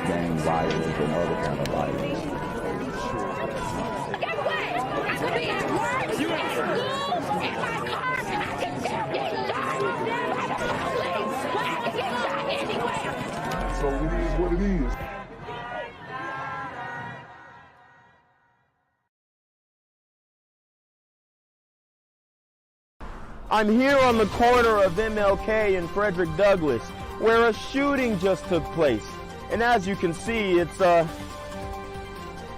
gang violence and other kind of violence. Get away! I could be at work, at school, in my car, and I can still get shot by the police. I can get shot anywhere. So it is what it is. I'm here on the corner of MLK and Frederick Douglass, where a shooting just took place. And as you can see, it's a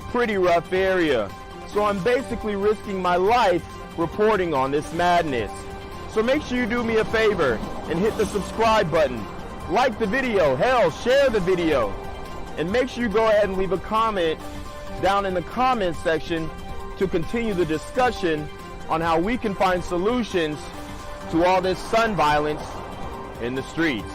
pretty rough area. So I'm basically risking my life reporting on this madness. So make sure you do me a favor and hit the subscribe button. Like the video, hell, share the video. And make sure you go ahead and leave a comment down in the comment section to continue the discussion on how we can find solutions to all this gun violence in the streets.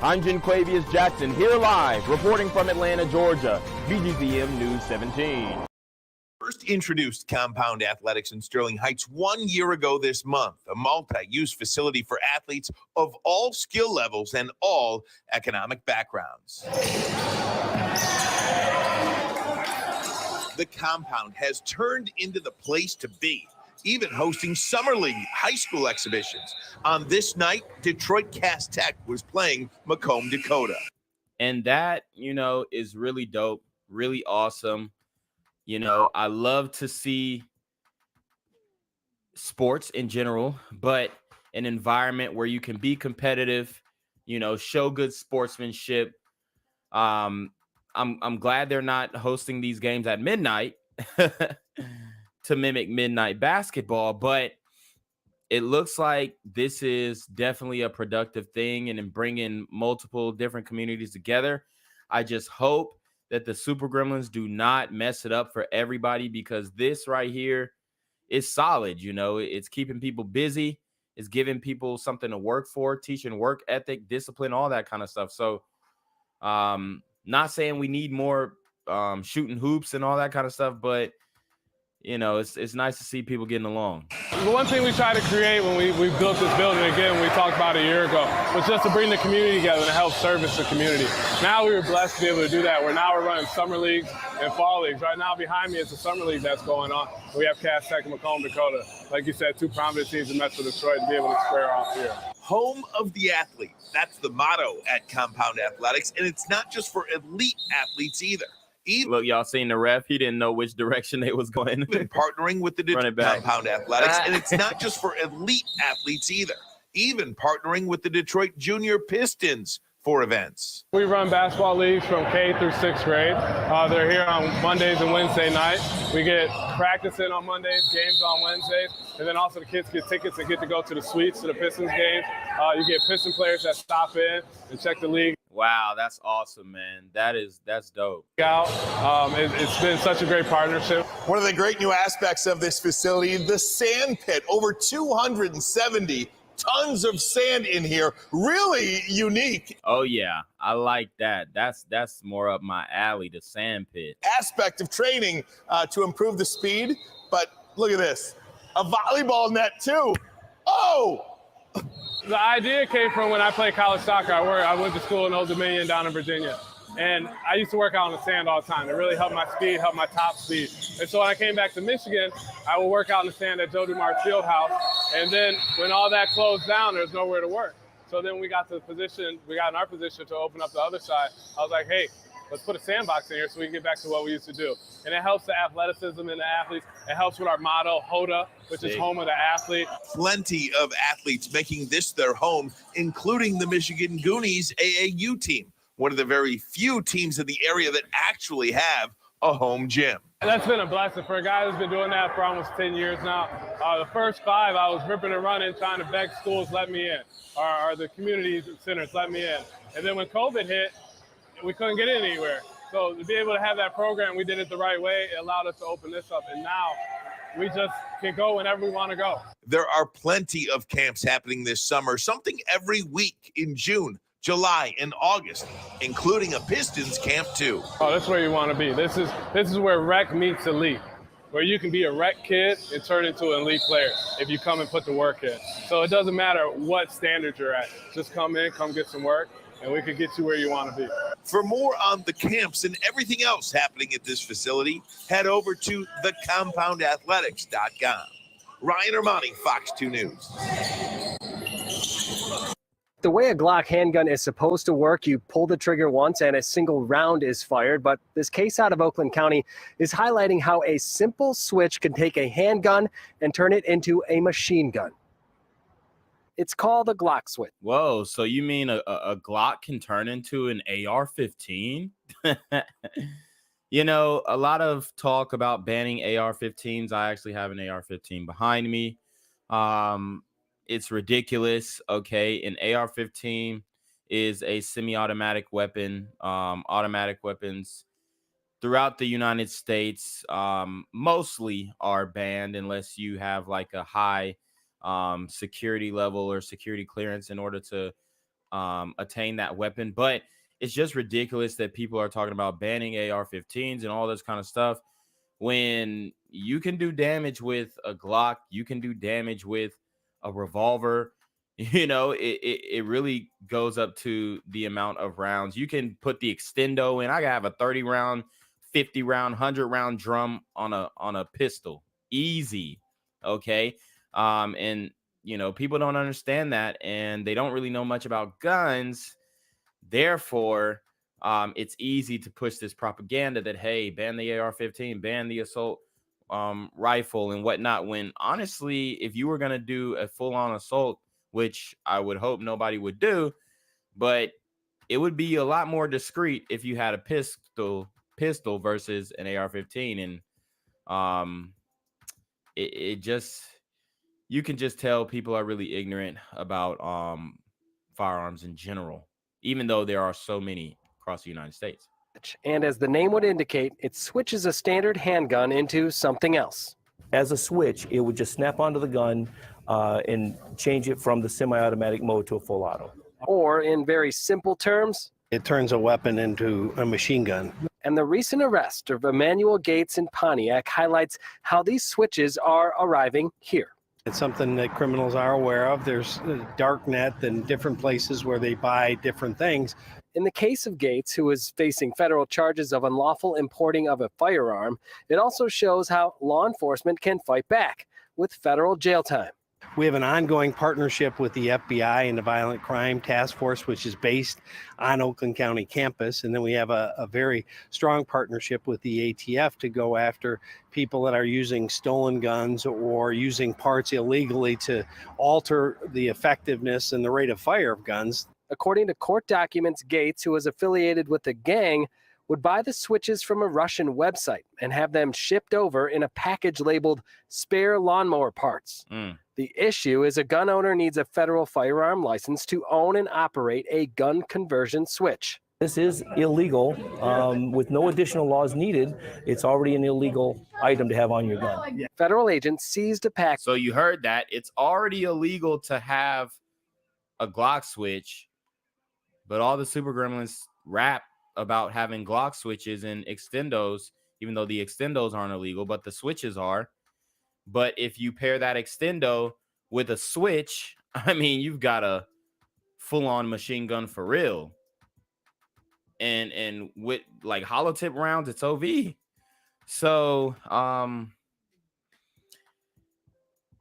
I'm Jenquavius Jackson, here live, reporting from Atlanta, Georgia, BGZM News 17. First introduced compound athletics in Sterling Heights 1 year ago this month, a multi-use facility for athletes of all skill levels and all economic backgrounds. The compound has turned into the place to be, even hosting Summer League high school exhibitions. On this night, Detroit Cass Tech was playing Macomb, Dakota. And that, is really dope, really awesome. I love to see sports in general, but an environment where you can be competitive, show good sportsmanship. I'm glad they're not hosting these games at midnight to mimic midnight basketball, but it looks like this is definitely a productive thing and in bringing multiple different communities together. I just hope that the Super Gremlins do not mess it up for everybody, because this right here is solid. It's keeping people busy. It's giving people something to work for, teaching work ethic, discipline, all that kind of stuff. So not saying we need more shooting hoops and all that kind of stuff, but it's nice to see people getting along. The one thing we tried to create when we built this building, again, we talked about a year ago, was just to bring the community together and help service the community. Now we were blessed to be able to do that. We're running summer leagues and fall leagues. Right now behind me is the summer league that's going on. We have Cass Tech and Macomb, Dakota. Like you said, two prominent teams in Metro Detroit, to be able to square off here. Home of the athlete. That's the motto at Compound Athletics, and it's not just for elite athletes either. Look, y'all seen the ref? He didn't know which direction they was going. Been partnering with the Detroit Compound Athletics, and it's not just for elite athletes either. Even partnering with the Detroit Junior Pistons for events. We run basketball leagues from K through 6th grade. They're here on Mondays and Wednesday night. We get practice in on Mondays, games on Wednesdays, and then also the kids get tickets and get to go to the suites to the Pistons games. You get Piston players that stop in and check the league. Wow, that's awesome, man. That's dope. It's been such a great partnership. One of the great new aspects of this facility, the sand pit. Over 270 tons of sand in here. Really unique. Oh, yeah. I like that. That's more up my alley, the sand pit. Aspect of training to improve the speed. But look at this. A volleyball net, too. Oh! The idea came from when I played college soccer. I went to school in Old Dominion down in Virginia. And I used to work out on the sand all the time. It really helped my speed, helped my top speed. And so when I came back to Michigan, I would work out in the sand at Joe Dumars Fieldhouse. And then when all that closed down, there's nowhere to work. So then we got in our position to open up the other side. I was like, hey, let's put a sandbox in here so we can get back to what we used to do. And it helps the athleticism in the athletes. It helps with our motto, HODA, which is home of the athlete. Plenty of athletes making this their home, including the Michigan Goonies AAU team, one of the very few teams in the area that actually have a home gym. And that's been a blessing for a guy who's been doing that for almost 10 years now. The first 5, I was ripping and running, trying to beg schools let me in, or the community centers let me in. And then when COVID hit, we couldn't get in anywhere. So to be able to have that program, we did it the right way. It allowed us to open this up. And now we just can go whenever we want to go. There are plenty of camps happening this summer, something every week in June, July, and August, including a Pistons camp too. Oh, that's where you want to be. This is where rec meets elite, where you can be a rec kid and turn into an elite player if you come and put the work in. So it doesn't matter what standard you're at. Just come in, come get some work, and we can get you where you want to be. For more on the camps and everything else happening at this facility, head over to thecompoundathletics.com. Ryan Armani, Fox 2 News. The way a Glock handgun is supposed to work, you pull the trigger once and a single round is fired. But this case out of Oakland County is highlighting how a simple switch can take a handgun and turn it into a machine gun. It's called a Glock switch. Whoa, so you mean a Glock can turn into an AR-15? You know, a lot of talk about banning AR-15s. I actually have an AR-15 behind me. It's ridiculous. Okay, an AR-15 is a semi-automatic weapon. Automatic weapons throughout the United States mostly are banned unless you have like a high security level or security clearance in order to attain that weapon. But it's just ridiculous that people are talking about banning AR-15s and all this kind of stuff when you can do damage with a Glock, you can do damage with a revolver. You know, it really goes up to the amount of rounds. You can put the extendo in. I have a 30 round, 50 round, 100 round drum on a pistol. Easy. Okay. And you know, people don't understand that, and they don't really know much about guns. Therefore, it's easy to push this propaganda that, hey, ban the AR-15, ban the assault rifle and whatnot, when honestly, if you were going to do a full-on assault, which I would hope nobody would do, but it would be a lot more discreet if you had a pistol versus an AR-15. And it just, you can just tell people are really ignorant about firearms in general, even though there are so many across the United States. And as the name would indicate, it switches a standard handgun into something else. As a switch, it would just snap onto the gun and change it from the semi-automatic mode to a full auto. Or in very simple terms, it turns a weapon into a machine gun. And the recent arrest of Emmanuel Gates in Pontiac highlights how these switches are arriving here. It's something that criminals are aware of. There's a dark net and different places where they buy different things. In the case of Gates, who is facing federal charges of unlawful importing of a firearm, it also shows how law enforcement can fight back with federal jail time. We have an ongoing partnership with the FBI and the Violent Crime Task Force, which is based on Oakland County campus. And then we have a very strong partnership with the ATF to go after people that are using stolen guns or using parts illegally to alter the effectiveness and the rate of fire of guns. According to court documents, Gates, who was affiliated with the gang, would buy the switches from a Russian website and have them shipped over in a package labeled spare lawnmower parts. The issue is a gun owner needs a federal firearm license to own and operate a gun conversion switch. This is illegal with no additional laws needed. It's already an illegal item to have on your gun. Federal agents seized a pack. So you heard that. It's already illegal to have a Glock switch, but all the super gremlins rap about having Glock switches and extendos, even though the extendos aren't illegal, but the switches are. But if you pair that extendo with a switch, I mean, you've got a full-on machine gun for real. And with like hollow tip rounds, it's OV. So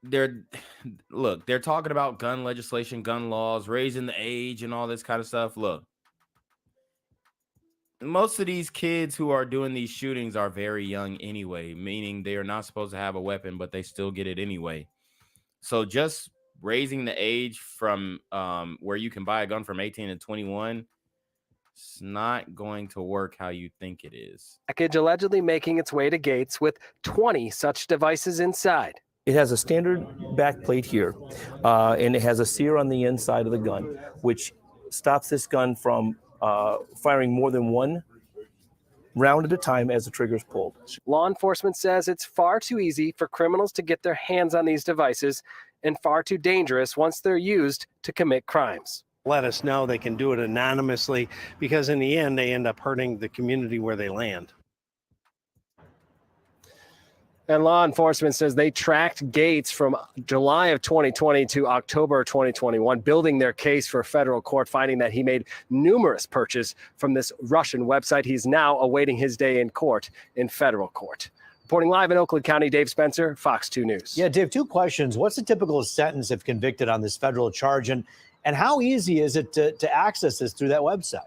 they're talking about gun legislation, gun laws, raising the age and all this kind of stuff. Look, most of these kids who are doing these shootings are very young anyway, meaning they are not supposed to have a weapon, but they still get it anyway. So just raising the age from where you can buy a gun from 18 to 21, it's not going to work how you think it is. Package allegedly making its way to Gates with 20 such devices inside. It has a standard back plate here, and it has a sear on the inside of the gun, which stops this gun from firing more than one round at a time as the trigger is pulled. Law enforcement says it's far too easy for criminals to get their hands on these devices and far too dangerous once they're used to commit crimes. Let us know they can do it anonymously, because in the end, they end up hurting the community where they land. And law enforcement says they tracked Gates from July of 2020 to October 2021, building their case for federal court, finding that he made numerous purchases from this Russian website. He's now awaiting his day in court, in federal court. Reporting live in Oakland County, Dave Spencer, Fox 2 News. Yeah, Dave, two questions. What's the typical sentence if convicted on this federal charge? And how easy is it to access this through that website?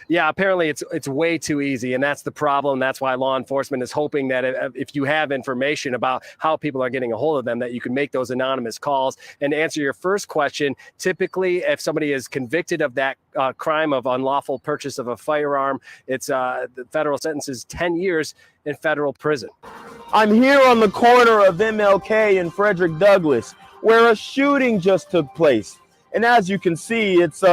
Yeah, apparently it's way too easy, and that's the problem. That's why law enforcement is hoping that if you have information about how people are getting a hold of them, that you can make those anonymous calls. And to answer your first question, typically if somebody is convicted of that crime of unlawful purchase of a firearm, it's the federal sentence is 10 years in federal prison. I'm here on the corner of MLK and Frederick Douglass, where a shooting just took place. And as you can see, it's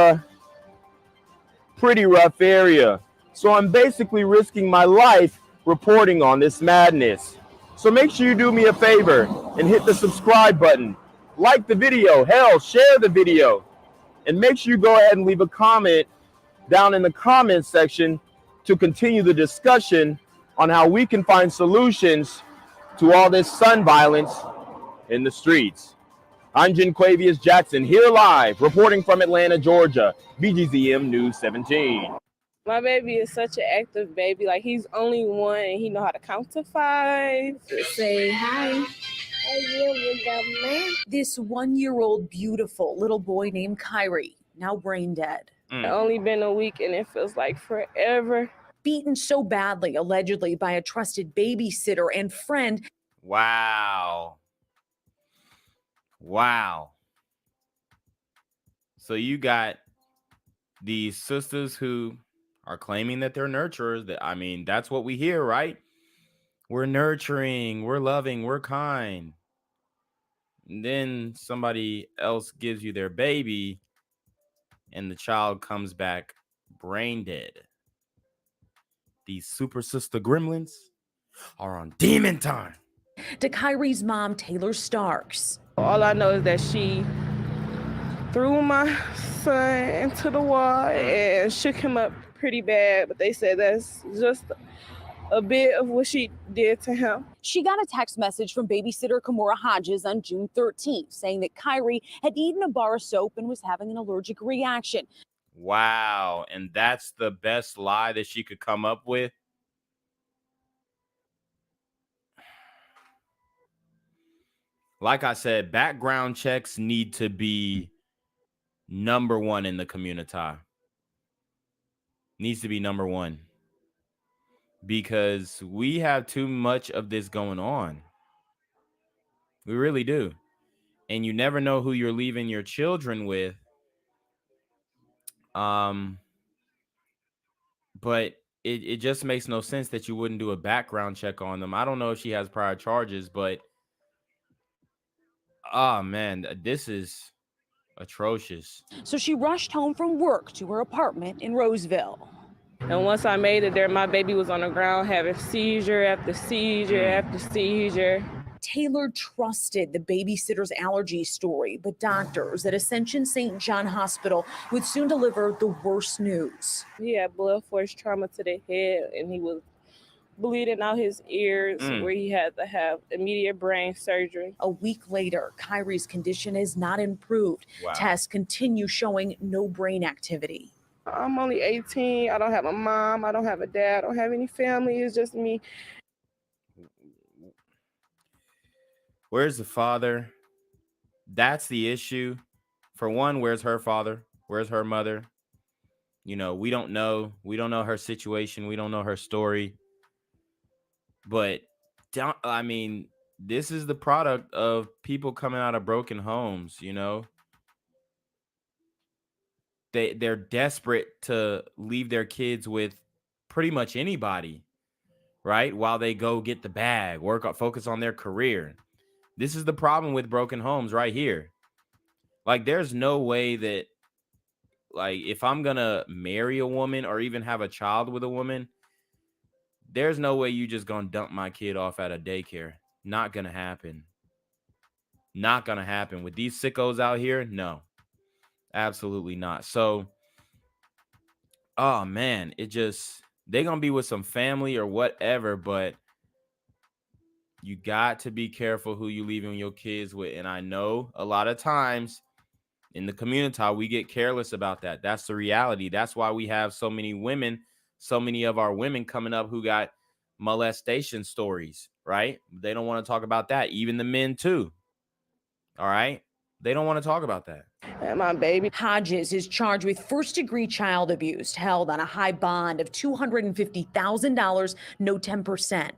pretty rough area. So I'm basically risking my life reporting on this madness. So make sure you do me a favor and hit the subscribe button. Like the video, hell, share the video. And make sure you go ahead and leave a comment down in the comment section to continue the discussion on how we can find solutions to all this son violence in the streets. I'm Jenquavius Jackson, here live, reporting from Atlanta, Georgia, BGZM News 17. My baby is such an active baby. Like, he's only one, and he know how to count to 5. Say hi. This 1-year-old beautiful little boy named Kyrie, now brain dead. It's only been a week, and it feels like forever. Beaten so badly, allegedly, by a trusted babysitter and friend. Wow. Wow. So you got these sisters who are claiming that they're nurturers. That's what we hear, right? We're nurturing, we're loving, we're kind. And then somebody else gives you their baby and the child comes back brain dead. These super sister gremlins are on demon time. To Kyrie's mom, Taylor Starks. All I know is that she threw my son into the wall and shook him up pretty bad, but they said that's just a bit of what she did to him. She got a text message from babysitter Kimora Hodges on June 13th saying that Kyrie had eaten a bar of soap and was having an allergic reaction. Wow. And that's the best lie that she could come up with. Like I said, background checks need to be number one in the community. Needs to be number one. Because we have too much of this going on. We really do. And you never know who you're leaving your children with. But it just makes no sense that you wouldn't do a background check on them. I don't know if she has prior charges, but oh man, this is atrocious. So she rushed home from work to her apartment in Roseville. And once I made it there, my baby was on the ground having seizure after seizure after seizure. Taylor trusted the babysitter's allergy story, but doctors at Ascension St. John Hospital would soon deliver the worst news. He had blood force trauma to the head, and he was bleeding out his ears, where he had to have immediate brain surgery. A week later, Kyrie's condition has not improved. Wow. Tests continue showing no brain activity. I'm only 18. I don't have a mom. I don't have a dad. I don't have any family. It's just me. Where's the father? That's the issue. For one, where's her father? Where's her mother? You know, we don't know. We don't know her situation. We don't know her story. But, this is the product of people coming out of broken homes, you know? They're desperate to leave their kids with pretty much anybody, right? While they go get the bag, focus on their career. This is the problem with broken homes right here. Like, there's no way that, like, if I'm going to marry a woman or even have a child with a woman, there's no way you just going to dump my kid off at a daycare. Not going to happen. Not going to happen. With these sickos out here, no. Absolutely not. So, oh, man, they're going to be with some family or whatever, but You got to be careful who you leaving your kids with. And I know a lot of times in the community, we get careless about that. That's the reality. That's why we have so many women, so many of our women coming up who got molestation stories, right? They don't want to talk about that. Even the men too. All right. They don't want to talk about that. And my baby Hodges is charged with first-degree child abuse, held on a high bond of $250,000, no 10%.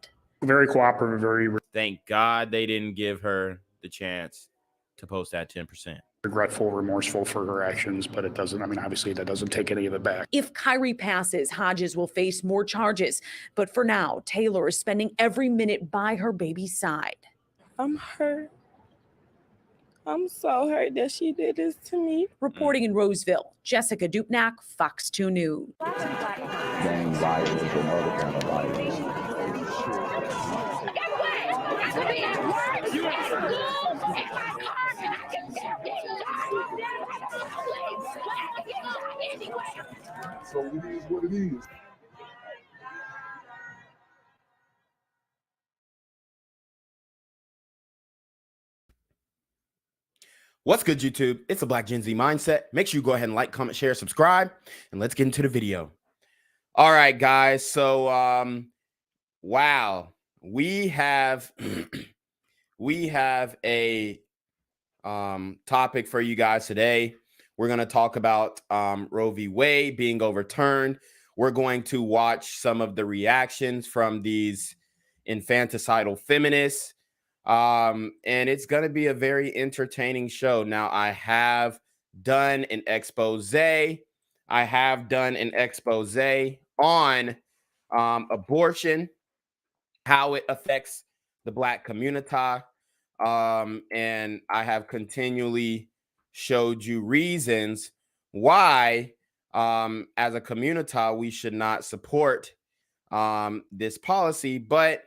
Very cooperative, very Thank God they didn't give her the chance to post that 10%. regretful, remorseful for her actions, but it doesn't, I mean, obviously that doesn't take any of it back. If Kyrie passes, Hodges will face more charges. But for now, Taylor is spending every minute by her baby's side. I'm hurt. I'm so hurt that she did this to me. Reporting in Roseville, Jessica Dupnack, Fox 2 News. Gang violence and other kind of violence. I could be at work, at school, in my car, and I can still get shot. By the police. I can get shot anywhere. So it is what it is. What's good, YouTube? It's a Black Gen Z Mindset. Make sure you go ahead and like, comment, share, subscribe, and let's get into the video. All right, guys. So, wow, we have a topic for you guys today. We're going to talk about Roe v. Wade being overturned. We're going to watch some of the reactions from these infanticidal feminists. And it's going to be a very entertaining show. Now, I have done an expose. On abortion, how it affects the Black community. And I have continually showed you reasons why, as a community, we should not support this policy. But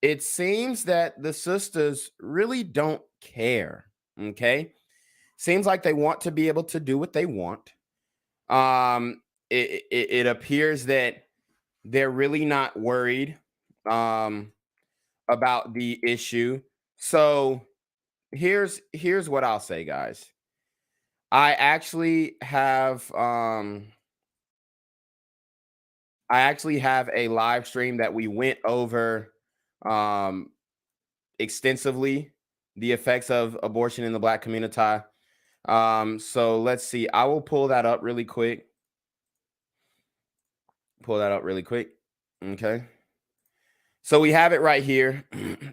it seems that the sisters really don't care, okay? Seems like they want to be able to do what they want. It appears that they're really not worried about the issue. So here's what I'll say, guys. I actually have a live stream that we went over extensively the effects of abortion in the Black community. So let's see. I will pull that up really quick. Okay. So we have it right here.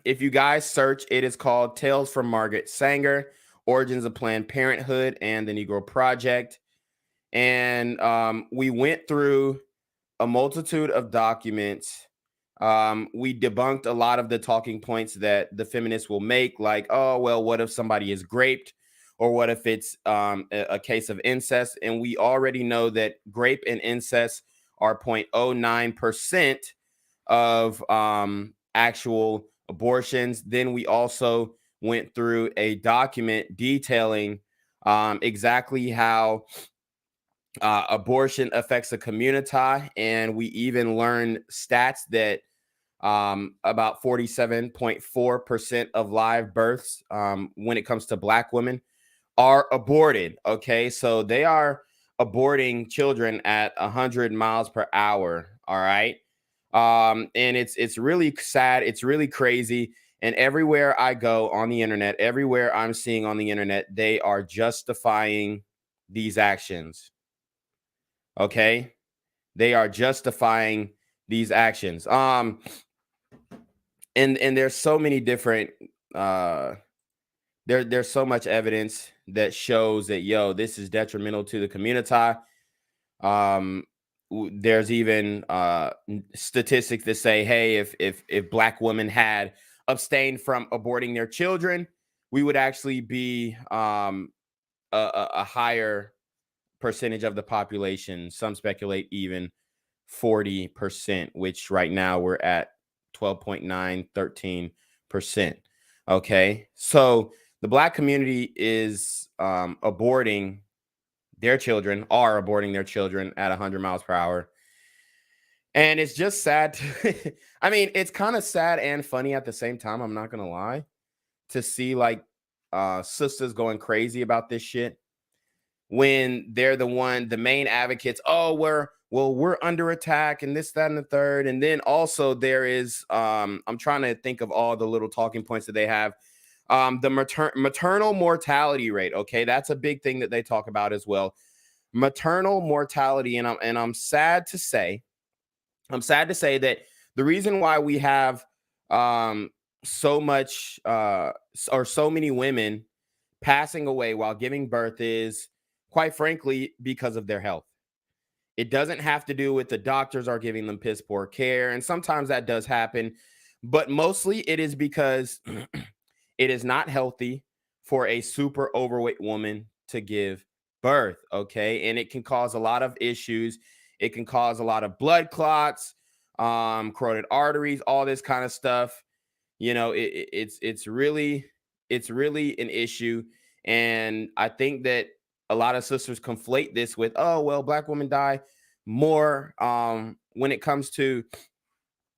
If you guys search, it is called Tales from Margaret Sanger, Origins of Planned Parenthood and the Negro Project. And we went through a multitude of documents. We debunked a lot of the talking points that the feminists will make, like, oh, well, what if somebody is raped? Or what if it's a case of incest? And we already know that rape and incest are 0.09% of actual abortions. Then we also went through a document detailing exactly how abortion affects the community. And we even learned stats that about 47.4% of live births when it comes to Black women are aborted. Okay, so they are aborting children at 100 miles per hour. All right. And it's really sad. It's really crazy. And everywhere I go on the internet, everywhere I'm seeing on the internet, they are justifying these actions. Okay, they are justifying these actions. And there's so many different there's so much evidence that shows that, yo, this is detrimental to the community. There's even statistics that say, hey, if Black women had abstained from aborting their children, we would actually be a higher percentage of the population. Some speculate even 40%, which right now we're at 12.9, 13%. Okay, so the Black community is aborting their children at 100 miles per hour. And it's just sad. I mean, it's kind of sad and funny at the same time. I'm not going to lie, to see like sisters going crazy about this shit when they're the main advocates. Oh, we're under attack and this, that, and the third. And then also there is, I'm trying to think of all the little talking points that they have. The maternal mortality rate. Okay. That's a big thing that they talk about as well. Maternal mortality. And I'm sad to say that the reason why we have so much or so many women passing away while giving birth is, quite frankly, because of their health. It doesn't have to do with the doctors are giving them piss poor care, and sometimes that does happen, but mostly it is because it is not healthy for a super overweight woman to give birth, okay? And it can cause a lot of issues. It can cause a lot of blood clots, carotid arteries, all this kind of stuff. You know, it's really an issue. And I think that a lot of sisters conflate this with, oh, well, Black women die more. When it comes to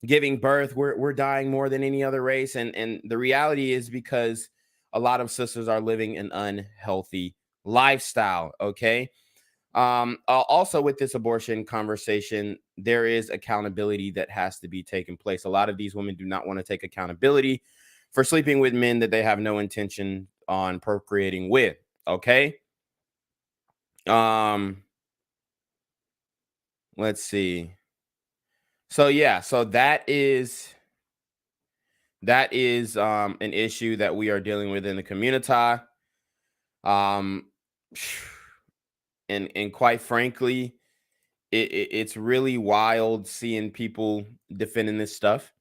giving birth, we're dying more than any other race. And the reality is because a lot of sisters are living an unhealthy lifestyle, okay? Also with this abortion conversation, there is accountability that has to be taken place. A lot of these women do not want to take accountability for sleeping with men that they have no intention on procreating with. Okay. Let's see. So yeah, so that is an issue that we are dealing with in the community. And quite frankly, it's really wild seeing people defending this stuff.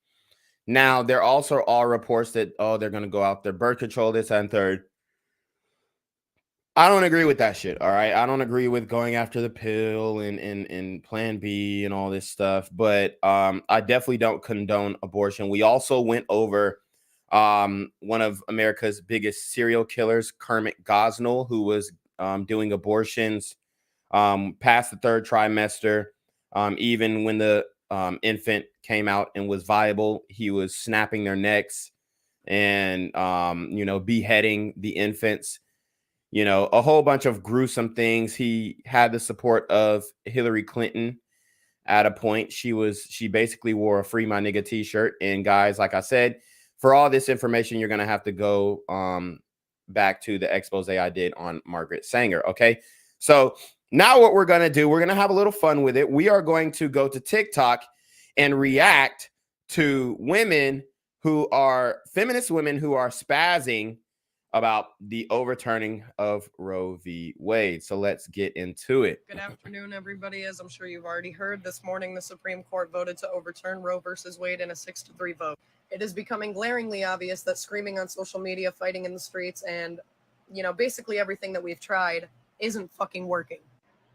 Now, there also are reports that, oh, they're going to go out there, birth control, this and third. I don't agree with that shit, all right? I don't agree with going after the pill and Plan B and all this stuff, but I definitely don't condone abortion. We also went over one of America's biggest serial killers, Kermit Gosnell, who was doing abortions past the third trimester. Even when the infant came out and was viable, he was snapping their necks and, beheading the infants, a whole bunch of gruesome things. He had the support of Hillary Clinton at a point. She basically wore a Free My Nigga t-shirt. And guys, like I said, for all this information, you're going to have to go back to the expose I did on Margaret Sanger. Okay. So now what we're going to do, we're going to have a little fun with it. We are going to go to TikTok and react to women who are feminist women who are spazzing about the overturning of Roe v. Wade. So let's get into it. Good afternoon, everybody. As I'm sure you've already heard, this morning the Supreme Court voted to overturn Roe versus Wade in a 6-3 vote. It is becoming glaringly obvious that screaming on social media, fighting in the streets, and, basically everything that we've tried isn't fucking working.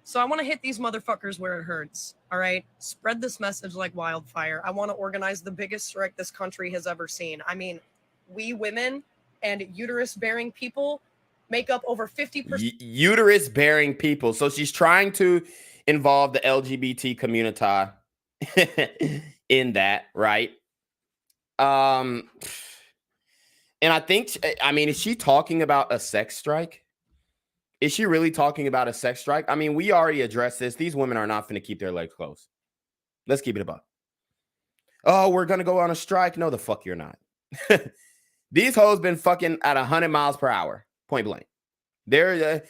So I want to hit these motherfuckers where it hurts, all right? Spread this message like wildfire. I want to organize the biggest strike this country has ever seen. I mean, we women and uterus-bearing people make up over 50%. Uterus-bearing people. So she's trying to involve the LGBT community in that, right? And I think, is she talking about a sex strike? Is she really talking about a sex strike? I mean, we already addressed this. These women are not going to keep their legs closed. Let's keep it above. Oh, we're going to go on a strike. No, the fuck you're not. These hoes been fucking at 100 miles per hour, point blank. There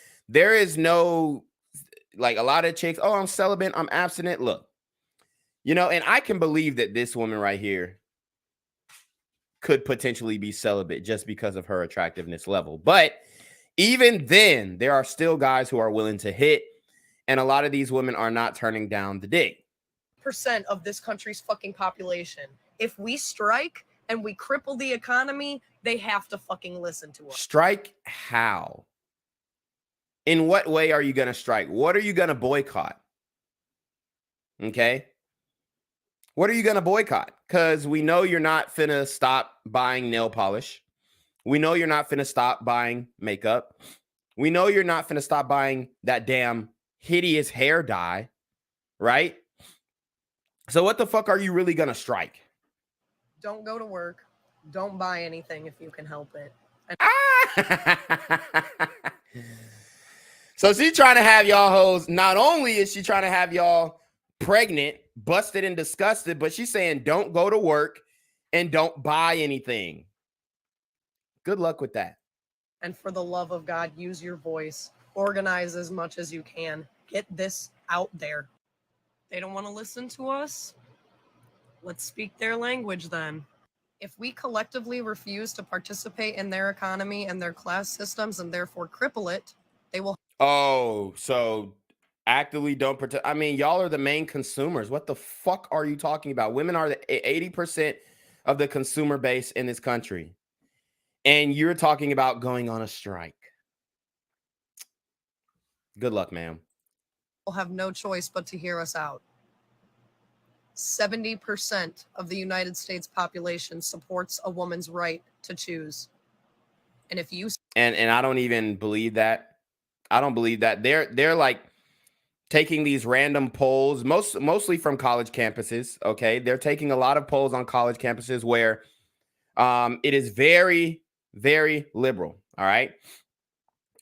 is no, like, a lot of chicks, oh, I'm celibate, I'm abstinent. Look, and I can believe that this woman right here could potentially be celibate just because of her attractiveness level. But even then, there are still guys who are willing to hit, and a lot of these women are not turning down the dick. % of this country's fucking population. If we strike and we cripple the economy, they have to fucking listen to us. Strike how? In what way are you going to strike? What are you going to boycott? Okay? What are you going to boycott? Because we know you're not finna stop buying nail polish. We know you're not finna stop buying makeup. We know you're not finna stop buying that damn hideous hair dye, right? So what the fuck are you really gonna strike? Don't go to work. Don't buy anything if you can help it. So she's trying to have y'all hoes. Not only is she trying to have y'all pregnant, busted, and disgusted, but she's saying don't go to work and don't buy anything. Good luck with that. And for the love of God, use your voice. Organize as much as you can. Get this out there. They don't want to listen to us? Let's speak their language then. If we collectively refuse to participate in their economy and their class systems and therefore cripple it, they will. Oh, so actively don't protect. I mean, y'all are the main consumers. What the fuck are you talking about? Women are the 80% of the consumer base in this country. And you're talking about going on a strike. Good luck, ma'am. Will have no choice but to hear us out. 70% of the United States population supports a woman's right to choose. And if you and I don't even believe that. I don't believe that. They're like taking these random polls, mostly from college campuses. Okay. They're taking a lot of polls on college campuses where it is very, very liberal. All right.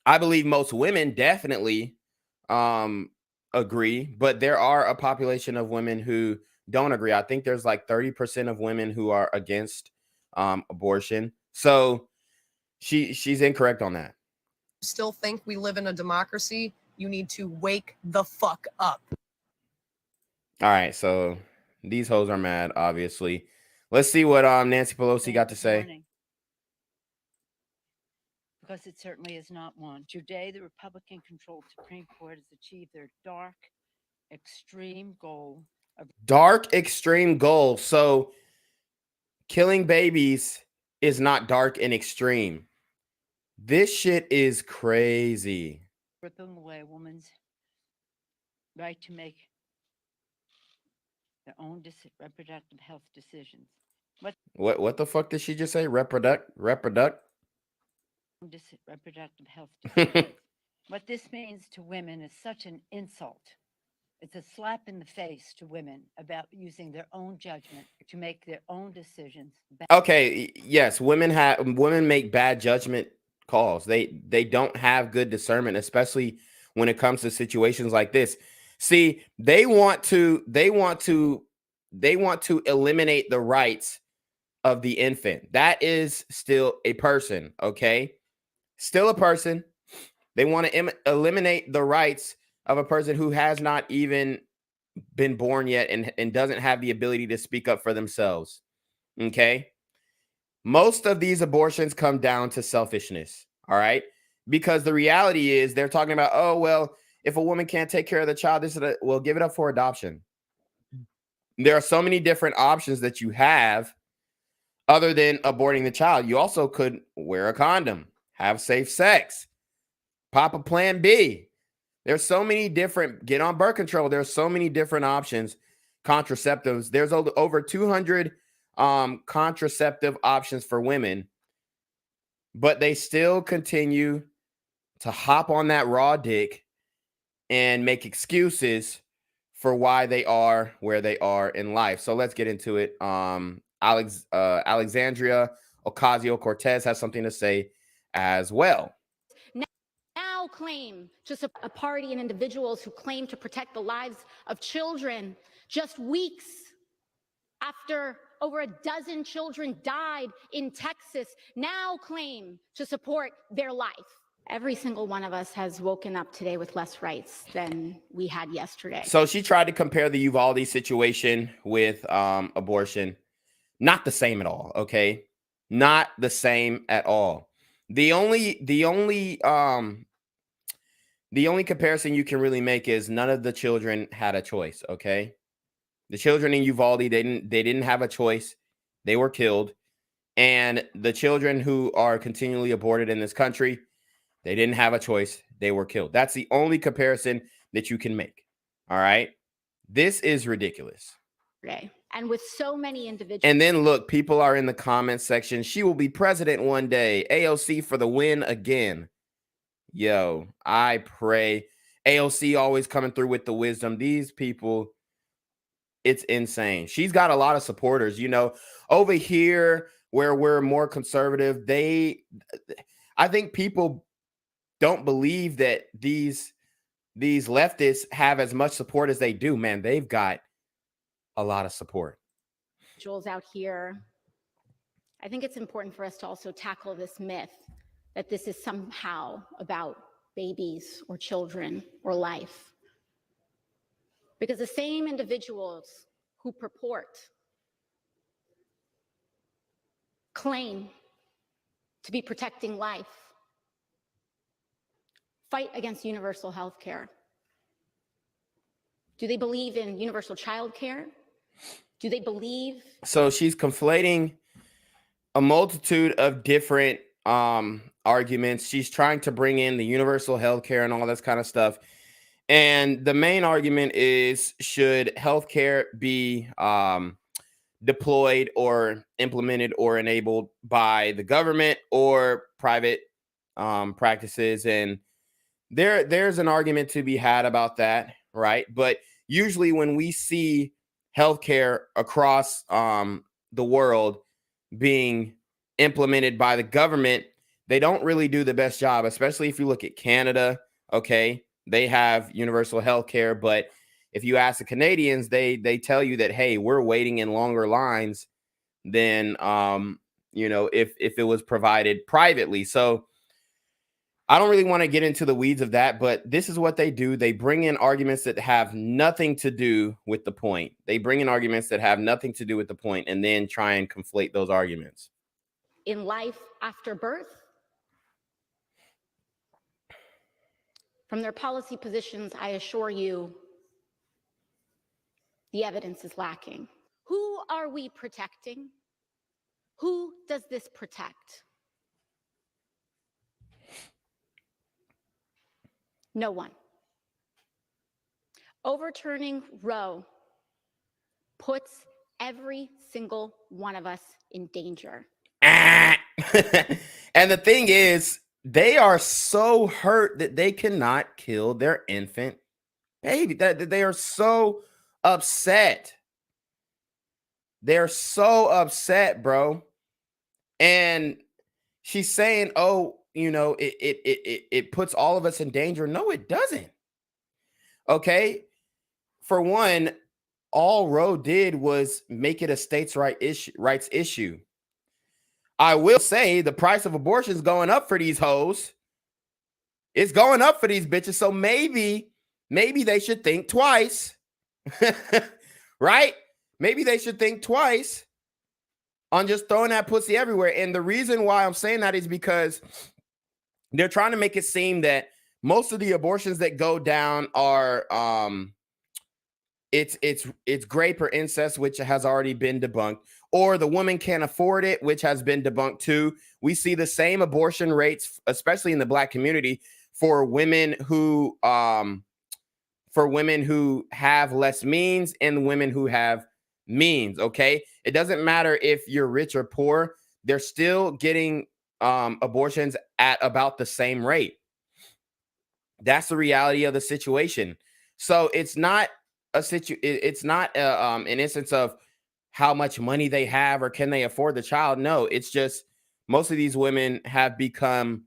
I believe most women definitely agree, but there are a population of women who don't agree. I think there's like 30% of women who are against abortion. So she's incorrect on that. Still think we live in a democracy, you need to wake the fuck up. All right, so these hoes are mad, obviously. Let's see what Nancy Pelosi got to say. Because it certainly is not one. Today, the Republican-controlled Supreme Court has achieved their dark, extreme goal of So killing babies is not dark and extreme. This shit is crazy. ripping away a woman's right to make their own reproductive health decisions. What the fuck did she just say? Reproductive health decisions. What this means to women is such an insult. It's a slap in the face to women about using their own judgment to make their own decisions. Okay, yes, women make bad judgment calls. They don't have good discernment, especially when it comes to situations like this. See, they want to eliminate the rights of the infant. That is still a person, okay? Still a person. They want to eliminate the rights of a person who has not even been born yet and doesn't have the ability to speak up for themselves. Okay? Most of these abortions come down to selfishness, all right? Because the reality is they're talking about, oh, well, if a woman can't take care of the child, well, give it up for adoption. There are so many different options that you have other than aborting the child. You also could wear a condom, have safe sex, pop a plan B. There's so many different, get on birth control. There's so many different options, contraceptives. There's over 200 contraceptive options for women, but they still continue to hop on that raw dick and make excuses for why they are where they are in life. So let's get into it. Alexandria Ocasio-Cortez has something to say as well. Now claim to support a party and individuals who claim to protect the lives of children just weeks after over a dozen children died in Texas, now claim to support their life. Every single one of us has woken up today with less rights than we had yesterday. So she tried to compare the Uvalde situation with abortion. Not the same at all, okay? Not the same at all. The only comparison you can really make is none of the children had a choice, okay? The children in Uvalde, they didn't have a choice. They were killed. And the children who are continually aborted in this country, they didn't have a choice. They were killed. That's the only comparison that you can make. All right? This is ridiculous. Today. And with so many individuals. And then look, people are in the comment section. She will be president one day. AOC for the win again. Yo, I pray. AOC always coming through with the wisdom. These people It's insane. She's got a lot of supporters, you know, over here where we're more conservative. I think people don't believe that these leftists have as much support as they do. Man, they've got a lot of support. Individuals out here, I think it's important for us to also tackle this myth that this is somehow about babies or children or life. Because the same individuals who purport, claim to be protecting life, fight against universal health care. Do they believe in universal child care? Do they believe? So she's conflating a multitude of different arguments. She's trying to bring in the universal health care and all this kind of stuff. And the main argument is, should healthcare be deployed or implemented or enabled by the government or private practices? And there's an argument to be had about that, right? But usually when we see healthcare across the world being implemented by the government, they don't really do the best job, especially if you look at Canada, okay? They have universal health care, but if you ask the Canadians, they tell you that, hey, we're waiting in longer lines than, you know, if it was provided privately. So I don't really want to get into the weeds of that, but this is what they do. They bring in arguments that have nothing to do with the point. They bring in arguments that have nothing to do with the point and then try and conflate those arguments. In life after birth? From their policy positions, I assure you, the evidence is lacking. Who are we protecting? Who does this protect? No one. Overturning Roe puts every single one of us in danger. And the thing is, they are so hurt that they cannot kill their infant baby. That they are so upset. They're so upset, bro. And she's saying, oh, you know, it puts all of us in danger. No, it doesn't. Okay. For one, all Roe did was make it a states' rights issue. I will say the price of abortion is going up for these hoes. It's going up for these bitches. So maybe they should think twice. Right? Maybe they should think twice on just throwing that pussy everywhere. And the reason why I'm saying that is because they're trying to make it seem that most of the abortions that go down are it's grape or incest, which has already been debunked, or the woman can't afford it, which has been debunked too. We see the same abortion rates, especially in the Black community, for women who have less means and women who have means. Okay, it doesn't matter if you're rich or poor; they're still getting abortions at about the same rate. That's the reality of the situation. So it's not an instance of how much money they have or can they afford the child. No, it's just most of these women have become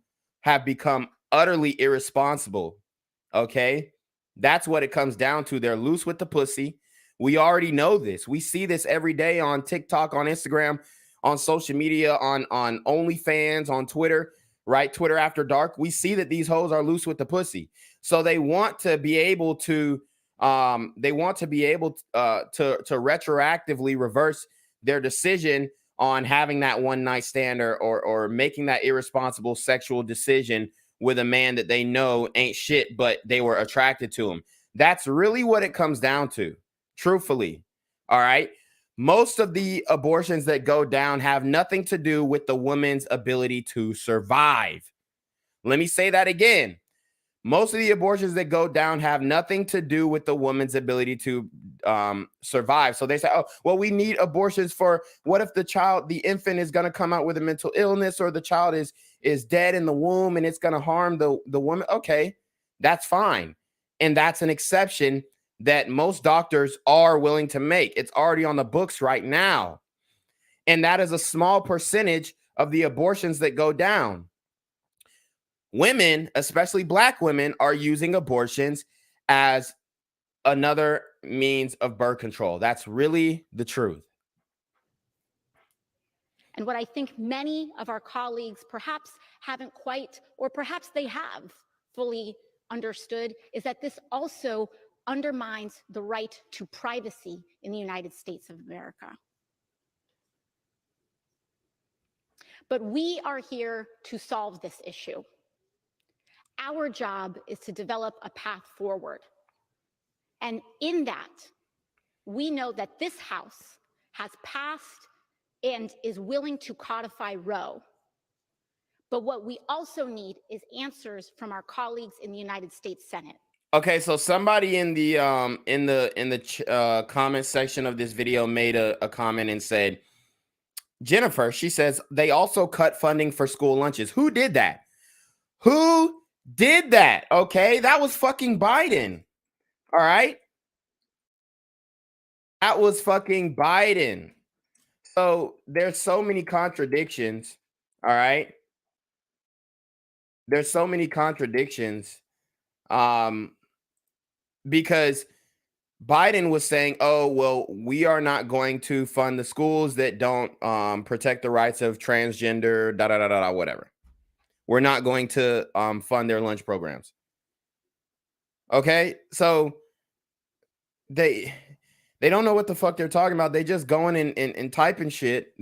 utterly irresponsible. Okay, that's what it comes down to. They're loose with the pussy. We already know this. We see this every day on TikTok, on Instagram, on social media, on OnlyFans, on Twitter, right? Twitter after dark. We see that these hoes are loose with the pussy. So they want to be able to retroactively reverse their decision on having that one night stand or making that irresponsible sexual decision with a man that they know ain't shit, but they were attracted to him. That's really what it comes down to, truthfully. All right. Most of the abortions that go down have nothing to do with the woman's ability to survive. Let me say that again. Most of the abortions that go down have nothing to do with the woman's ability to survive. So they say, oh, well, we need abortions for what if the infant is going to come out with a mental illness, or the child is dead in the womb and it's going to harm the woman. Okay, that's fine. And that's an exception that most doctors are willing to make. It's already on the books right now. And that is a small percentage of the abortions that go down. Women, especially Black women, are using abortions as another means of birth control. That's really the truth. And what I think many of our colleagues perhaps haven't quite, or perhaps they have fully understood, is that this also undermines the right to privacy in the United States of America. But we are here to solve this issue. Our job is to develop a path forward. And in that, we know that this House has passed and is willing to codify Roe. But what we also need is answers from our colleagues in the United States Senate. Okay, so somebody in the comment section of this video made a comment and said, Jennifer, she says, they also cut funding for school lunches. Who did that? Who did that? Okay, that was fucking Biden. All right. That was fucking Biden. So there's so many contradictions. All right. There's so many contradictions. Because Biden was saying, oh, well, we are not going to fund the schools that don't protect the rights of transgender, whatever. We're not going to fund their lunch programs. Okay, so they don't know what the fuck they're talking about. They just going and typing shit.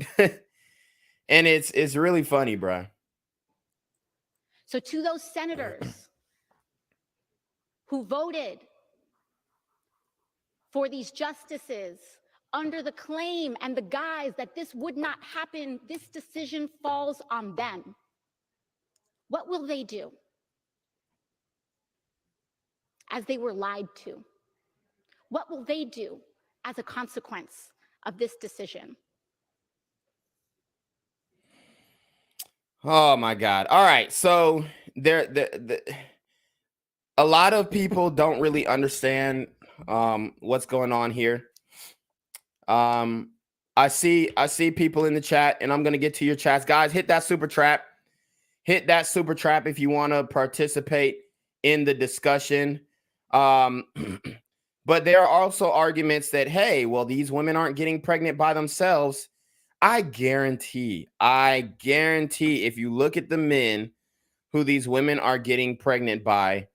And it's really funny, bro. So to those senators who voted for these justices under the claim and the guise that this would not happen, this decision falls on them. What will they do? As they were lied to. What will they do as a consequence of this decision? Oh my God. All right. So a lot of people don't really understand what's going on here. I see people in the chat, and I'm gonna get to your chats. Guys, hit that super trap. Hit that super trap if you want to participate in the discussion. But there are also arguments that, hey, well, these women aren't getting pregnant by themselves. I guarantee if you look at the men who these women are getting pregnant by,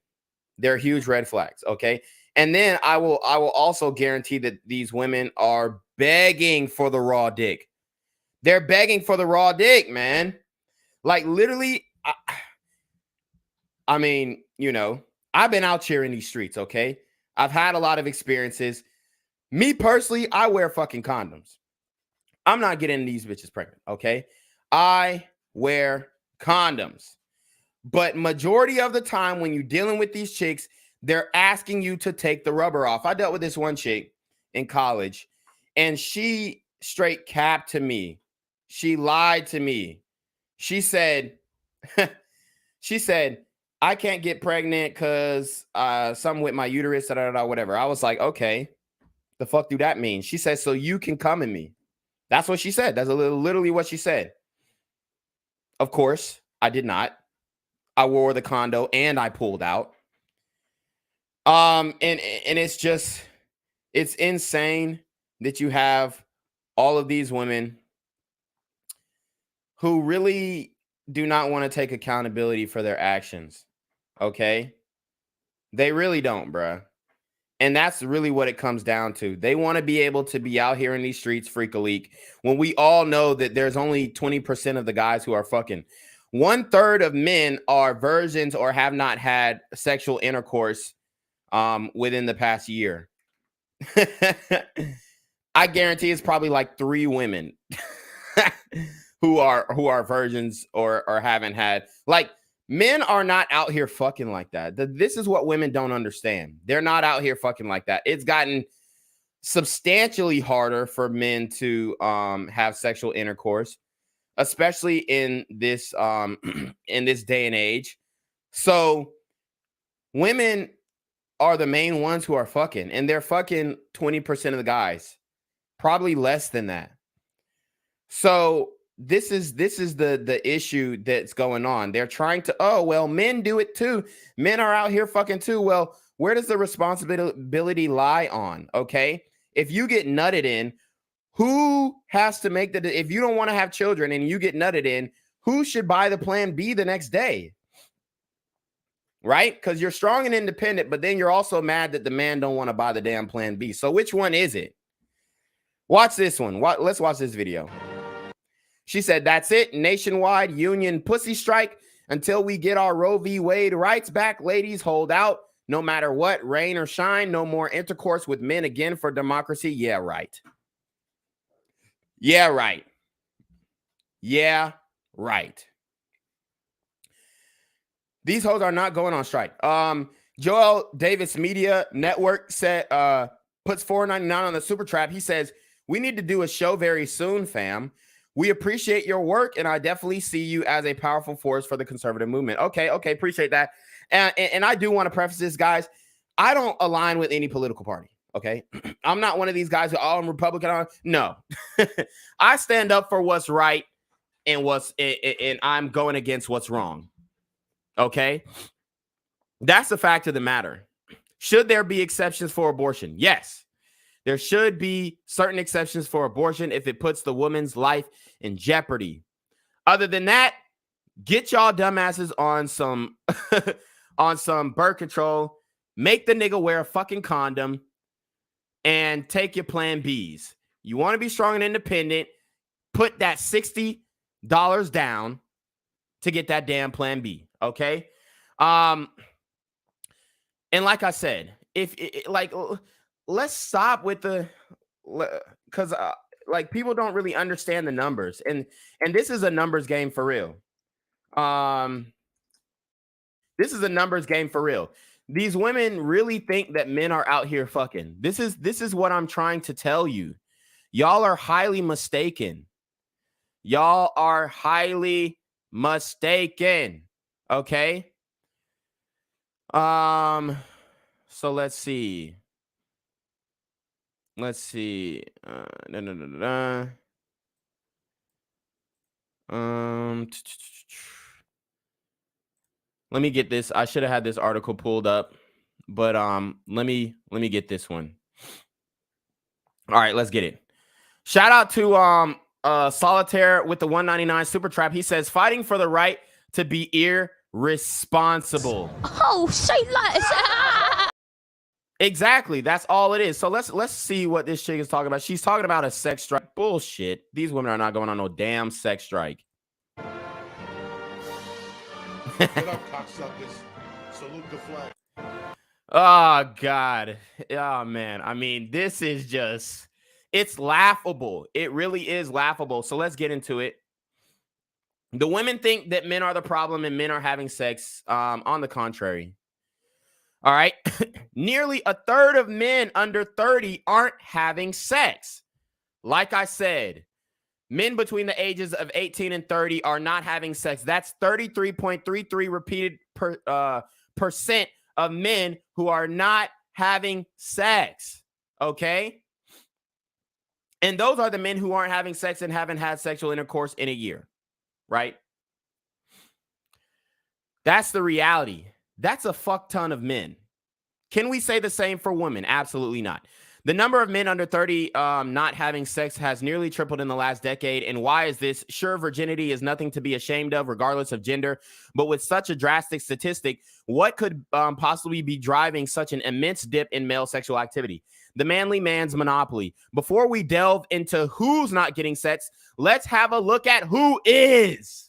they're huge red flags. Okay. And then I will also guarantee that these women are begging for the raw dick. They're begging for the raw dick, man. Like literally, I mean, you know, I've been out here in these streets, okay? I've had a lot of experiences. Me personally, I wear fucking condoms. I'm not getting these bitches pregnant, okay? I wear condoms. But majority of the time when you're dealing with these chicks, they're asking you to take the rubber off. I dealt with this one chick in college, and she straight capped to me. She lied to me. She said, I can't get pregnant because something with my uterus, whatever. I was like, okay, the fuck do that mean? She said, so you can come in me. That's what she said. That's literally what she said. Of course, I did not. I wore the condo and I pulled out. And it's insane that you have all of these women who really do not want to take accountability for their actions. Okay? They really don't, bruh. And that's really what it comes down to. They want to be able to be out here in these streets freak-a-leak when we all know that there's only 20% of the guys who are fucking. 1/3 of men are virgins or have not had sexual intercourse within the past year. I guarantee it's probably like 3 women who are virgins or haven't had. Like, men are not out here fucking like that. This is what women don't understand. They're not out here fucking like that. It's gotten substantially harder for men to have sexual intercourse, especially in this day and age. So women are the main ones who are fucking, and they're fucking 20% of the guys, probably less than that. So this is the issue that's going on. They're trying to, oh, well, men do it too. Men are out here fucking too. Well, where does the responsibility lie on? Okay. If you get nutted in, who has to make if you don't want to have children and you get nutted in, who should buy the plan B the next day? Right? Because you're strong and independent, but then you're also mad that the man don't want to buy the damn plan B. So which one is it? Watch this one. Let's watch this video. She said, that's it. Nationwide union pussy strike until we get our Roe v. Wade rights back. Ladies, hold out. No matter what, rain or shine, no more intercourse with men again for democracy. Yeah, right. Yeah, right. Yeah, right. These hoes are not going on strike. Joel Davis Media Network said puts $4.99 on the super trap. He says, we need to do a show very soon, fam. We appreciate your work, and I definitely see you as a powerful force for the conservative movement. Okay, appreciate that. And I do want to preface this, guys. I don't align with any political party. Okay, I'm not one of these guys who, oh, I'm Republican. No, I stand up for what's right and I'm going against what's wrong. Okay, that's the fact of the matter. Should there be exceptions for abortion? Yes, there should be certain exceptions for abortion if it puts the woman's life in jeopardy. Other than that, get y'all dumbasses on some on some birth control. Make the nigga wear a fucking condom and take your plan Bs. You want to be strong and independent, put that $60 down to get that damn plan B. Okay. And like I said, let's stop with because people don't really understand the numbers, and this is a numbers game for real. This is a numbers game for real. These women really think that men are out here fucking. This is what I'm trying to tell you. Y'all are highly mistaken. Y'all are highly mistaken. Okay. So let's see. Let me get this. I should have had this article pulled up, but let me get this one. All right, let's get it. Shout out to Solitaire with the 199 super trap. He says, fighting for the right to be irresponsible. Oh, say less. Exactly. That's all it is. So let's see what this chick is talking about. She's talking about a sex strike. Bullshit. These women are not going on no damn sex strike. Get up, cocksuckers. Salute the flag. Oh, God. Oh, man. I mean, this is just, it's laughable. It really is laughable. So let's get into it. The women think that men are the problem and men are having sex. On the contrary. All right. Nearly a third of men under 30 aren't having sex. Like I said, men between the ages of 18 and 30 are not having sex. That's 33.33 repeated percent of men who are not having sex. Okay. And those are the men who aren't having sex and haven't had sexual intercourse in a year. Right. That's the reality. That's a fuck ton of men. Can we say the same for women? Absolutely not. The number of men under 30 not having sex has nearly tripled in the last decade. And why is this? Sure, virginity is nothing to be ashamed of, regardless of gender. But with such a drastic statistic, what could possibly be driving such an immense dip in male sexual activity? The manly man's monopoly. Before we delve into who's not getting sex, let's have a look at who is.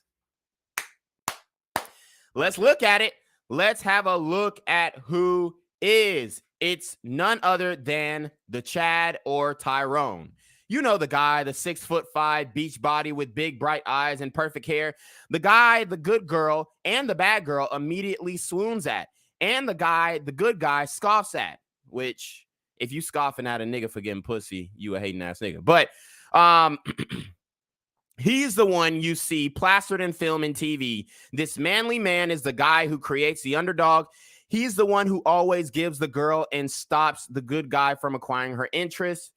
Let's look at it. Let's have a look at who is. It's none other than the Chad or Tyrone. You know the guy, the 6'5" beach body with big bright eyes and perfect hair. The guy, the good girl and the bad girl immediately swoons at. And the guy, the good guy, scoffs at. Which, if you scoffing at a nigga for getting pussy, you a hating ass nigga. But he's the one you see plastered in film and TV. This manly man is the guy who creates the underdog. He's the one who always gives the girl and stops the good guy from acquiring her interest.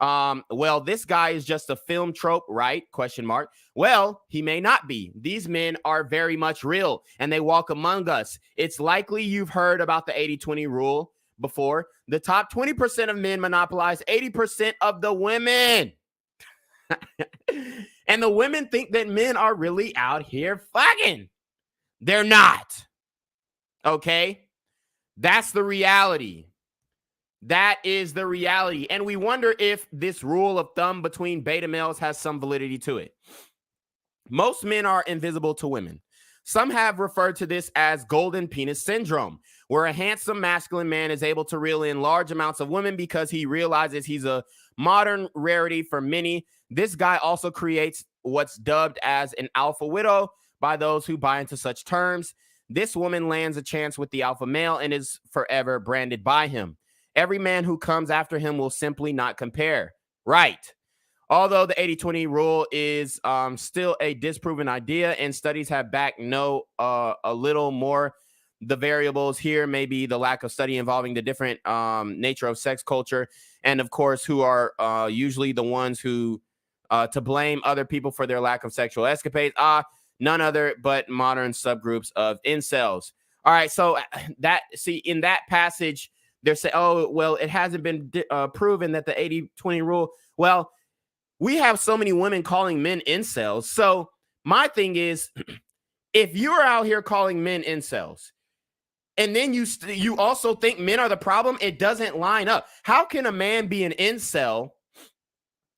Well, this guy is just a film trope, right? Question mark. Well, he may not be. These men are very much real and they walk among us. It's likely you've heard about the 80-20 rule before. The top 20% of men monopolize 80% of the women. And the women think that men are really out here fucking. They're not. Okay? That's the reality. That is the reality. And we wonder if this rule of thumb between beta males has some validity to it. Most men are invisible to women. Some have referred to this as golden penis syndrome, where a handsome masculine man is able to reel in large amounts of women because he realizes he's a modern rarity for many. This guy also creates what's dubbed as an alpha widow by those who buy into such terms. This woman lands a chance with the alpha male and is forever branded by him. Every man who comes after him will simply not compare. Right. Although the 80-20 rule is still a disproven idea and studies have backed a little more, the variables here may be the lack of study involving the different nature of sex culture, and of course who are usually the ones who to blame other people for their lack of sexual escapades. None other but modern subgroups of incels. All right, so in that passage, they're saying, oh, well, it hasn't been proven that the 80-20 rule. Well, we have so many women calling men incels. So my thing is, if you're out here calling men incels, and then you also think men are the problem, it doesn't line up. How can a man be an incel?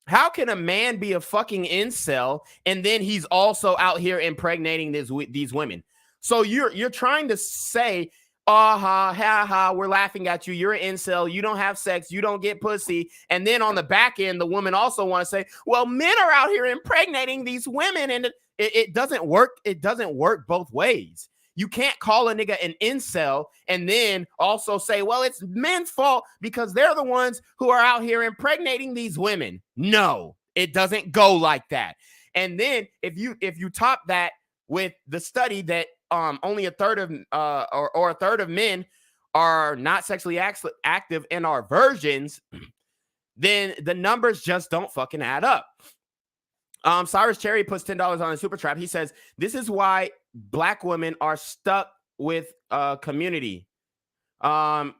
How can a man be a fucking incel and then he's also out here impregnating these women? So you're trying to say, we're laughing at you. You're an incel. You don't have sex. You don't get pussy. And then on the back end, the women also want to say, well, men are out here impregnating these women. And it doesn't work. It doesn't work both ways. You can't call a nigga an incel and then also say, well, it's men's fault because they're the ones who are out here impregnating these women. No, it doesn't go like that. And then if you top that with the study that only a third of or a third of men are not sexually active and are virgins, then the numbers just don't fucking add up. Cyrus Cherry puts $10 on a super trap. He says, this is why Black women are stuck with community. DBTW,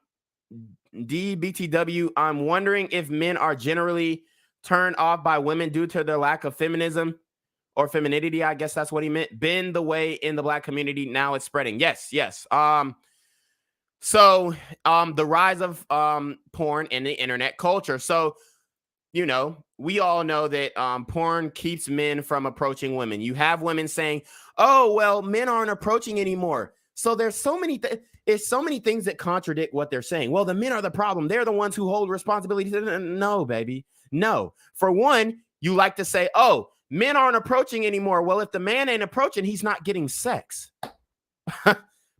I'm wondering if men are generally turned off by women due to their lack of feminism or femininity. I guess that's what he meant. Been the way in the Black community. Now it's spreading. Yes. So the rise of porn and the internet culture. So, you know, we all know that porn keeps men from approaching women. You have women saying, oh, well, men aren't approaching anymore. So there's so many things that contradict what they're saying. Well, the men are the problem. They're the ones who hold responsibility. No, baby. No. For one, you like to say, oh, men aren't approaching anymore. Well, if the man ain't approaching, he's not getting sex.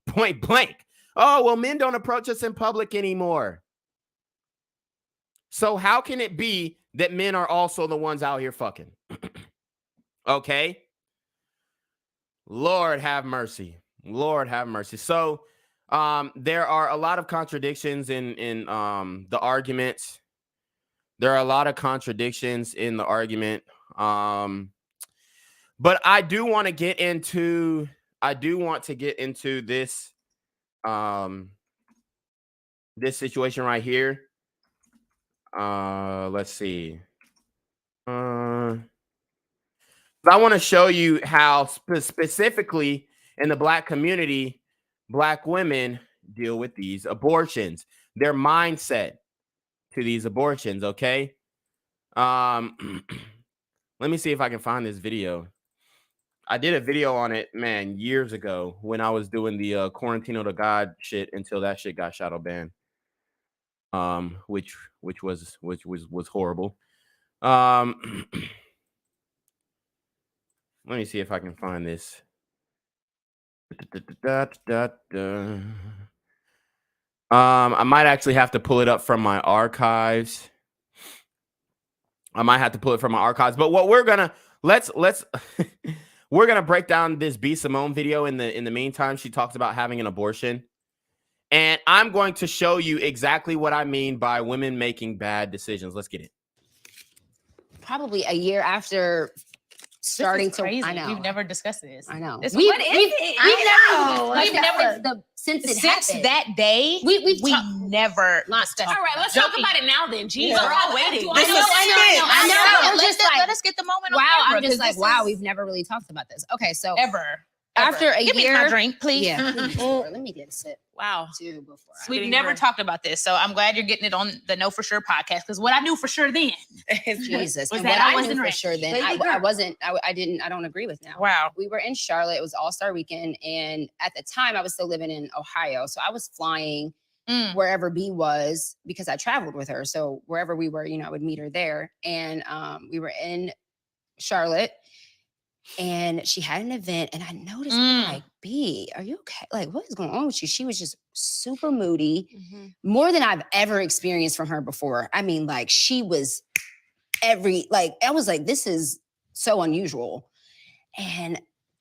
Point blank. Oh, well, men don't approach us in public anymore. So how can it be that men are also the ones out here fucking? Okay. Lord have mercy. Lord have mercy. So there are a lot of contradictions in the arguments. There are a lot of contradictions in the argument. But I do want to get into this this situation right here. Let's see. I want to show you how specifically in the Black community, Black women deal with these abortions, their mindset to these abortions. Okay. Let me see if I can find this video. I did a video on it, man, years ago when I was doing the Quarantino to God shit until that shit got shadow banned. Which was horrible. Let me see if I can find this. I might actually have to pull it up from my archives. But what we're gonna let's we're gonna break down this B. Simone video in the meantime. She talks about having an abortion. And I'm going to show you exactly what I mean by women making bad decisions. Let's get it. Probably a year after starting to. Crazy. I know. We've never discussed this. I know. What is We've never never since that day. We've never discussed. All right, let's talk about it now then. Jeez, Yeah. we're all waiting. I know. Let us get the moment. Wow, on camera, I'm just 'cause like, this wow, is- we've never really talked about this. Okay, so ever. after a Give year, me my drink, please. Yeah, let me get a sip. Wow. Too before We've never talked about this, so I'm glad you're getting it on the Know For Sure podcast. Because what I knew for sure then Jesus, was and that what I I wasn't knew for ready. sure then, Baby I girl. wasn't. I don't agree with now. Wow. We were in Charlotte. It was All-Star Weekend, and at the time, I was still living in Ohio, so I was flying wherever B was because I traveled with her. So wherever we were, I would meet her there, and we were in Charlotte. And she had an event, and I noticed, like, B, are you okay? Like, what is going on with you? She was just super moody, more than I've ever experienced from her before. I mean, like, she was I was like, this is so unusual. And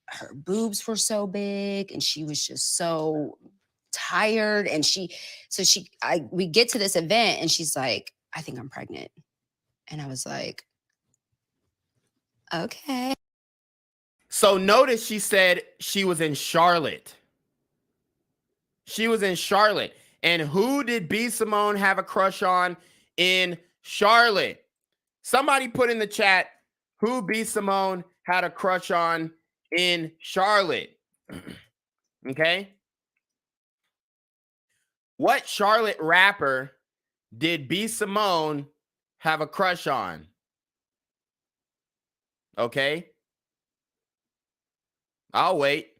her boobs were so big, and she was just so tired. And we get to this event, and she's like, I think I'm pregnant. And I was like, okay. So notice she said she was in Charlotte. She was in Charlotte. And who did B. Simone have a crush on in Charlotte? Somebody put in the chat who B. Simone had a crush on in Charlotte. Okay. What Charlotte rapper did B. Simone have a crush on? Okay. I'll wait.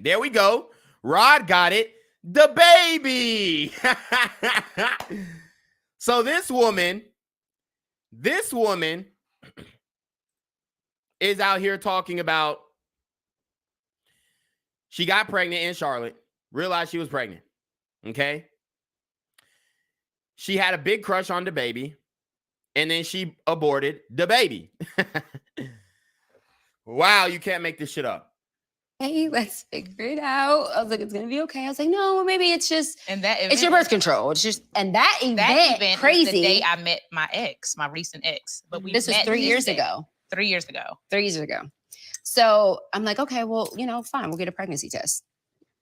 There we go. Rod got it. The Baby. So this woman is out here talking about she got pregnant in Charlotte, realized she was pregnant. Okay. She had a big crush on the baby. And then she aborted the baby. Wow, you can't make this shit up. Hey, let's figure it out. I was like, it's gonna be okay. I was like, no, maybe it's just it's your birth control. It's just that event crazy. Was the day I met my ex, my recent ex. But This was 3 years ago. 3 years ago. 3 years ago. So I'm like, okay, well, fine. We'll get a pregnancy test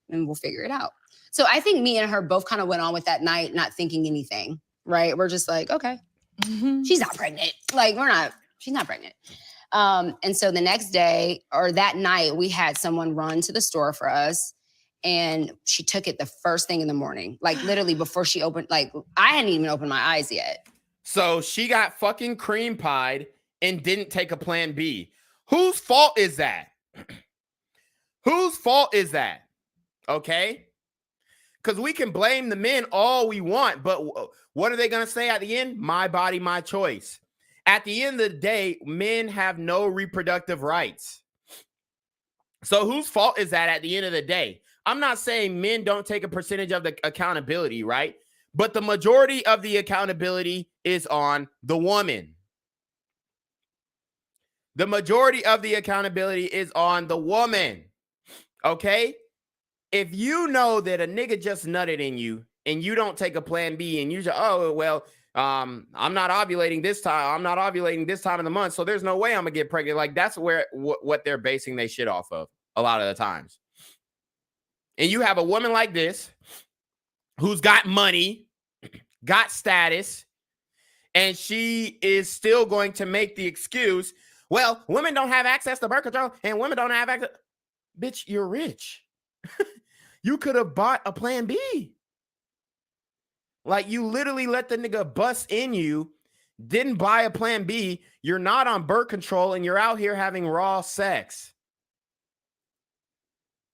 and we'll figure it out. So I think me and her both kind of went on with that night, not thinking anything, right? We're just like, okay, she's not pregnant. Like, she's not pregnant. And so the next day or that night, we had someone run to the store for us, and she took it the first thing in the morning, like literally before she opened, like I hadn't even opened my eyes yet. So she got fucking cream pied and didn't take a plan B. Whose fault is that? Whose fault is that? Okay? Because we can blame the men all we want, but what are they going to say at the end? My body, my choice. At the end of the day, men have no reproductive rights. So whose fault is that at the end of the day? I'm not saying men don't take a percentage of the accountability, right? But the majority of the accountability is on the woman. The majority of the accountability is on the woman. Okay? If you know that a nigga just nutted in you and you don't take a plan B and you just, I'm not ovulating this time. I'm not ovulating this time of the month. So there's no way I'm gonna get pregnant. Like that's what they're basing their shit off of a lot of the times. And you have a woman like this who's got money, got status, and she is still going to make the excuse, well, women don't have access to birth control and women don't have access. Bitch, you're rich. You could have bought a plan B. Like you literally let the nigga bust in you, didn't buy a plan B. You're not on birth control and you're out here having raw sex.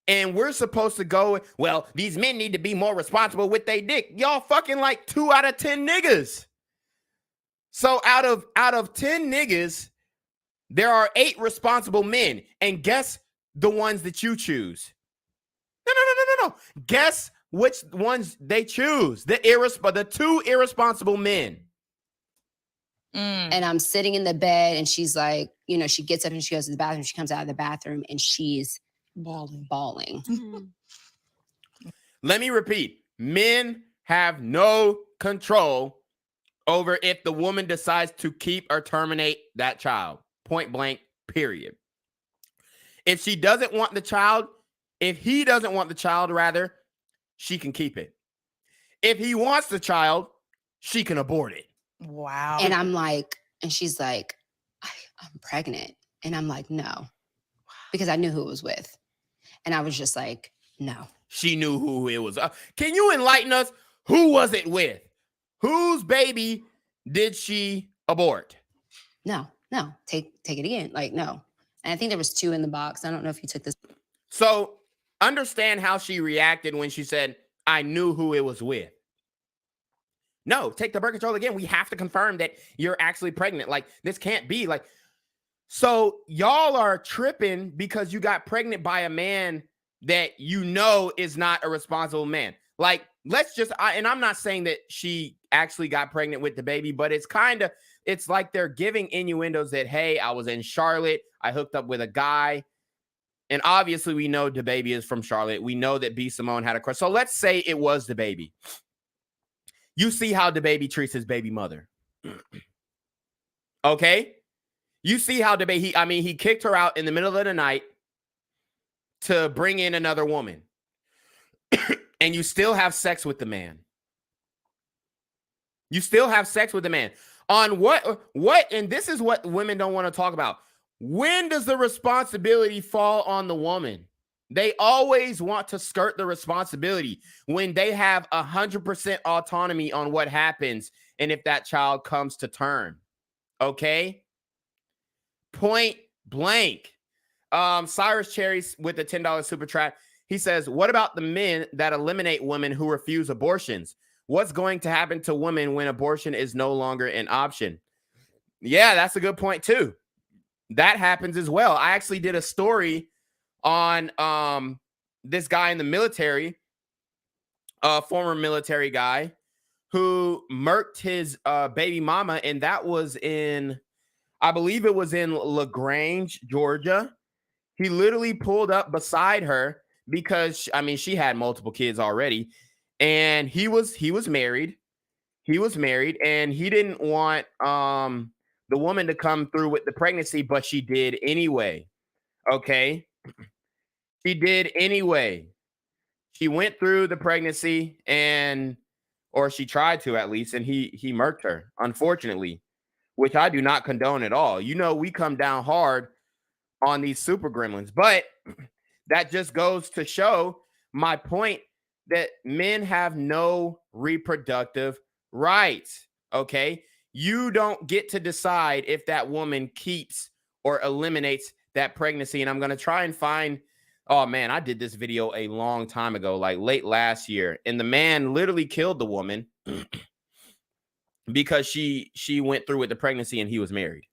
And we're supposed to go, well, these men need to be more responsible with their dick. Y'all fucking like 2 out of 10 niggas. So out of 10 niggas, there are 8 responsible men. And guess the ones that you choose. No. Guess which ones they choose. The 2 irresponsible men. And I'm sitting in the bed and she's like, you know, she gets up and she goes to the bathroom. She comes out of the bathroom and she's bawling. Let me repeat. Men have no control over if the woman decides to keep or terminate that child. Point blank, period. If she doesn't want the child, if he doesn't want the child, rather, she can keep it. If he wants the child, she can abort it. Wow. And I'm like, and she's like, I'm pregnant. And I'm like, no, because I knew who it was with. And I was just like, no. She knew who it was. Can you enlighten us? Who was it with? Whose baby did she abort? No, take it again. Like, no. And I think there was 2 in the box. I don't know if you took this. So understand how she reacted when she said, I knew who it was with. No, take the birth control again. We have to confirm that you're actually pregnant. Like, this can't be like, so y'all are tripping because you got pregnant by a man that you know is not a responsible man. Like, let's just, and I'm not saying that she actually got pregnant with the baby, but it's like they're giving innuendos that, hey, I was in Charlotte. I hooked up with a guy. And obviously we know the baby is from Charlotte. We know that B. Simone had a crush. So let's say it was the baby. You see how the baby treats his baby mother. Okay? You see how the baby, he kicked her out in the middle of the night to bring in another woman. And you still have sex with the man. You still have sex with the man. On what, and this is what women don't want to talk about. When does the responsibility fall on the woman? They always want to skirt the responsibility when they have 100% autonomy on what happens and if that child comes to term. Okay? Point blank. Cyrus Cherries with the $10 super chat. He says, what about the men that eliminate women who refuse abortions? What's going to happen to women when abortion is no longer an option? Yeah, that's a good point too. That happens as well. I actually did a story on this guy in the military, a former military guy who murked his baby mama, and that was in, I believe it was in LaGrange, Georgia. He literally pulled up beside her because, she had multiple kids already, and he was married. He was married, and he didn't want the woman to come through with the pregnancy, but she did anyway. Okay? She did anyway. She went through the pregnancy or she tried to at least, and he murked her, unfortunately, which I do not condone at all. You know, we come down hard on these super gremlins, but that just goes to show my point that men have no reproductive rights. Okay? You don't get to decide if that woman keeps or eliminates that pregnancy. And I'm going to try and find, oh man, I did this video a long time ago, like late last year. And the man literally killed the woman because she went through with the pregnancy and he was married.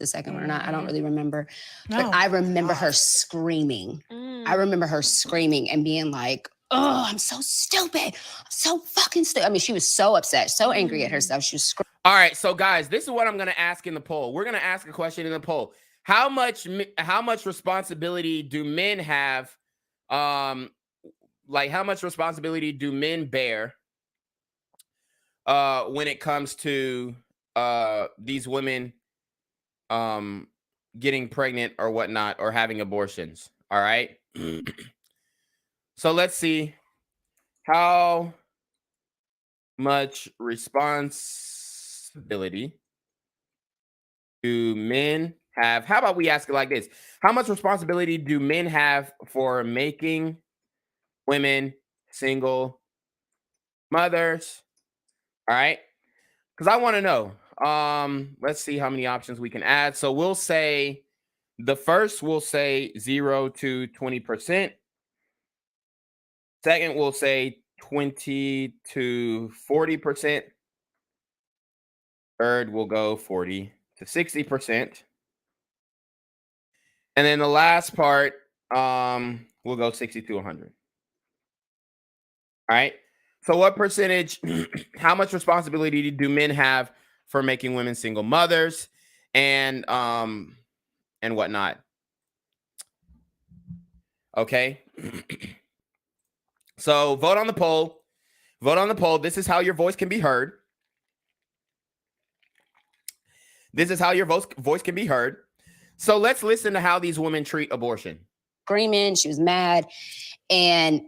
The second one or not, I don't really remember. No. But I remember her screaming. I remember her screaming and being like, oh, I'm so stupid. I'm so fucking stupid. She was so upset, so angry at herself. She was screaming. All right, so guys, this is what I'm going to ask in the poll. We're going to ask a question in the poll. How much responsibility do men have? How much responsibility do men bear when it comes to these women getting pregnant or whatnot, or having abortions? All right. So let's see how much responsibility do men have? How about we ask it like this? How much responsibility do men have for making women single mothers? All right. Because I want to know. Let's see how many options we can add. So we'll say the first, we'll say 0 to 20%. Second, we'll say 20 to 40%. Third, we'll go 40 to 60%. And then the last part, we'll go 60 to 100. All right. So what percentage, how much responsibility do men have for making women single mothers and whatnot. Okay. So vote on the poll. Vote on the poll. This is how your voice can be heard. This is how your voice can be heard. So let's listen to how these women treat abortion. Screaming, she was mad. And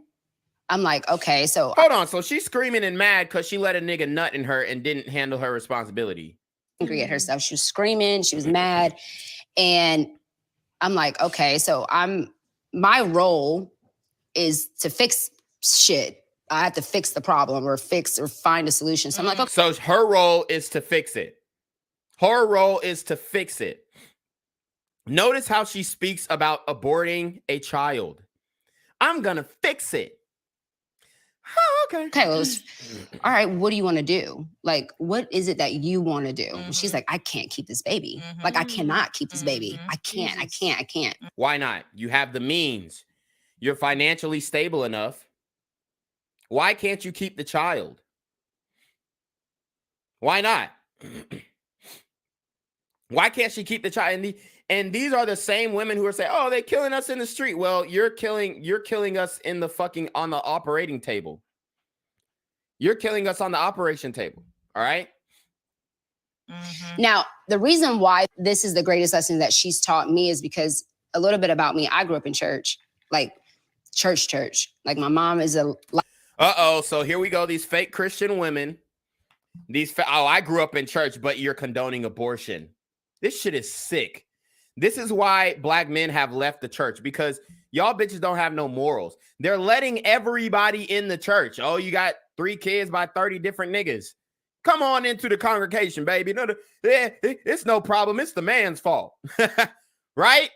I'm like, okay, so. Hold on. So she's screaming and mad because she let a nigga nut in her and didn't handle her responsibility. Angry at herself. She was screaming, she was mad. And I'm like, okay, so my role is to fix shit. I have to fix the problem or find a solution. So I'm like, okay. So her role is to fix it. Her role is to fix it. Notice how she speaks about aborting a child. I'm gonna fix it. Oh, okay. Okay, well, all right, what do you want to do? Like, what is it that you want to do? She's like, I can't keep this baby. Like, I cannot keep this baby. I can't. Why not? You have the means. You're financially stable enough. Why can't you keep the child? Why not? Why can't she keep the child? And these are the same women who are saying, "Oh, they're killing us in the street." Well, you're killing us in the on the operating table. You're killing us on the operation table. All right. Now, the reason why this is the greatest lesson that she's taught me is because a little bit about me. I grew up in church, like church. Like my mom is a. So here we go. These fake Christian women. I grew up in church, but you're condoning abortion. This shit is sick. This is why black men have left the church, because y'all bitches don't have no morals. They're letting everybody in the church. Oh, you got 3 kids by 30 different niggas. Come on into the congregation, baby. No, it's no problem. It's the man's fault. Right?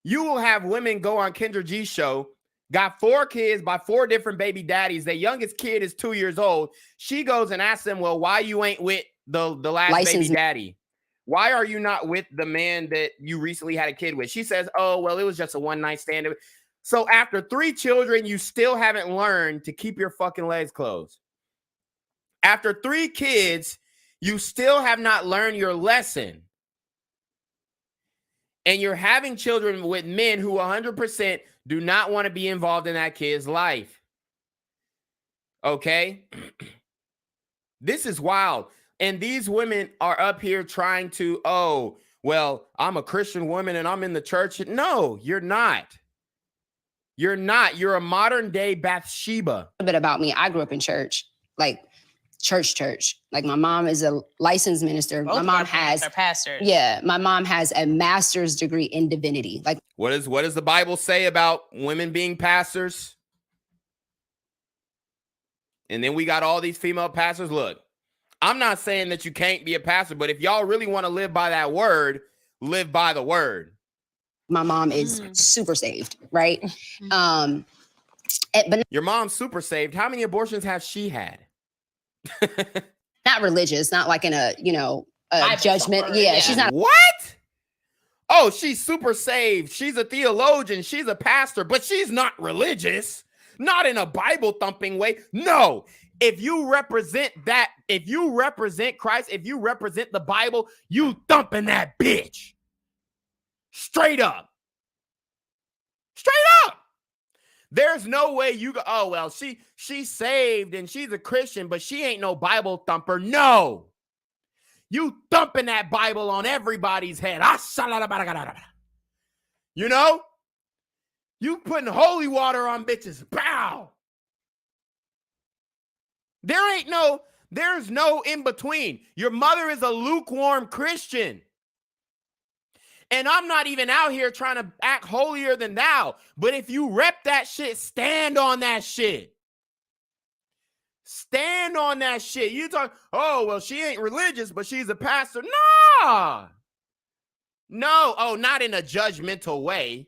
You will have women go on Kendra G's show, got 4 kids by 4 different baby daddies. Their youngest kid is 2 years old. She goes and asks them, well, why you ain't with the last baby daddy? Why are you not with the man that you recently had a kid with? She says, oh, well, it was just a one-night stand. So after 3 children, you still haven't learned to keep your fucking legs closed. After 3 kids, you still have not learned your lesson. And you're having children with men who 100% do not want to be involved in that kid's life. Okay? This is wild. And these women are up here trying to, oh, well, I'm a Christian woman and I'm in the church. No, you're not. You're not. You're a modern day Bathsheba. A bit about me. I grew up in church, like church. Like my mom is a licensed minister. Both my mom has pastors. Yeah, my mom has a master's degree in divinity. Like, what does the Bible say about women being pastors? And then we got all these female pastors. Look, I'm not saying that you can't be a pastor, but if y'all really want to live by that word, live by the word. My mom is super saved, right? But your mom's super saved. How many abortions has she had? Not religious, not like in a judgment. Yeah, she's not. What? Oh, she's super saved. She's a theologian. She's a pastor, but she's not religious. Not in a Bible thumping way. No. If you represent that, if you represent Christ, if you represent the Bible, you thumping that bitch. Straight up. Straight up. There's no way you go, oh, well, she's saved and she's a Christian, but she ain't no Bible thumper. No. You thumping that Bible on everybody's head. You know? You putting holy water on bitches. Bow. There's no in between. Your mother is a lukewarm Christian. And I'm not even out here trying to act holier than thou. But if you rep that shit, stand on that shit. Stand on that shit. You talk, oh, well, she ain't religious, but she's a pastor. Nah. No. Oh, not in a judgmental way.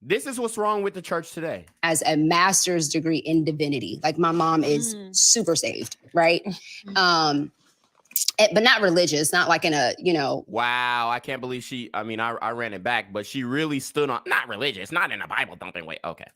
This is what's wrong with the church today. As a master's degree in divinity. Like my mom is super saved, right? But not religious, not like in a, Wow, I can't believe I ran it back, but she really stood on, not religious, not in a Bible thumping way. Okay.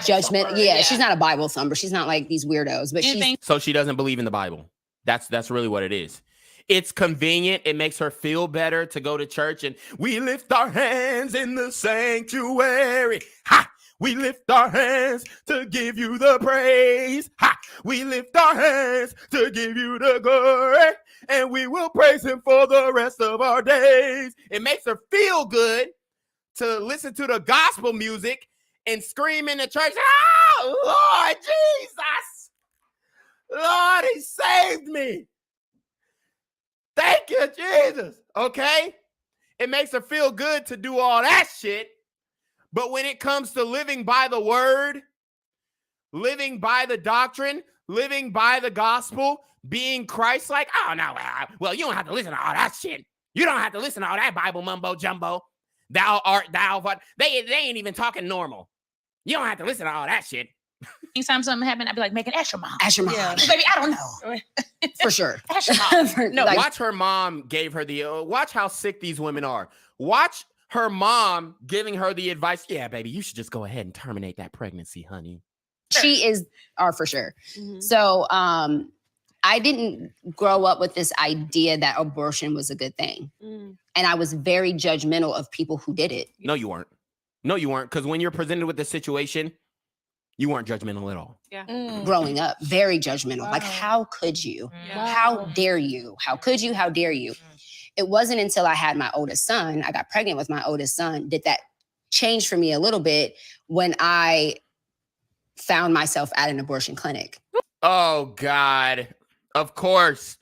Judgment. Yeah, she's not a Bible thumper. She's not like these weirdos, but so she doesn't believe in the Bible. That's really what it is. It's convenient. It makes her feel better to go to church, and we lift our hands in the sanctuary. Ha! We lift our hands to give you the praise. Ha! We lift our hands to give you the glory, and we will praise him for the rest of our days. It makes her feel good to listen to the gospel music and scream in the church, oh, Lord Jesus! Lord, he saved me. Thank you, Jesus. Okay? It makes her feel good to do all that shit. But when it comes to living by the word, living by the doctrine, living by the gospel, being Christ-like, oh, no, well, you don't have to listen to all that shit. You don't have to listen to all that Bible mumbo jumbo. Thou art thou, but they ain't even talking normal. You don't have to listen to all that shit. Anytime something happened, I'd be like, Megan, ask your mom. Ask your mom. Yeah. Baby, I don't know. For sure. Ask your mom. No, watch her mom gave her the, watch how sick these women are. Watch her mom giving her the advice. Yeah, baby, you should just go ahead and terminate that pregnancy, honey. She is, for sure. So I didn't grow up with this idea that abortion was a good thing. And I was very judgmental of people who did it. No, you weren't. No, you weren't. Because when you're presented with this situation, you weren't judgmental at all. Growing up, very judgmental. Like, how could you? How dare you? How could you? How dare you? It wasn't until I had my oldest son, I got pregnant with my oldest son, did that change for me a little bit when I found myself at an abortion clinic. Oh, God. Of course.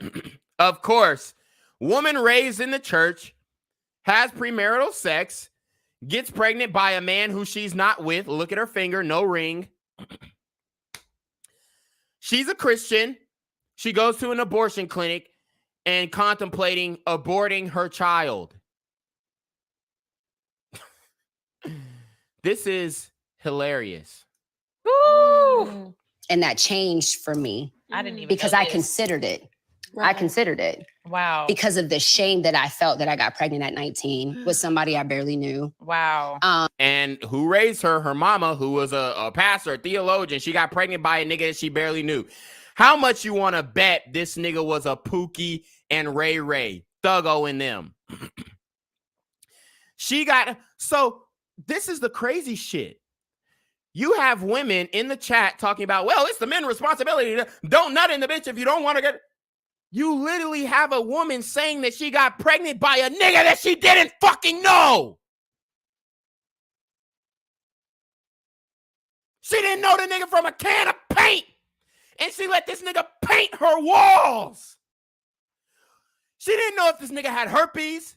Of course. Woman raised in the church, has premarital sex, gets pregnant by a man who she's not with. Look at her finger, no ring. She's a Christian. She goes to an abortion clinic and contemplating aborting her child. This is hilarious. Woo! And that changed for me. I didn't even because know I this. considered it. Right. I considered it. Wow. Because of the shame that I felt that I got pregnant at 19 with somebody I barely knew. Wow. And who raised her? Her mama, who was a pastor, a theologian. She got pregnant by a nigga that she barely knew. How much you want to bet this nigga was a Pookie and Ray Ray, Thuggo and them? So this is the crazy shit. You have women in the chat talking about, well, it's the men's responsibility to don't nut in the bitch if you don't want to get. You literally have a woman saying that she got pregnant by a nigga that she didn't fucking know. She didn't know the nigga from a can of paint. And she let this nigga paint her walls. She didn't know if this nigga had herpes.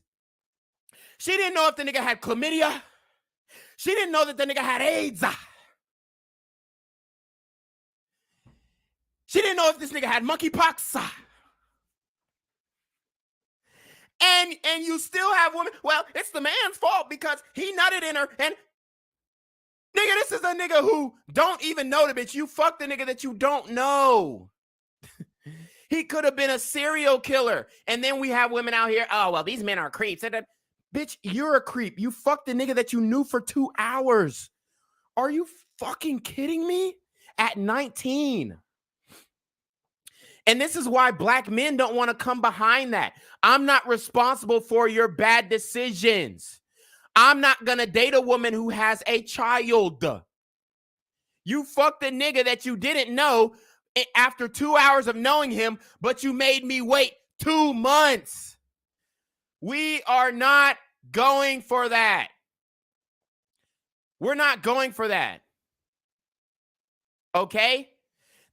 She didn't know if the nigga had chlamydia. She didn't know that the nigga had AIDS. She didn't know if this nigga had monkeypox. And you still have women. Well, it's the man's fault because he nutted in her. And nigga, this is a nigga who don't even know the bitch. You fucked the nigga that you don't know. He could have been a serial killer. And then we have women out here. Oh, well, these men are creeps. Bitch, you're a creep. You fucked the nigga that you knew for 2 hours. Are you fucking kidding me? At 19. And this is why black men don't want to come behind that. I'm not responsible for your bad decisions. I'm not going to date a woman who has a child. You fucked a nigga that you didn't know after 2 hours of knowing him, but you made me wait 2 months. We are not going for that. We're not going for that. Okay?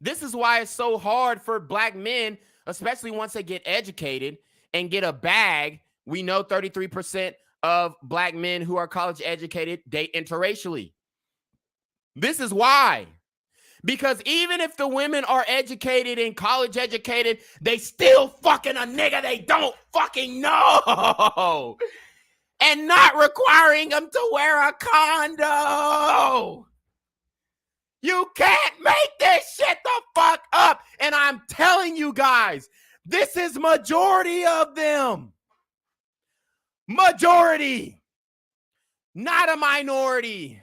This is why it's so hard for black men, especially once they get educated and get a bag. We know 33% of black men who are college educated date interracially. This is why. Because even if the women are educated and college educated, they still fucking a nigga they don't fucking know. And not requiring them to wear a condo. You can't make this shit the fuck up. And I'm telling you guys, this is majority of them. Majority. Not a minority.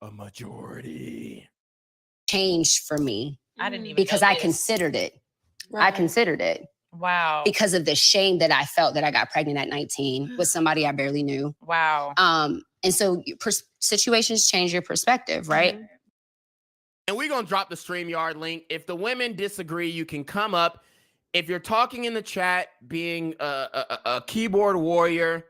A majority. Changed for me. I didn't even because know I this. considered it. I considered it. Wow. Because of the shame that I felt that I got pregnant at 19 with somebody I barely knew. Wow. And so situations change your perspective, right? And we're going to drop the StreamYard link. If the women disagree, you can come up. If you're talking in the chat, being a keyboard warrior,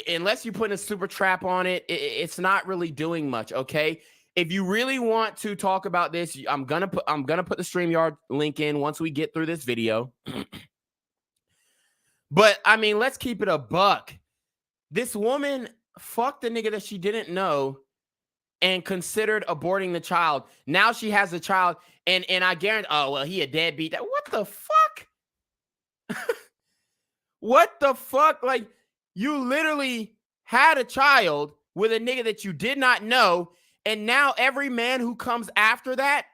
unless you put a super trap on it, it's not really doing much, okay? If you really want to talk about this, I'm gonna put the StreamYard link in once we get through this video. But I mean, let's keep it a buck. This woman fucked a nigga that she didn't know and considered aborting the child. Now she has a child, and I guarantee, oh well, he a deadbeat. What the fuck? What the fuck? Like, you literally had a child with a nigga that you did not know. And now every man who comes after that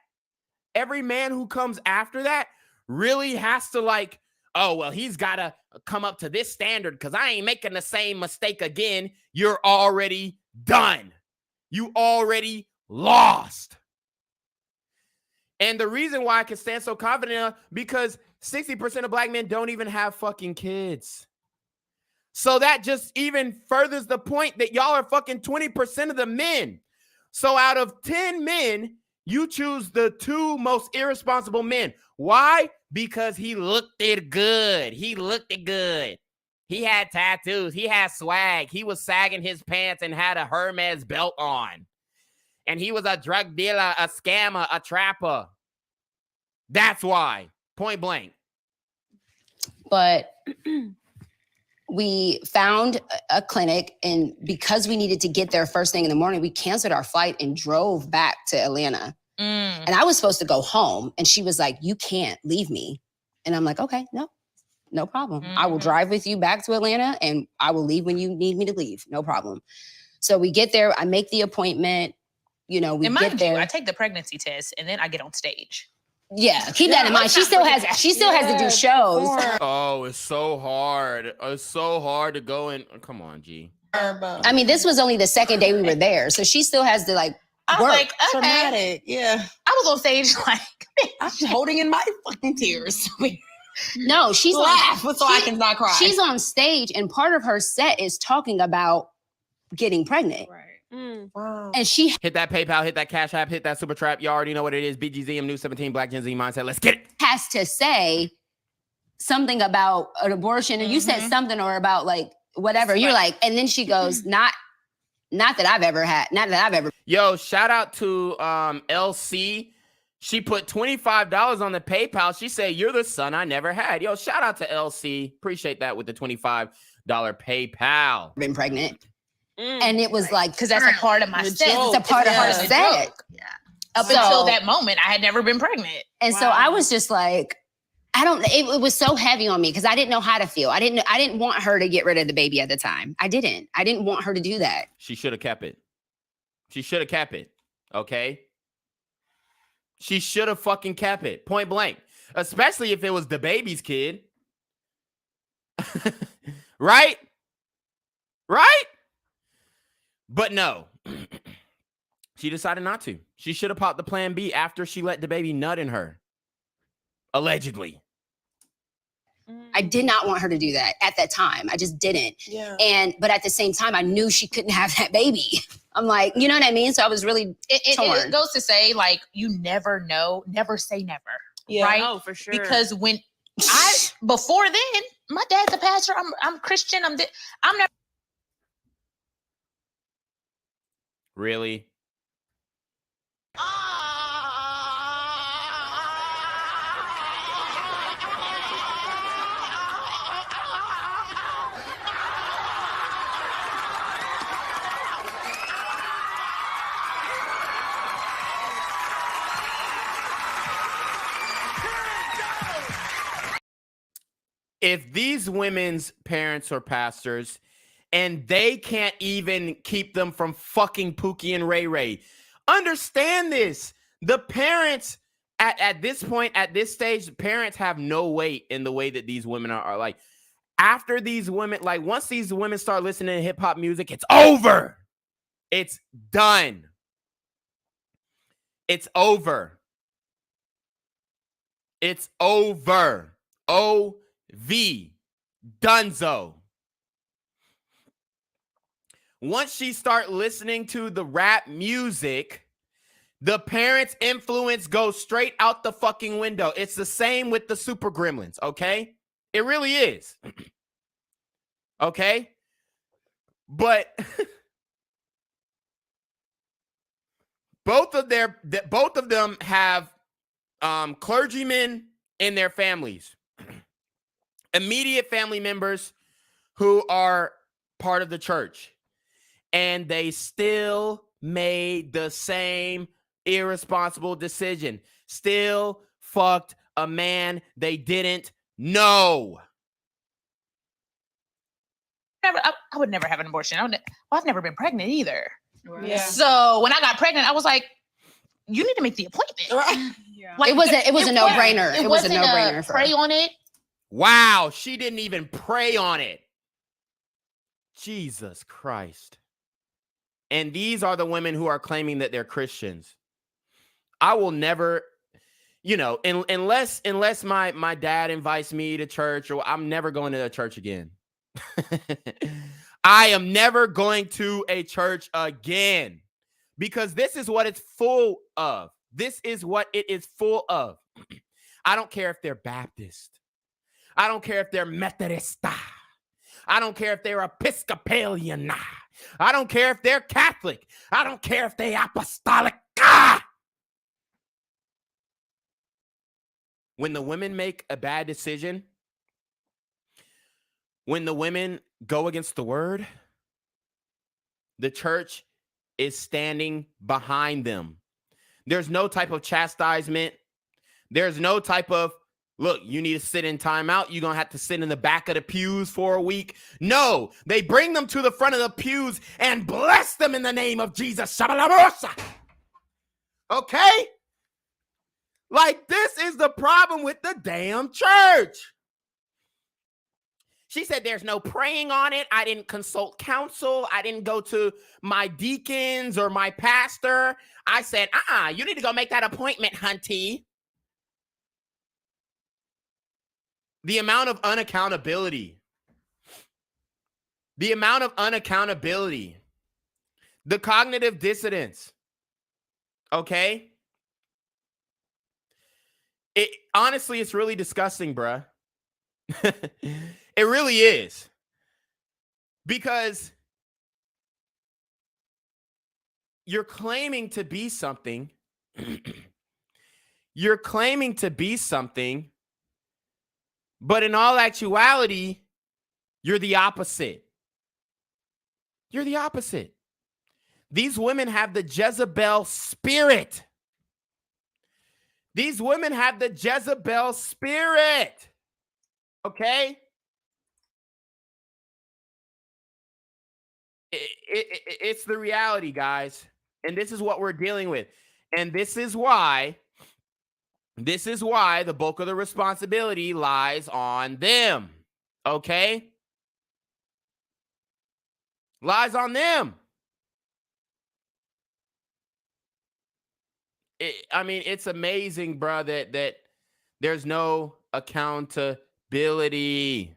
really has to like, oh, well, he's got to come up to this standard because I ain't making the same mistake again. You're already done. You already lost. And the reason why I can stand so confident because 60% of black men don't even have fucking kids. So that just even furthers the point that y'all are fucking 20% of the men. So out of 10 men, you choose the 2 most irresponsible men. Why? Because he looked it good. He looked it good. He had tattoos. He had swag. He was sagging his pants and had a Hermes belt on. And he was a drug dealer, a scammer, a trapper. That's why. Point blank. But we found a clinic, and because we needed to get there first thing in the morning, we canceled our flight and drove back to Atlanta. And I was supposed to go home, and she was like, you can't leave me. And I'm like, okay, no problem. I will drive with you back to Atlanta, and I will leave when you need me to leave. No problem. So we get there. I make the appointment. You know, we get there. I take the pregnancy test, and then I get on stage. Yeah, keep that in mind. She still has to do shows. Oh, it's so hard. It's so hard to go in. Come on, G. I mean, this was only the second day we were there, so she still has to like I was work. like, okay. Traumatic, yeah. I was on stage like, I'm holding in my fucking tears. No, she's laugh so I can not cry. She's on stage, and part of her set is talking about getting pregnant. Right. Wow. And she hit that PayPal, hit that Cash App, hit that Super Trap. You already know what it is. BGZM New 17 Black Gen Z Mindset. Let's get it. has to say something about an abortion, and you said something or about like whatever. You're like, and then she goes, not that I've ever had, not that I've ever. Yo, shout out to LC. She put $25 on the PayPal. She said, you're the son I never had. Yo, shout out to LC. Appreciate that with the $25 PayPal. Been pregnant. And it was like, because that's a part of my set. It's a part of her set. Yeah. Up until that moment, I had never been pregnant. And so I was just like, it was so heavy on me because I didn't know how to feel. I didn't want her to get rid of the baby at the time. I didn't want her to do that. She should have kept it. She should have kept it. Okay. She should have fucking kept it. Point blank. Especially if it was the baby's kid. Right? Right? But no. She decided not to. She should have popped the plan B after she let the baby nut in her. Allegedly. I did not want her to do that at that time. I just didn't. Yeah. But at the same time, I knew she couldn't have that baby. I'm like, you know what I mean? So I was really torn. It goes to say, like, you never know, never say never. Yeah. Right? Oh, for sure. Because when before then, my dad's a pastor. I'm Christian. I'm never. Really? If these women's parents are pastors and they can't even keep them from fucking Pookie and Ray Ray, understand this. The parents at this point, at this stage, parents have no weight in the way that these women are like. After these women, like once these women start listening to hip hop music, it's over. It's done. It's over. It's over. O-V. Dunzo. Once she start listening to the rap music, the parents' influence goes straight out the fucking window. It's the same with the Super Gremlins, okay? It really is. Okay? But both of them have clergymen in their families. Immediate family members who are part of the church. And they still made the same irresponsible decision. Still fucked a man they didn't know. I would never have an abortion. I've never been pregnant either. Yeah. So when I got pregnant, I was like, you need to make the appointment. Yeah. It was a no-brainer. It was a no-brainer. Pray on it. Wow, she didn't even pray on it. Jesus Christ. And these are the women who are claiming that they're Christians. I will never, unless my dad invites me to church, or I'm never going to a church again. I am never going to a church again, because this is what it's full of. This is what it is full of. I don't care if they're Baptist. I don't care if they're Methodist. I don't care if they're Episcopalian. I don't care if they're Catholic. I don't care if they're apostolic. When the women make a bad decision, when the women go against the word, the church is standing behind them. There's no type of chastisement. There's no type of, look, you need to sit in timeout. You're going to have to sit in the back of the pews for a week. No, they bring them to the front of the pews and bless them in the name of Jesus. Okay? Like, this is the problem with the damn church. She said there's no praying on it. I didn't consult counsel. I didn't go to my deacons or my pastor. I said, you need to go make that appointment, hunty. The amount of unaccountability. The cognitive dissonance. Okay? Honestly, it's really disgusting, bruh. It really is. Because you're claiming to be something. You're claiming to be something. But in all actuality, you're the opposite. You're the opposite. These women have the Jezebel spirit. These women have the Jezebel spirit. Okay? It's the reality, guys. And this is what we're dealing with. And this is why the bulk of the responsibility lies on them. Okay? Lies on them. It's amazing, bro, that there's no accountability.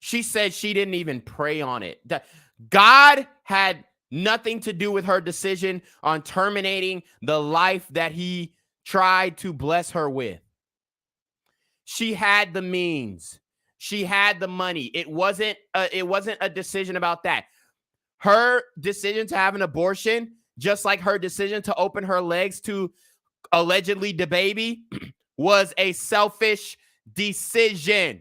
She said she didn't even pray on it. God had nothing to do with her decision on terminating the life that he tried to bless her with. She had the means. She had the money. It wasn't a decision about that. Her decision to have an abortion, just like her decision to open her legs to allegedly the baby, was a selfish decision.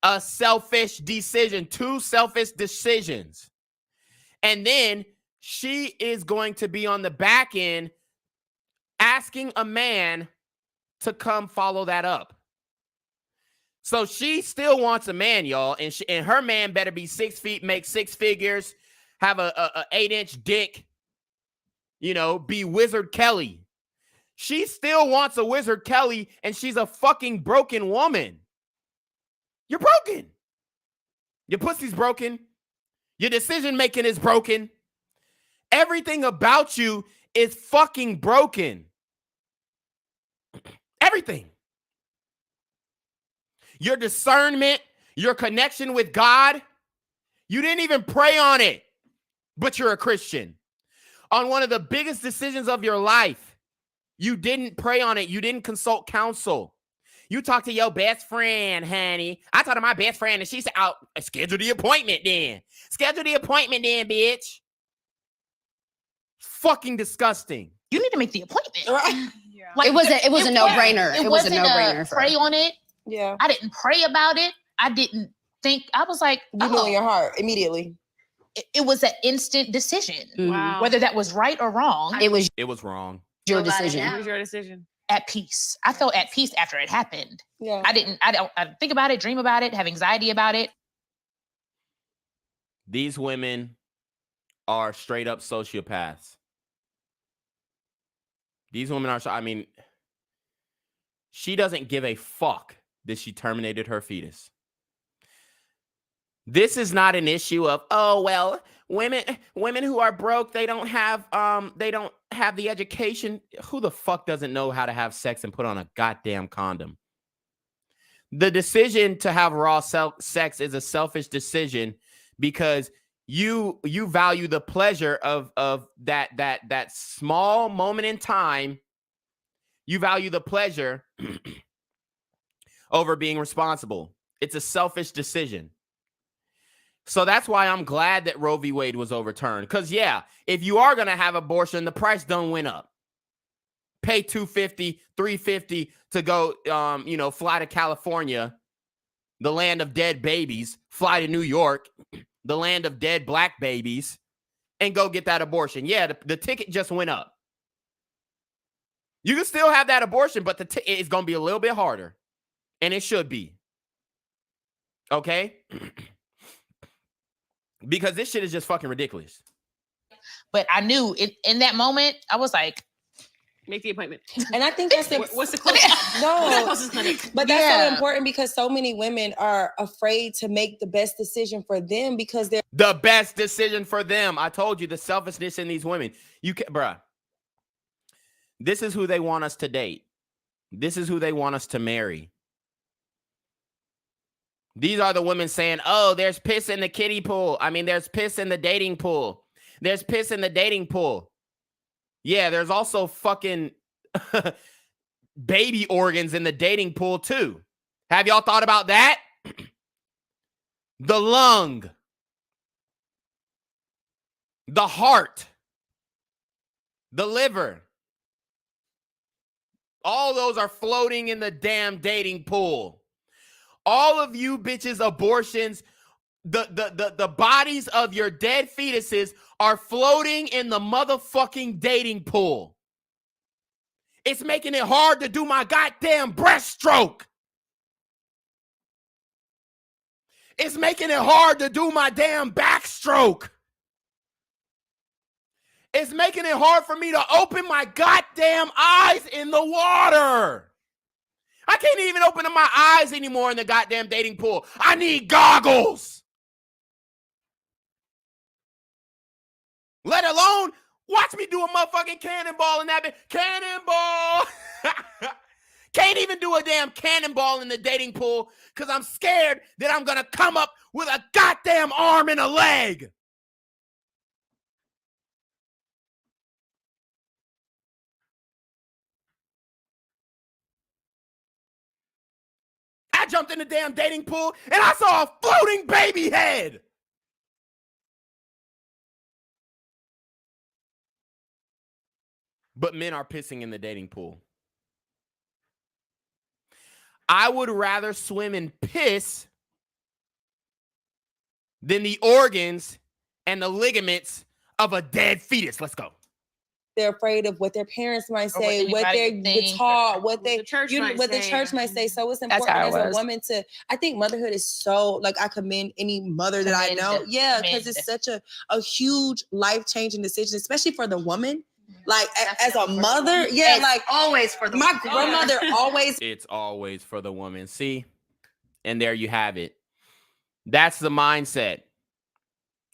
A selfish decision. Two selfish decisions. And then she is going to be on the back end asking a man to come follow that up. So she still wants a man, y'all. And her man better be 6 feet, make 6 figures, have a 8-inch dick, be Wizard Kelly. She still wants a Wizard Kelly, and she's a fucking broken woman. You're broken. Your pussy's broken. Your decision making is broken. Everything about you is fucking broken. Everything. Your discernment, your connection with God, you didn't even pray on it, but you're a Christian. On one of the biggest decisions of your life, you didn't pray on it. You didn't consult counsel. You talk to your best friend, honey. I talked to my best friend, and she said, "Oh, schedule the appointment then. Schedule the appointment then, bitch." Fucking disgusting. You need to make the appointment. Right. Like, it was a no-brainer. It was a wasn't no-brainer. Pray on it. Yeah. I didn't pray about it. I didn't think. I was like, you know in your heart immediately. It was an instant decision. Wow. Whether that was right or wrong. It was wrong. Your decision. It was your decision. At peace. I felt at peace after it happened. Yeah. I don't think about it, dream about it, have anxiety about it. These women are straight up sociopaths. These women are, I mean, she doesn't give a fuck that she terminated her fetus. This is not an issue of, oh, well, women who are broke, they don't have the education. Who the fuck doesn't know how to have sex and put on a goddamn condom? The decision to have raw sex is a selfish decision because you value the pleasure of that small moment in time. You value the pleasure over being responsible. It's a selfish decision. So that's why I'm glad that Roe v. Wade was overturned. Because, yeah, if you are going to have abortion, the price don't went up. Pay $250, $350 to go, fly to California, the land of dead babies, fly to New York, the land of dead black babies, and go get that abortion. Yeah, the ticket just went up. You can still have that abortion, but it's going to be a little bit harder. And it should be. Okay? Because this shit is just fucking ridiculous. But I knew in that moment, I was like, make the appointment. And I think that's what's the closest? No, What's the closest clinic? but that's so important because so many women are afraid to make the best decision for them because they're the best decision for them. I told you the selfishness in these women. Bruh. This is who they want us to date. This is who they want us to marry. These are the women saying, oh, there's piss in the kiddie pool. I mean, there's piss in the dating pool. There's piss in the dating pool. Yeah, there's also fucking baby organs in the dating pool too. Have y'all thought about that? The lung, the heart, the liver. All those are floating in the damn dating pool. All of you bitches abortions, the bodies of your dead fetuses are floating in the motherfucking dating pool. It's making it hard to do my goddamn breaststroke. It's making it hard to do my damn backstroke. It's making it hard for me to open my goddamn eyes in the water. I can't even open my eyes anymore in the goddamn dating pool. I need goggles. Let alone watch me do a motherfucking cannonball in that bitch. Cannonball. Can't even do a damn cannonball in the dating pool because I'm scared that I'm going to come up with a goddamn arm and a leg. I jumped in the damn dating pool and I saw a floating baby head. But men are pissing in the dating pool. I would rather swim in piss than the organs and the ligaments of a dead fetus. Let's go. They're afraid of what their parents might say, what they're taught, what the church might say. So it's important as a woman to. I think motherhood is so I commend any mother that I know. Yeah, because it's such a huge life changing decision, especially for the woman. As a mother, it's always for the my grandmother always. It's always for the woman. See, and there you have it. That's the mindset.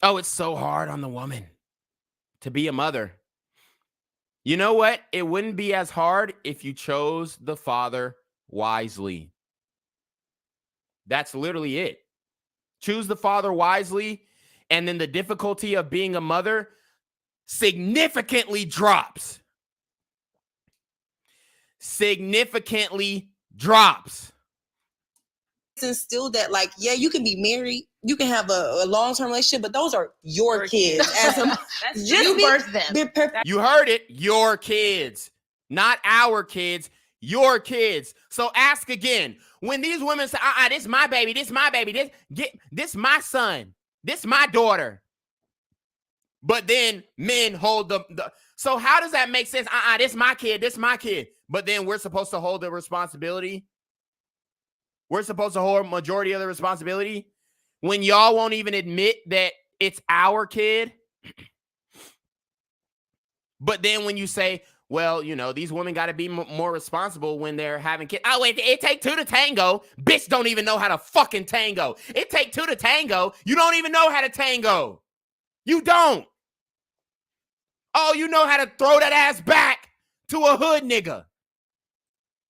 Oh, it's so hard on the woman to be a mother. You know what? It wouldn't be as hard if you chose the father wisely. That's literally it. Choose the father wisely, and then the difficulty of being a mother significantly drops. Significantly drops. Instill that, like, yeah, you can be married, you can have a long-term relationship, but those are your kids. As a, You birthed them. You heard it. Your kids, not our kids. Your kids. So ask again. When these women say, this my baby, this my baby, this my son, this my daughter. But then men hold the so how does that make sense? This my kid, this my kid. But then we're supposed to hold the responsibility. We're supposed to hold a majority of the responsibility when y'all won't even admit that it's our kid. But then when you say, well, you know, these women got to be more responsible when they're having kids. Oh, wait, it take two to tango. Bitch don't even know how to fucking tango. It take two to tango. You don't even know how to tango. You don't. Oh, you know how to throw that ass back to a hood nigga.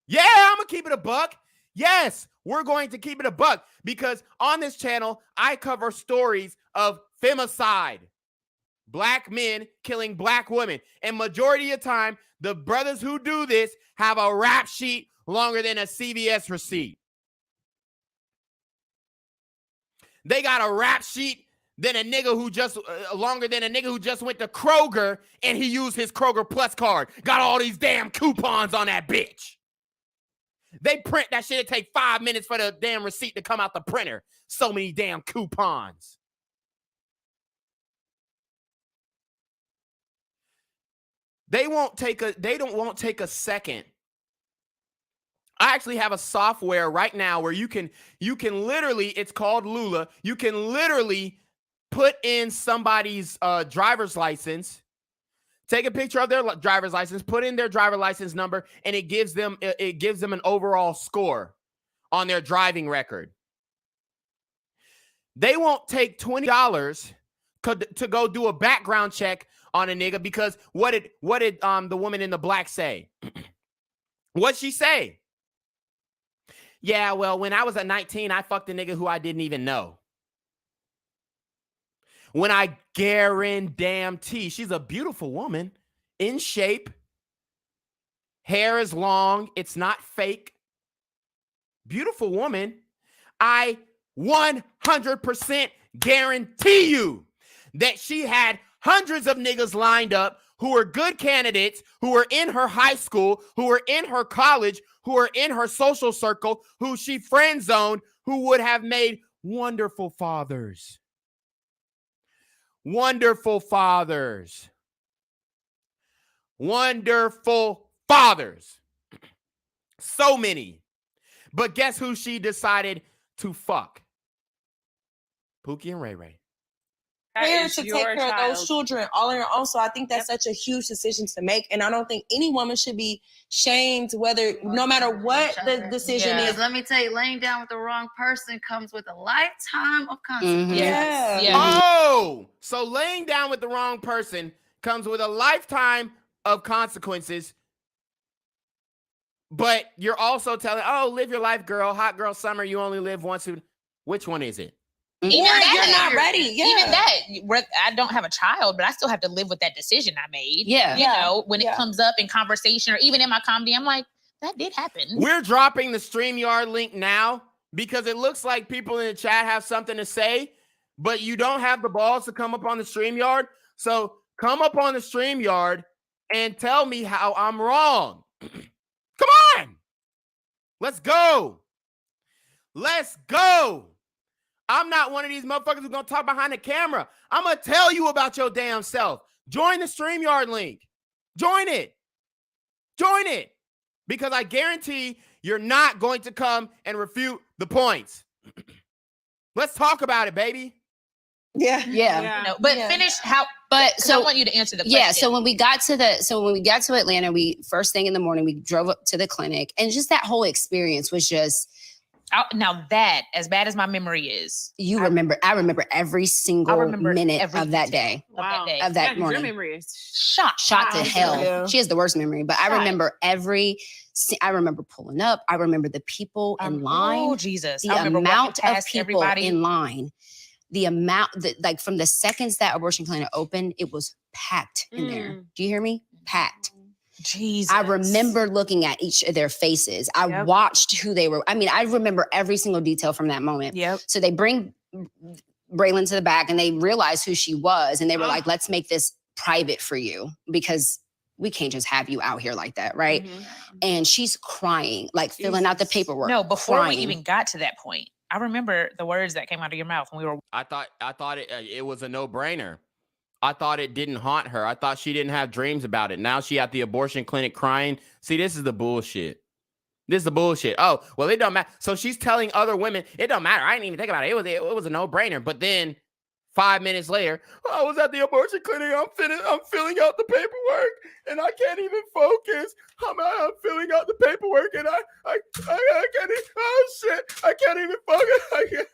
Yeah, I'm going to keep it a buck. Yes, we're going to keep it a buck because on this channel, I cover stories of femicide. Black men killing black women. And majority of the time, the brothers who do this have a rap sheet longer than a CVS receipt. They got a rap sheet than a nigga who just longer than a nigga who just went to Kroger and he used his Kroger Plus card. Got all these damn coupons on that bitch. They print that shit. It take 5 minutes for the damn receipt to come out the printer. So many damn coupons. They won't take a second. I actually have a software right now where you can literally, it's called Lula. You can literally put in somebody's driver's license, take a picture of their driver's license, put in their driver's license number, and it gives them an overall score on their driving record. They won't take $20 to go do a background check on a nigga because what did the woman in the black say? What'd she say? Yeah, well, when I was at 19, I fucked a nigga who I didn't even know. When I guarantee she's a beautiful woman, in shape, hair is long, it's not fake. Beautiful woman. I 100% guarantee you that she had hundreds of niggas lined up who were good candidates, who were in her high school, who were in her college, who were in her social circle, who she friend zoned, who would have made wonderful fathers. Wonderful fathers. Wonderful fathers. So many. But guess who she decided to fuck? Pookie and Ray Ray. Fair to take care of those children all on your own. So I think that's such a huge decision to make. And I don't think any woman should be shamed no matter what the decision is. Let me tell you, laying down with the wrong person comes with a lifetime of consequences. Yeah. Oh, so laying down with the wrong person comes with a lifetime of consequences. But you're also telling, live your life, girl. Hot girl summer. You only live once. Which one is it? Even that, you're not ready. Yeah. Even that, I don't have a child, but I still have to live with that decision I made. Yeah. You know, when it comes up in conversation or even in my comedy, I'm like, that did happen. We're dropping the StreamYard link now because it looks like people in the chat have something to say, but you don't have the balls to come up on the StreamYard. So come up on the StreamYard and tell me how I'm wrong. Come on. Let's go. Let's go. I'm not one of these motherfuckers who's going to talk behind the camera. I'm going to tell you about your damn self. Join the StreamYard link. Join it. Join it. Because I guarantee you're not going to come and refute the points. Let's talk about it, baby. Yeah. Finish how. But so I want you to answer the question. Yeah. So when we got to Atlanta, we first thing in the morning, we drove up to the clinic, and just that whole experience was just. Now that, as bad as my memory is, I remember every single minute of that day. Wow. Of that morning. Your memory is shot to hell. Yeah. She has the worst memory, but I remember I remember pulling up. I remember the people in line. Oh, Jesus. The I remember amount walking of past people everybody. in line. The amount that, like, from the seconds that abortion clinic opened, it was packed in there. Do you hear me? Packed. Jesus. I remember looking at each of their faces. I watched who they were. I mean, I remember every single detail from that moment. Yep. So they bring Braylon to the back and they realized who she was. And they were like, let's make this private for you because we can't just have you out here like that, right? Mm-hmm. And she's crying, like filling out the paperwork. No, before crying. we even got to that point, I remember the words that came out of your mouth when we were. I thought it was a no-brainer. I thought it didn't haunt her. I thought she didn't have dreams about it. Now she at the abortion clinic crying. See, this is the bullshit. This is the bullshit. Oh, well, it don't matter. So she's telling other women, it don't matter. I didn't even think about it. It was a no-brainer. But then 5 minutes later, I was at the abortion clinic. I'm filling out the paperwork, and I can't even focus. I'm filling out the paperwork, and I can't. Oh shit! I can't even focus. I can't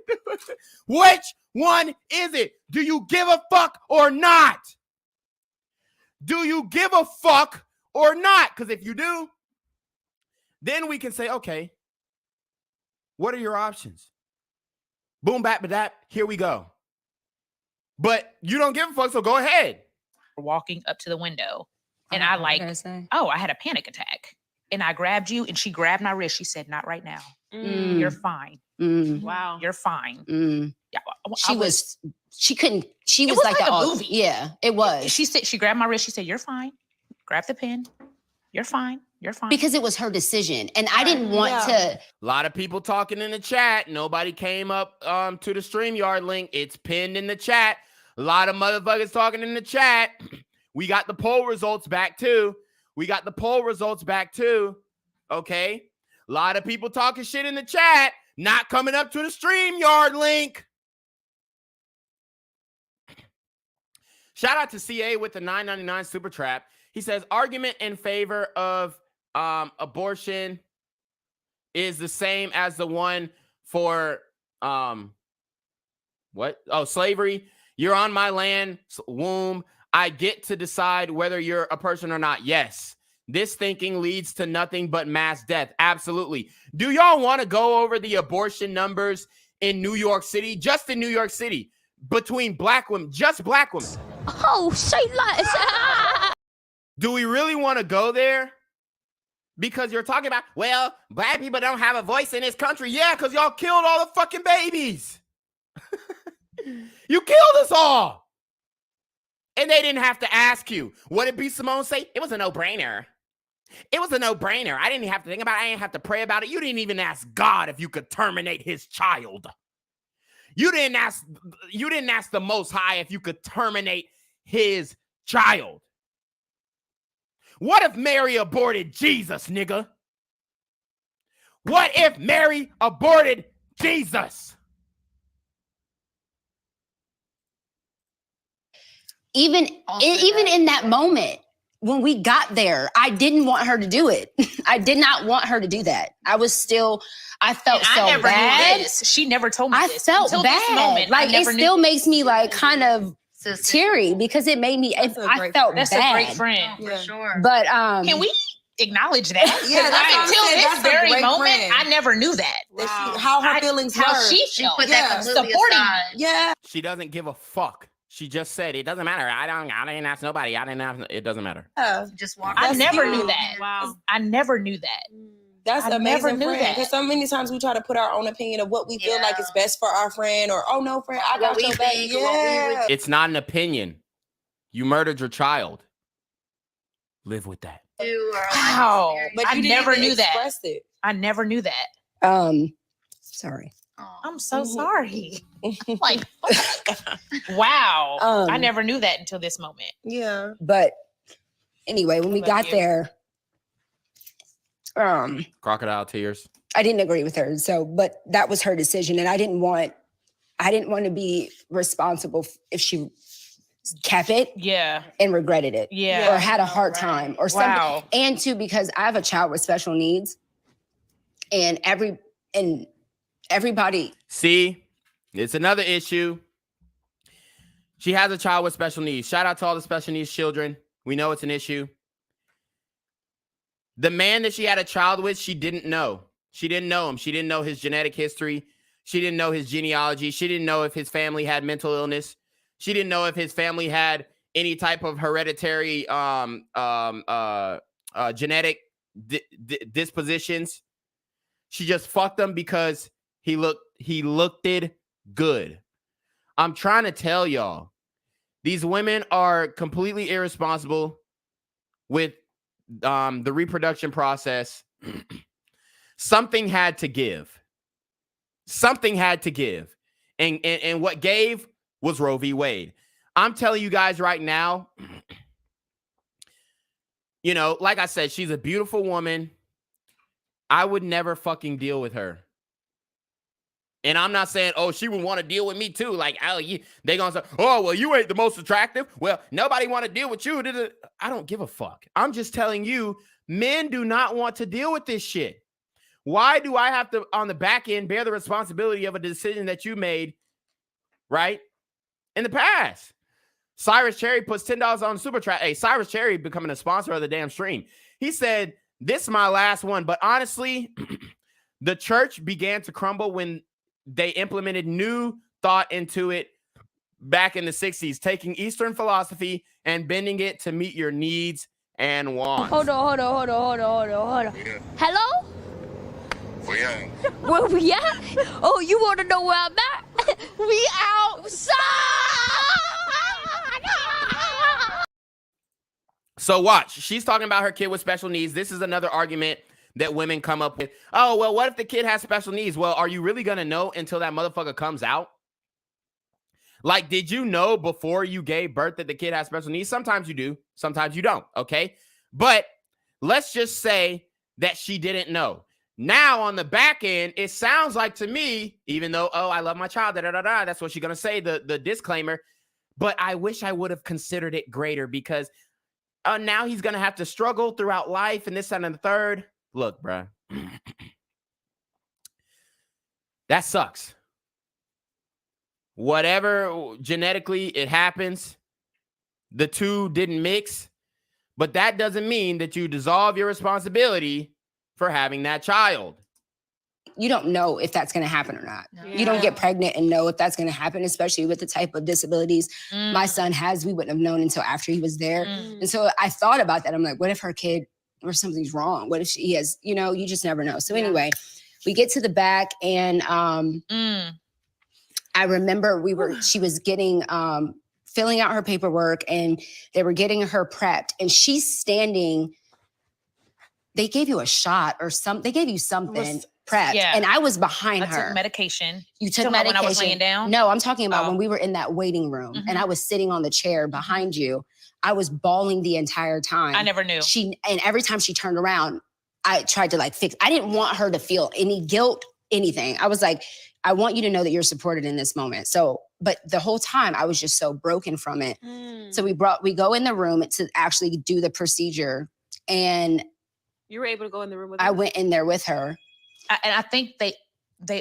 do it. Which one is it? Do you give a fuck or not? Do you give a fuck or not? Because if you do, then we can say, okay, what are your options? Boom, bap, ba-dap, here we go. But you don't give a fuck, so go ahead. Walking up to the window, and I had a panic attack. And I grabbed you, and she grabbed my wrist. She said, not right now. You're fine. Wow. You're fine. Yeah, She was like a movie. Yeah, it was. She grabbed my wrist. She said, you're fine. Grab the pen. You're fine. You're fine. Because it was her decision. And I didn't want to. A lot of people talking in the chat. Nobody came up to the StreamYard link. It's pinned in the chat. A lot of motherfuckers talking in the chat. We got the poll results back too. Okay. A lot of people talking shit in the chat. Not coming up to the StreamYard link. Shout out to CA with the $9.99 super trap. He says argument in favor of abortion is the same as the one for slavery. You're on my land, womb. I get to decide whether you're a person or not. Yes. This thinking leads to nothing but mass death. Absolutely. Do y'all want to go over the abortion numbers in New York City? Just in New York City, between black women, just black women. Oh, say less. Do we really want to go there? Because you're talking about, well, black people don't have a voice in this country. Yeah, because y'all killed all the fucking babies. You killed us all. And they didn't have to ask you. What did B. Simone say? It was a no-brainer. It was a no-brainer. I didn't have to think about it. I didn't have to pray about it. You didn't even ask God if you could terminate his child. You didn't ask the Most High if you could terminate his child. What if Mary aborted Jesus, nigga? What if Mary aborted Jesus? Even in that moment, when we got there, I didn't want her to do it. I did not want her to do that. I felt so never bad. Knew this. She never told me this. I felt Until bad. This moment, like it still makes me like kind of teary because it made me. I felt That's bad. a great friend, for sure. But can we acknowledge that? Yeah, until this very moment, friend. I never knew that. Wow. How her feelings were. How she felt. Put that supporting. Yeah. She doesn't give a fuck. She just said it doesn't matter. I didn't ask nobody. It doesn't matter. Just walk. I never knew that. Wow. I never knew that. That's I amazing, never knew friend. that. Because so many times we try to put our own opinion of what we feel like is best for our friend, or oh no, friend, I got your back. Yeah. It's not an opinion. You murdered your child. Live with that. Wow. But I you never didn't knew that. express it. I never knew that. Sorry. I'm so sorry. Like, wow. I never knew that until this moment. Yeah. But anyway, when we got there, crocodile tears. I didn't agree with her. So, but that was her decision, and I didn't want to be responsible if she kept it, and regretted it, or had a hard time, or something. And too, because I have a child with special needs, and And everybody. See, it's another issue. She has a child with special needs. Shout out to all the special needs children. We know it's an issue. The man that she had a child with, she didn't know. She didn't know him. She didn't know his genetic history. She didn't know his genealogy. She didn't know if his family had mental illness. She didn't know if his family had any type of hereditary genetic dispositions. She just fucked him because he looked good. I'm trying to tell y'all, these women are completely irresponsible with the reproduction process. Something had to give. Something had to give. And what gave was Roe v. Wade. I'm telling you guys right now, you know, like I said, she's a beautiful woman. I would never fucking deal with her. And I'm not saying, oh, she would want to deal with me too. Like, oh, they gonna say, oh, well, you ain't the most attractive. Well, nobody want to deal with you. I don't give a fuck. I'm just telling you, men do not want to deal with this shit. Why do I have to, on the back end, bear the responsibility of a decision that you made, right, in the past? Cyrus Cherry puts $10 on Super Chat. Hey, Cyrus Cherry becoming a sponsor of the damn stream. He said, this is my last one. But honestly, the church began to crumble when they implemented new thought into it back in the 60s, taking Eastern philosophy and bending it to meet your needs and wants. Hold on. Hello? Where we at? Oh, you want to know where I'm at? We outside! So watch, she's talking about her kid with special needs. This is another argument that women come up with. Oh, well, what if the kid has special needs? Well, are you really going to know until that motherfucker comes out? Like, did you know before you gave birth that the kid has special needs? Sometimes you do. Sometimes you don't. Okay. But let's just say that she didn't know. Now on the back end, it sounds like to me, even though, oh, I love my child, that's what she's going to say, the disclaimer. But I wish I would have considered it greater because now he's going to have to struggle throughout life and this, that, and the third. Look, bruh. That sucks. Whatever genetically it happens, the two didn't mix, but that doesn't mean that you dissolve your responsibility for having that child. You don't know if that's going to happen or not. Yeah. You don't get pregnant and know if that's going to happen, especially with the type of disabilities my son has. We wouldn't have known until after he was there. And so I thought about that. I'm like, what if her kid or something's wrong? What if she has, you know, you just never know. So anyway, we get to the back and I remember she was getting, filling out her paperwork and they were getting her prepped and she's standing, they gave you a shot or something, they gave you something prepped and I was behind her. I took medication. You took medication? When I was laying down? No, I'm talking about when we were in that waiting room and I was sitting on the chair behind you. I was bawling the entire time. I never knew. And every time she turned around, I tried to like fix. I didn't want her to feel any guilt, anything. I was like, I want you to know that you're supported in this moment. So, but the whole time I was just so broken from it. So we go in the room to actually do the procedure. And you were able to go in the room with her? I went in there with her. And I think they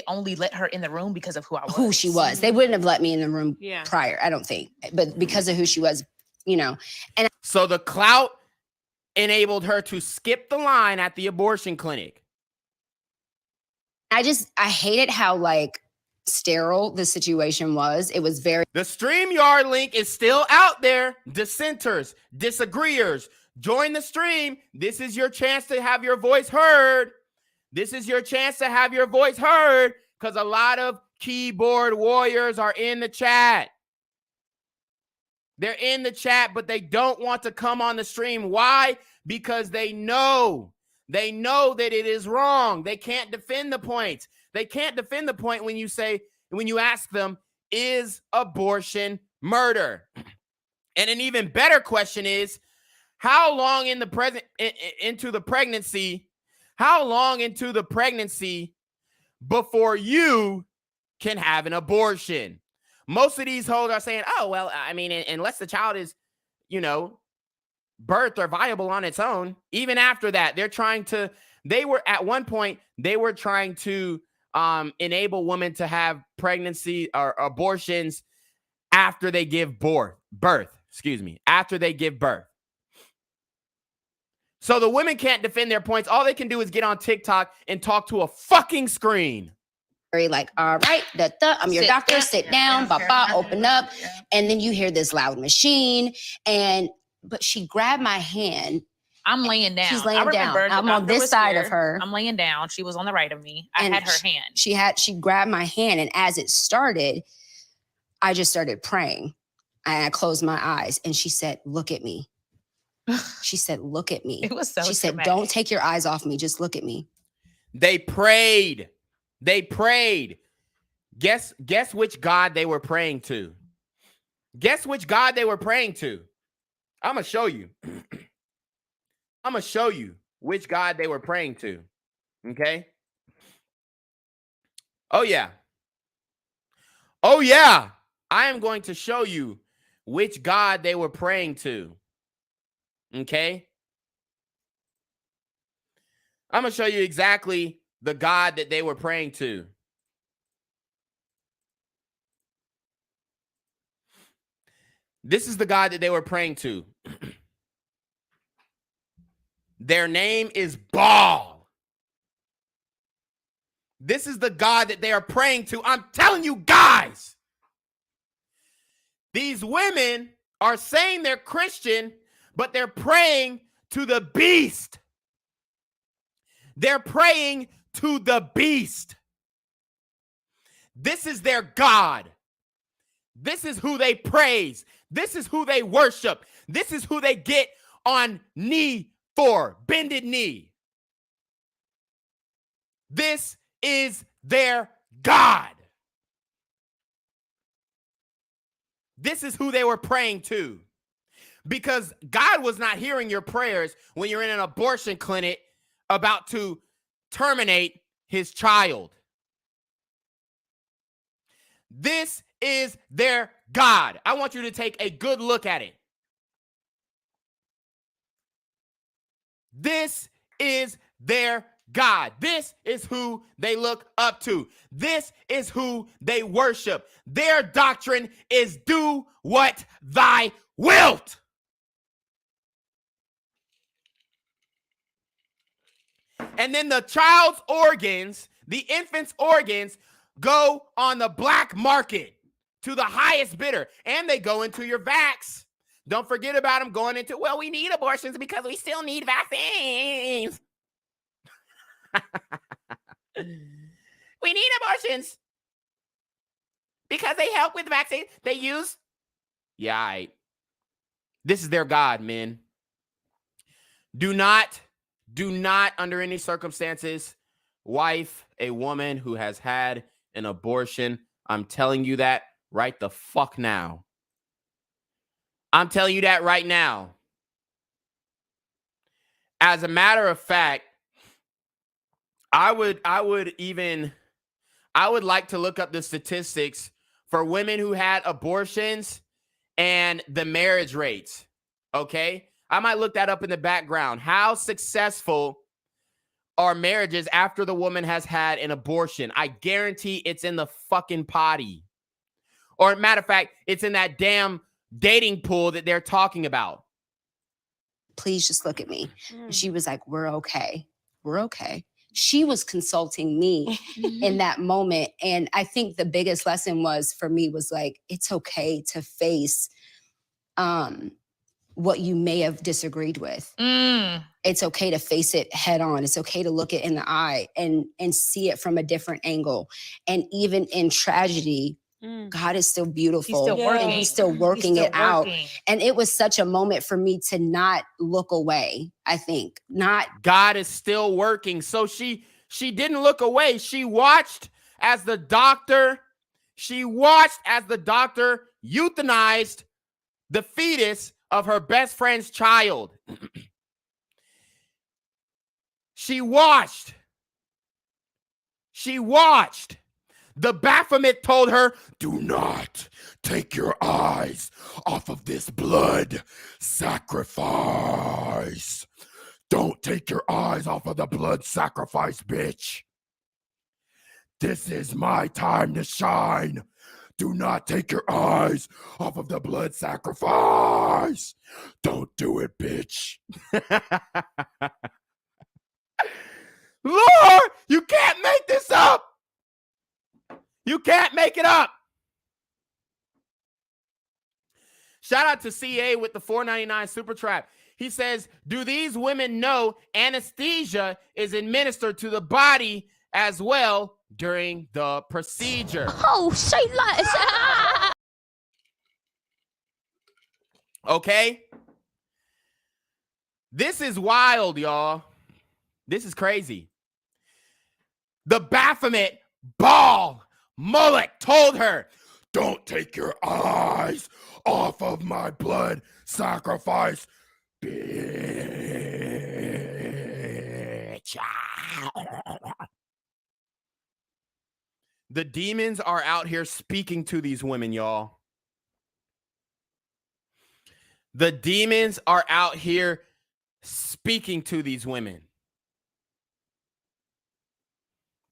only let her in the room because of who she was. They wouldn't have let me in the room prior, I don't think. But because of who she was, you know. And so the clout enabled her to skip the line at the abortion clinic. I hated how like sterile the situation was. It was very. The StreamYard link is still out there. Dissenters, disagreeers, join the stream. This is your chance to have your voice heard. This is your chance to have your voice heard because a lot of keyboard warriors are in the chat. They're in the chat, but they don't want to come on the stream. Why? Because they know that it is wrong. They can't defend the point. They can't defend the point when you ask them, is abortion murder? And an even better question is, how long into the pregnancy before you can have an abortion? Most of these hoes are saying, oh, well, I mean, unless the child is, you know, birthed or viable on its own. Even after that, at one point, they were trying to enable women to have pregnancy or abortions after they give birth. After they give birth. So the women can't defend their points. All they can do is get on TikTok and talk to a fucking screen. Like, all right, I'm your doctor, sit down, open up. And then you hear this loud machine. But she grabbed my hand. I'm laying down. She's laying down. I'm on this side of her. I'm laying down. She was on the right of me. I had her hand. She grabbed my hand. And as it started, I just started praying. And I closed my eyes. And she said, look at me. She said, look at me. It was so She said, dramatic. don't take your eyes off me. Just look at me. They prayed. They prayed. Guess which God they were praying to. Guess which God they were praying to. I'm going to show you. I'm going to show you which God they were praying to. Okay? Oh, yeah. Oh, yeah. I am going to show you which God they were praying to. Okay? I'm going to show you exactly the God that they were praying to. This is the God that they were praying to. Their name is Baal. This is the God that they are praying to. I'm telling you guys, these women are saying they're Christian, but they're praying to the beast. They're praying to the beast. This is their God. This is who they praise. This is who they worship. This is who they get on knee for, bended knee. This is their God. This is who they were praying to. Because God was not hearing your prayers when you're in an abortion clinic about to terminate his child. This is their God. I want you to take a good look at it. This is their God. This is who they look up to. This is who they worship. Their doctrine is do what thy wilt. And then the child's organs, the infant's organs, go on the black market to the highest bidder. And they go into your vax. Don't forget about them going into, well, we need abortions because we still need vaccines. We need abortions because they help with vaccines. They use, this is their God, men. Do not under any circumstances wife a woman who has had an abortion. I'm telling you that right the fuck now. I'm telling you that right now. As a matter of fact, I would like to look up the statistics for women who had abortions and the marriage rates. Okay? I might look that up in the background. How successful are marriages after the woman has had an abortion? I guarantee it's in the fucking potty. Or matter of fact, it's in that damn dating pool that they're talking about. Please just look at me. She was like, we're okay. We're okay. She was consulting me in that moment. And I think the biggest lesson for me was like, it's okay to face what you may have disagreed with. It's okay to face it head on. It's okay to look it in the eye and see it from a different angle. And even in tragedy, God is still beautiful. He's still working. And he's still working it out. working. And it was such a moment for me to not look away, I think. God is still working. So she didn't look away. She watched as the doctor euthanized the fetus of her best friend's child. She watched. The Baphomet told her, do not take your eyes off of this blood sacrifice. Don't take your eyes off of the blood sacrifice, bitch. This is my time to shine. Do not take your eyes off of the blood sacrifice. Don't do it, bitch. Lord, you can't make this up. You can't make it up. Shout out to CA with the $4.99 super trap. He says, do these women know anesthesia is administered to the body as well during the procedure? Oh, say less. Okay? This is wild, y'all. This is crazy. The Baphomet ball mullet told her, don't take your eyes off of my blood sacrifice, bitch. The demons are out here speaking to these women, y'all. The demons are out here speaking to these women.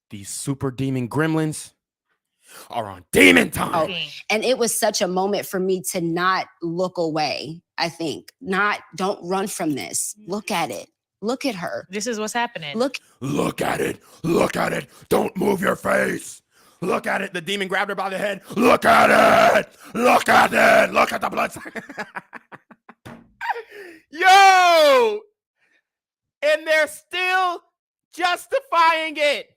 These super demon gremlins are on demon time. Oh, and it was such a moment for me to not look away. I think don't run from this. Look at it. Look at her. This is what's happening. Look at it. Look at it. Don't move your face. Look at it. The demon grabbed her by the head. Look at it. Look at it. Look at the blood. Yo! And they're still justifying it.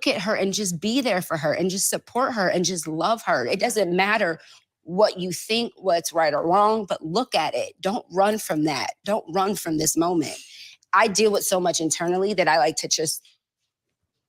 Look at her and just be there for her and just support her and just love her. It doesn't matter what you think, what's right or wrong, but look at it. Don't run from that. Don't run from this moment. I deal with so much internally that I like to just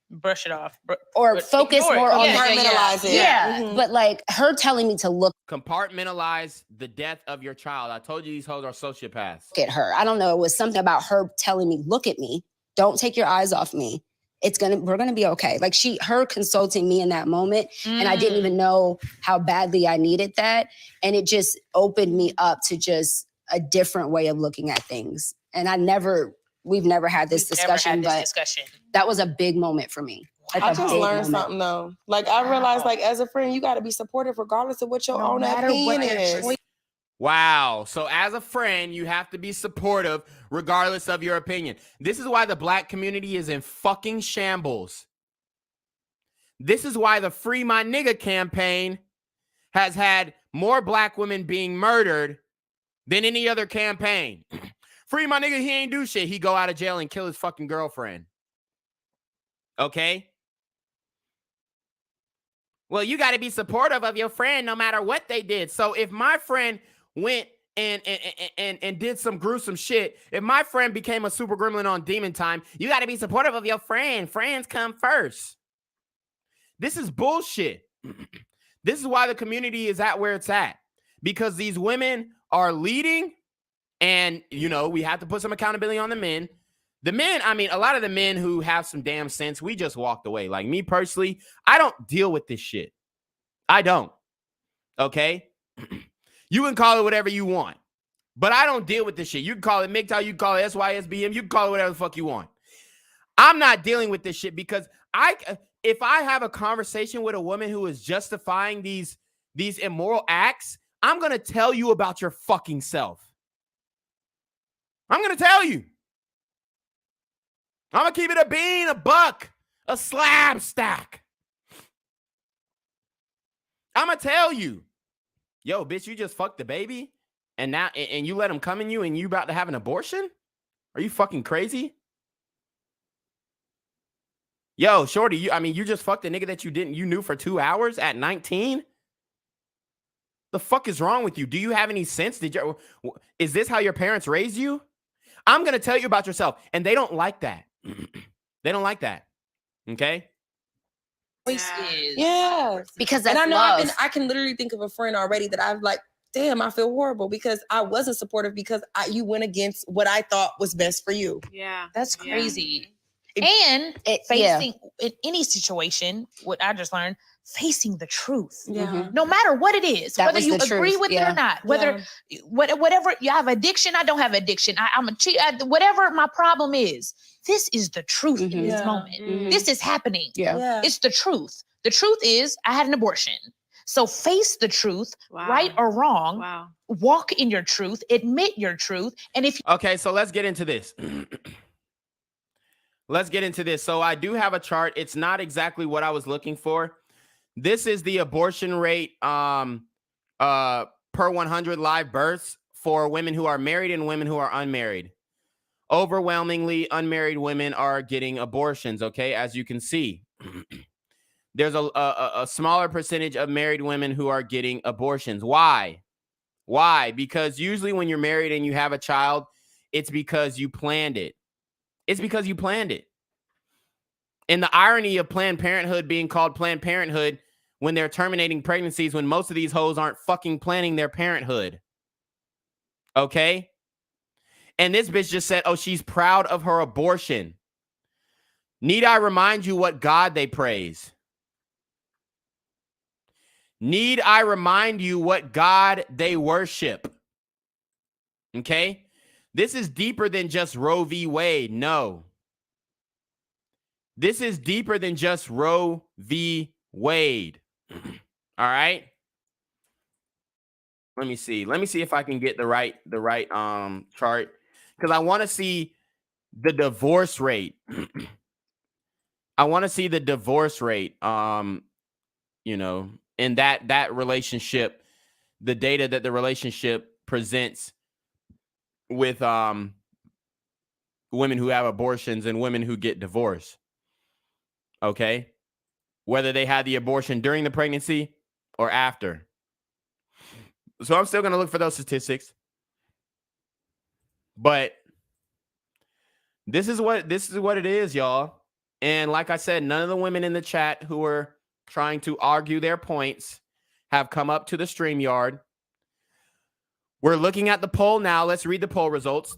brush it off or focus more on compartmentalize it. Yeah, Mhm. but like her telling me to look Compartmentalize the death of your child. I told you these hoes are sociopaths. at her. I don't know. It was something about her telling me, look at me. Don't take your eyes off me. We're gonna be okay. Like her consulting me in that moment, and I didn't even know how badly I needed that. And it just opened me up to just a different way of looking at things. And we've never had this discussion, but that was a big moment for me. Like I just learned something though. Like I realized, like as a friend, you got to be supportive regardless of what your own opinion is. Wow. So as a friend, you have to be supportive regardless of your opinion. This is why the black community is in fucking shambles. This is why the Free My Nigga campaign has had more black women being murdered than any other campaign. Free my nigga, he ain't do shit. He go out of jail and kill his fucking girlfriend. Okay? Well, you got to be supportive of your friend no matter what they did. So if my friend went and did some gruesome shit, if my friend became a super gremlin on demon time, you got to be supportive of your friend. Friends come first. This is bullshit. This is why the community is at where it's at. Because these women are leading, and, you know, we have to put some accountability on the men. The men, I mean, a lot of the men who have some damn sense, we just walked away. Like me personally, I don't deal with this shit. I don't. Okay? You can call it whatever you want, but I don't deal with this shit. You can call it MGTOW, you can call it SYSBM, you can call it whatever the fuck you want. I'm not dealing with this shit because if I have a conversation with a woman who is justifying these immoral acts, I'm going to tell you about your fucking self. I'm going to tell you. I'm going to keep it a bean, a buck, a slab stack. I'm going to tell you. Yo, bitch, you just fucked the baby and now and you let him come in you and you about to have an abortion? Are you fucking crazy? Yo, shorty, you just fucked a nigga that you knew for 2 hours at 19? The fuck is wrong with you? Do you have any sense? Is this how your parents raised you? I'm going to tell you about yourself, and they don't like that. They don't like that. Okay? Yeah. Because that's and I know love. I can literally think of a friend already that I've like, damn, I feel horrible because I wasn't supportive because you went against what I thought was best for you. Yeah. That's crazy. And facing in any situation, what I just learned, facing the truth. Yeah. No matter what it is, That whether was you the agree truth, with it yeah. or not, whether whatever you have addiction, I don't have addiction. I'm a cheat. Whatever my problem is, this is the truth in this moment. This is happening. Yeah. It's the truth. The truth is I had an abortion. So face the truth, right or wrong. Walk in your truth, admit your truth. And if Okay, so let's get into this. Let's get into this. So I do have a chart. It's not exactly what I was looking for. This is the abortion rate per 100 live births for women who are married and women who are unmarried. Overwhelmingly, unmarried women are getting abortions, okay, as you can see. There's a smaller percentage of married women who are getting abortions. Why? Why? Because usually when you're married and you have a child, it's because you planned it. It's because you planned it. And the irony of Planned Parenthood being called Planned Parenthood when they're terminating pregnancies, when most of these hoes aren't fucking planning their parenthood. Okay? And this bitch just said, oh, she's proud of her abortion. Need I remind you what God they praise? Need I remind you what God they worship? Okay? This is deeper than just Roe v. Wade. No. This is deeper than just Roe v. Wade. All right? Let me see. Let me see if I can get the right chart, because I want to see the divorce rate. I want to see the divorce rate. You know, in that relationship, the data that the relationship presents with women who have abortions and women who get divorced. Okay? Whether they had the abortion during the pregnancy or after. So I'm still going to look for those statistics. But this is what it is, y'all. And like I said, none of the women in the chat who are trying to argue their points have come up to the StreamYard. We're looking at the poll now. Let's read the poll results.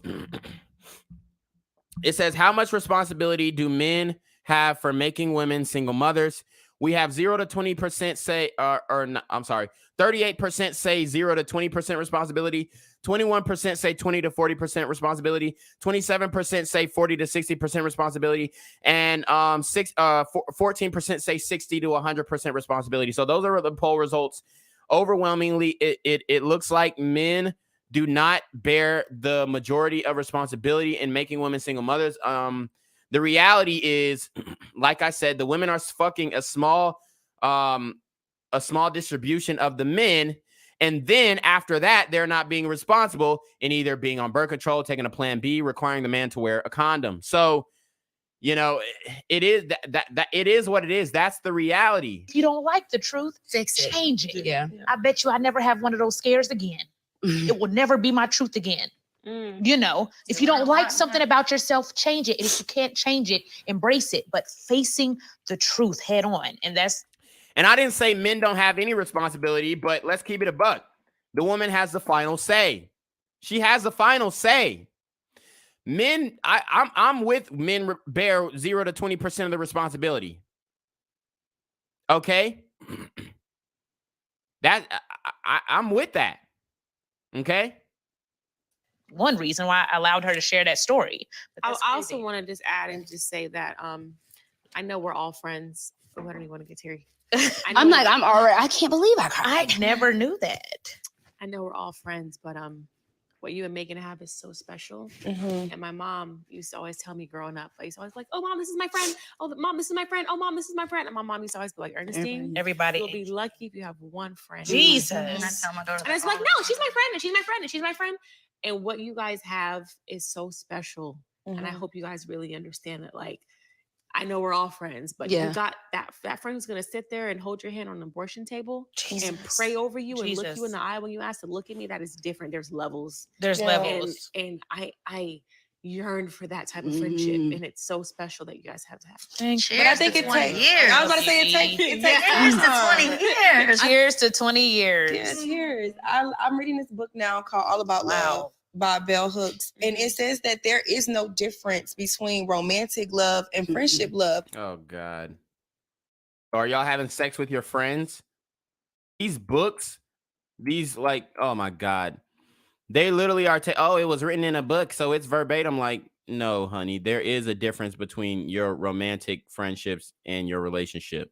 It says, how much responsibility do men have for making women single mothers? We have 0 to 20% say, 38% say 0 to 20% responsibility. 21% say 20 to 40% responsibility. 27% say 40 to 60% responsibility. And 14% say 60 to 100% responsibility. So those are the poll results. Overwhelmingly, it looks like men do not bear the majority of responsibility in making women single mothers. The reality is, like I said, the women are fucking a small distribution of the men. And then after that, they're not being responsible in either being on birth control, taking a plan B, requiring the man to wear a condom. So, you know, it is that it is what it is. That's the reality. If you don't like the truth, fix it. Change it. Yeah. I bet you I never have one of those scares again. It will never be my truth again. You know, if you don't like something about yourself, change it. And if you can't change it, embrace it. But facing the truth head on. And I didn't say men don't have any responsibility, but let's keep it a buck. The woman has the final say. She has the final say. Men, I'm with men bear 0 to 20% of the responsibility. Okay? I'm with that. Okay? one reason why I allowed her to share that story. I also want to just add and just say that I know we're all friends. Oh, I don't even want to get teary. I can't believe I cried. I never knew that. I know we're all friends, but what you and Megan have is so special. And my mom used to always tell me growing up, I used to always be like, oh, mom, this is my friend. Oh, mom, this is my friend. Oh, mom, this is my friend. And my mom used to always be like, Ernestine, everybody, you'll be lucky if you have one friend. Jesus. And I tell my daughter, and I was like, no, she's my friend, and she's my friend, and she's my friend. And what you guys have is so special. And I hope you guys really understand it. Like, I know we're all friends, but you got that friend who's gonna sit there and hold your hand on an abortion table and pray over you and look you in the eye when you ask to look at me. That is different. There's levels. There's levels. And I yearn for that type of friendship, and it's so special that you guys have to have. But I think it 20 takes years. I was about to say it takes Cheers to 20 years. Cheers to 20 years. 10 years. I'm reading this book now called All About Love by Bell Hooks, and it says that there is no difference between romantic love and friendship love. Oh God. Are y'all having sex with your friends? These books, these like, oh my God. They literally are, oh, it was written in a book, so it's verbatim. Like, no, honey, there is a difference between your romantic friendships and your relationship.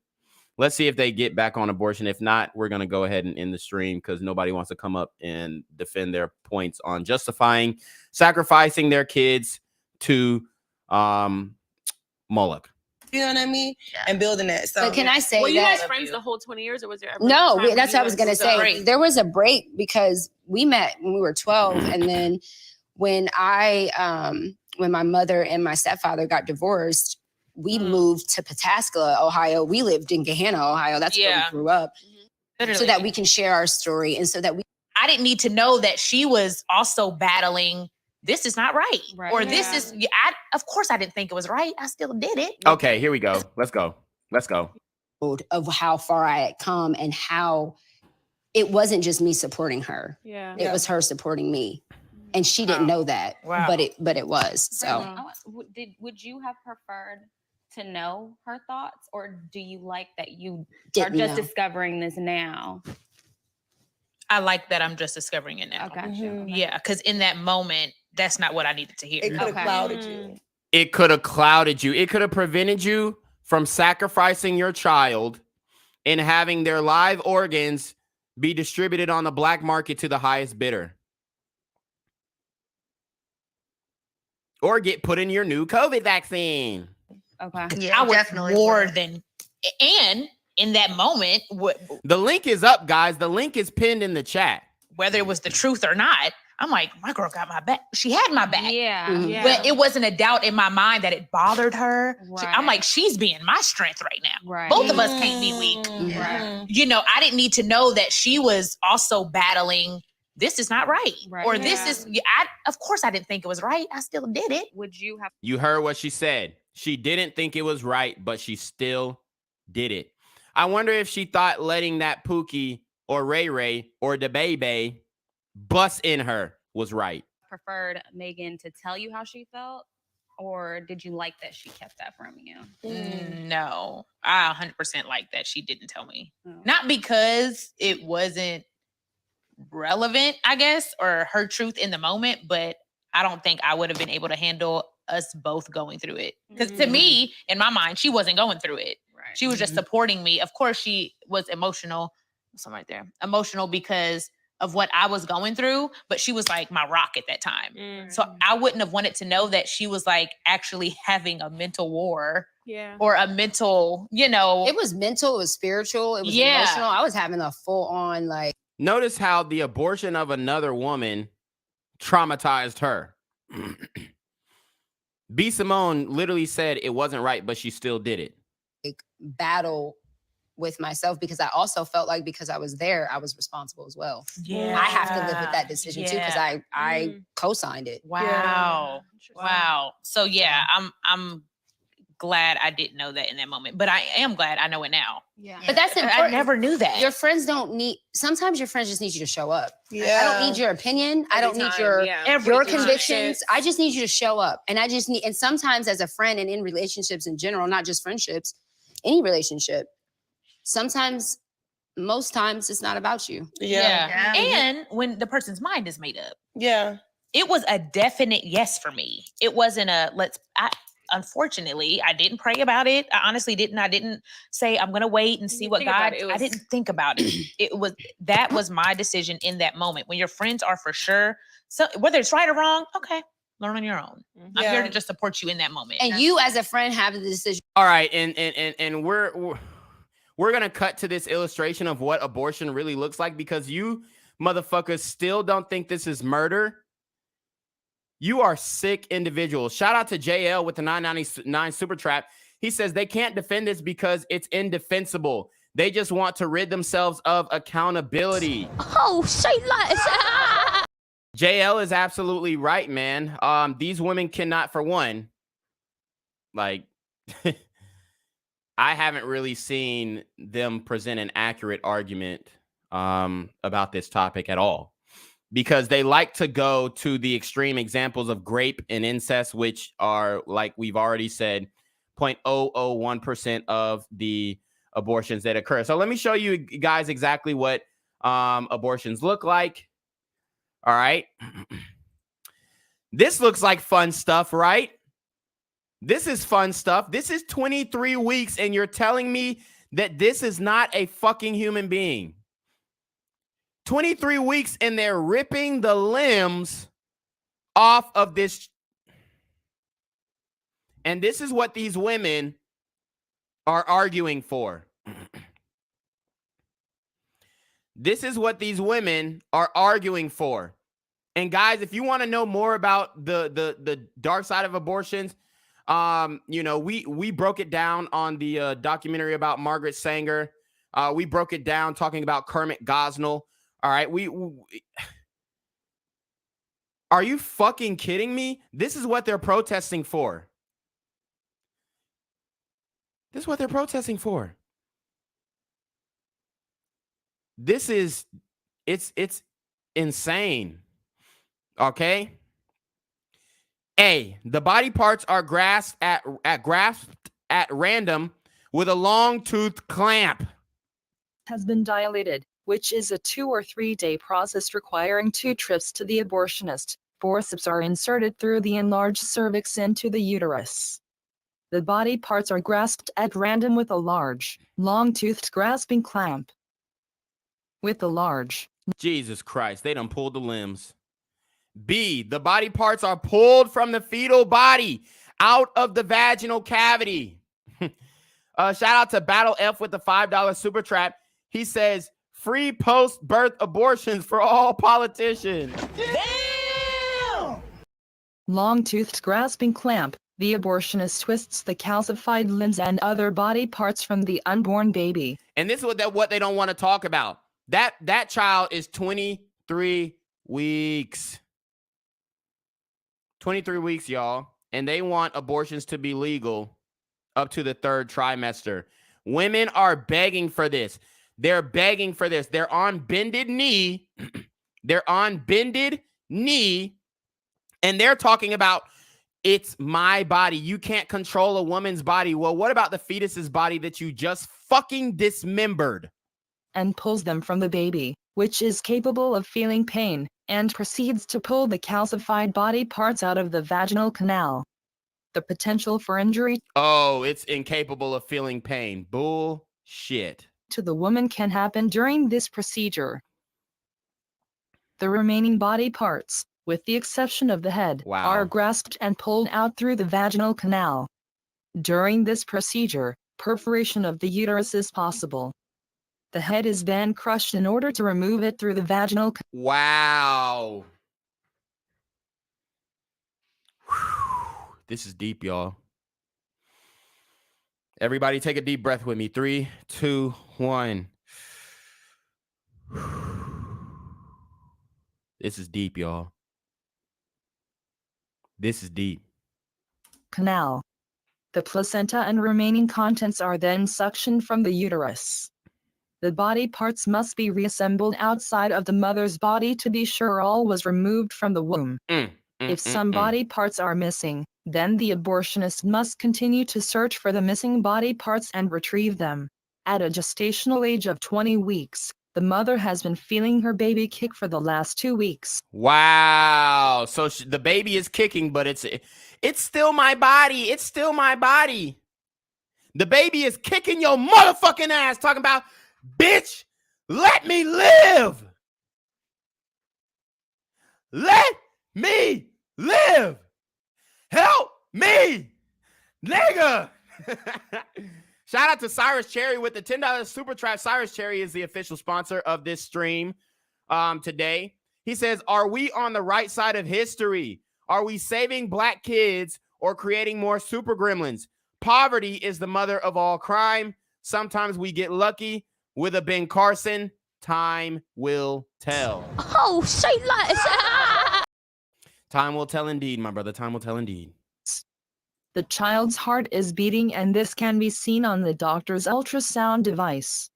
Let's see if they get back on abortion. If not, we're going to go ahead and end the stream because nobody wants to come up and defend their points on justifying sacrificing their kids to Moloch. You know what I mean? And building that. So, but can I say were you that? guys friends the whole 20 years, or was there ever No, a time that's when what I was going to say. There was a break because we met when we were 12. And then when my mother and my stepfather got divorced, we moved to Pataskala, Ohio. We lived in Gahanna, Ohio. That's where we grew up. So that we can share our story. And so that I didn't need to know that she was also battling, this is not right. Or this is, of course I didn't think it was right. I still did it. Okay, here we go. Let's go. Of how far I had come and how it wasn't just me supporting her. It was her supporting me. And she didn't know that, but it was. So would you have preferred to know her thoughts, or do you like that you Didn't are just know. discovering this now? I like that I'm just discovering it now. Okay. Yeah, because in that moment, that's not what I needed to hear. It could have clouded you. It could have clouded you. It could have prevented you from sacrificing your child and having their live organs be distributed on the black market to the highest bidder. Or get put in your new COVID vaccine. Okay. Yeah, I was more than, and in that moment, the link is up, guys. The link is pinned in the chat. Whether it was the truth or not, I'm like, my girl got my back. She had my back. Yeah. But it wasn't a doubt in my mind that it bothered her. I'm like, she's being my strength right now. Right. Both of us can't be weak. Right. You know, I didn't need to know that she was also battling, this is not right. Or this is, of course I didn't think it was right. I still did it. Would you have? You heard what she said. She didn't think it was right, but she still did it. I wonder if she thought letting that Pookie or Ray Ray or the baby bust in her was right. Preferred Megan to tell you how she felt, or did you like that she kept that from you? No, I 100% like that she didn't tell me. Not because it wasn't relevant, I guess, or her truth in the moment, but I don't think I would have been able to handle us both going through it. Because to me, in my mind, she wasn't going through it. Right. She was just supporting me. Of course, she was emotional. Something right there. Emotional because of what I was going through, but she was like my rock at that time. So I wouldn't have wanted to know that she was like actually having a mental war. Or a mental, It was mental, it was spiritual, it was emotional. I was having a full on like. Notice how the abortion of another woman traumatized her. B. Simone literally said it wasn't right, but she still did it. Like, battle with myself because I also felt like because I was there, I was responsible as well. Yeah. I have to live with that decision too because I co-signed it. Wow. Wow. So yeah, I'm glad I didn't know that in that moment, but I am glad I know it now. Yeah. But that's important. I never knew that. Your friends don't need, sometimes your friends just need you to show up. Yeah. I don't need your opinion. I don't need your convictions. I just need you to show up. And and sometimes as a friend and in relationships in general, not just friendships, any relationship, most times it's not about you. Yeah. And when the person's mind is made up. Yeah. It was a definite yes for me. It wasn't unfortunately, I didn't pray about it. I honestly didn't. I didn't say, I'm going to wait and see what God, I didn't think about it. That was my decision in that moment. When your friends are for sure, so whether it's right or wrong, okay, learn on your own. I'm here to just support you in that moment. And you as a friend have the decision. All right. And we're going to cut to this illustration of what abortion really looks like because you motherfuckers still don't think this is murder. You are sick individuals. Shout out to JL with the 999 super trap. He says they can't defend this because it's indefensible. They just want to rid themselves of accountability. Oh, say less. JL is absolutely right, man. These women cannot, for one, like, I haven't really seen them present an accurate argument about this topic at all. Because they like to go to the extreme examples of grape and incest, which are, like we've already said, 0.001% of the abortions that occur. So let me show you guys exactly what abortions look like. All right. This looks like fun stuff, right? This is fun stuff. This is 23 weeks, and you're telling me that this is not a fucking human being. 23 weeks, and they're ripping the limbs off of this. And this is what these women are arguing for. This is what these women are arguing for. And guys, if you want to know more about the dark side of abortions, you know, we broke it down on the documentary about Margaret Sanger. We broke it down talking about Kermit Gosnell. All right, are you fucking kidding me? This is what they're protesting for. This is what they're protesting for. This is, it's insane. Okay. A, the body parts are grasped at random with a long tooth clamp. Has been dilated, which is a 2 or 3 day process requiring 2 trips to the abortionist. Forceps are inserted through the enlarged cervix into the uterus. The body parts are grasped at random with a large, long-toothed grasping clamp. With a large. Jesus Christ, they done pulled the limbs. B, the body parts are pulled from the fetal body out of the vaginal cavity. Shout out to Battle F with the $5 super trap. He says, free post-birth abortions for all politicians. Damn! Long-toothed grasping clamp. The abortionist twists the calcified limbs and other body parts from the unborn baby. And this is what they don't want to talk about. That child is 23 weeks. 23 weeks, y'all. And they want abortions to be legal up to the 3rd trimester. Women are begging for this. They're begging for this. They're on bended knee. They're on bended knee. And they're talking about, it's my body. You can't control a woman's body. Well, what about the fetus's body that you just fucking dismembered? And pulls them from the baby, which is capable of feeling pain, and proceeds to pull the calcified body parts out of the vaginal canal. The potential for injury. Oh, it's incapable of feeling pain. Bullshit. To the woman can happen during this procedure. The remaining body parts, with the exception of the head, are grasped and pulled out through the vaginal canal. During this procedure, perforation of the uterus is possible. The head is then crushed in order to remove it through the vaginal canal. Wow. This is deep, y'all. Everybody take a deep breath with me. 3, 2, 1. This is deep, y'all. This is deep. Canal. The placenta and remaining contents are then suctioned from the uterus. The body parts must be reassembled outside of the mother's body to be sure all was removed from the womb. If some body parts are missing, then the abortionist must continue to search for the missing body parts and retrieve them. At a gestational age of 20 weeks, the mother has been feeling her baby kick for the last 2 weeks. Wow. So the baby is kicking, but it's still my body. It's still my body. The baby is kicking your motherfucking ass, talking about, bitch, let me live. Let me live. Help me, nigga. Shout out to Cyrus Cherry with the $10 super trap. Cyrus Cherry is the official sponsor of this stream today. He says, are we on the right side of history? Are we saving black kids or creating more super gremlins? Poverty is the mother of all crime. Sometimes we get lucky with a Ben Carson. Time will tell. Oh, say less. Time will tell indeed, my brother. Time will tell indeed. The child's heart is beating, and this can be seen on the doctor's ultrasound device.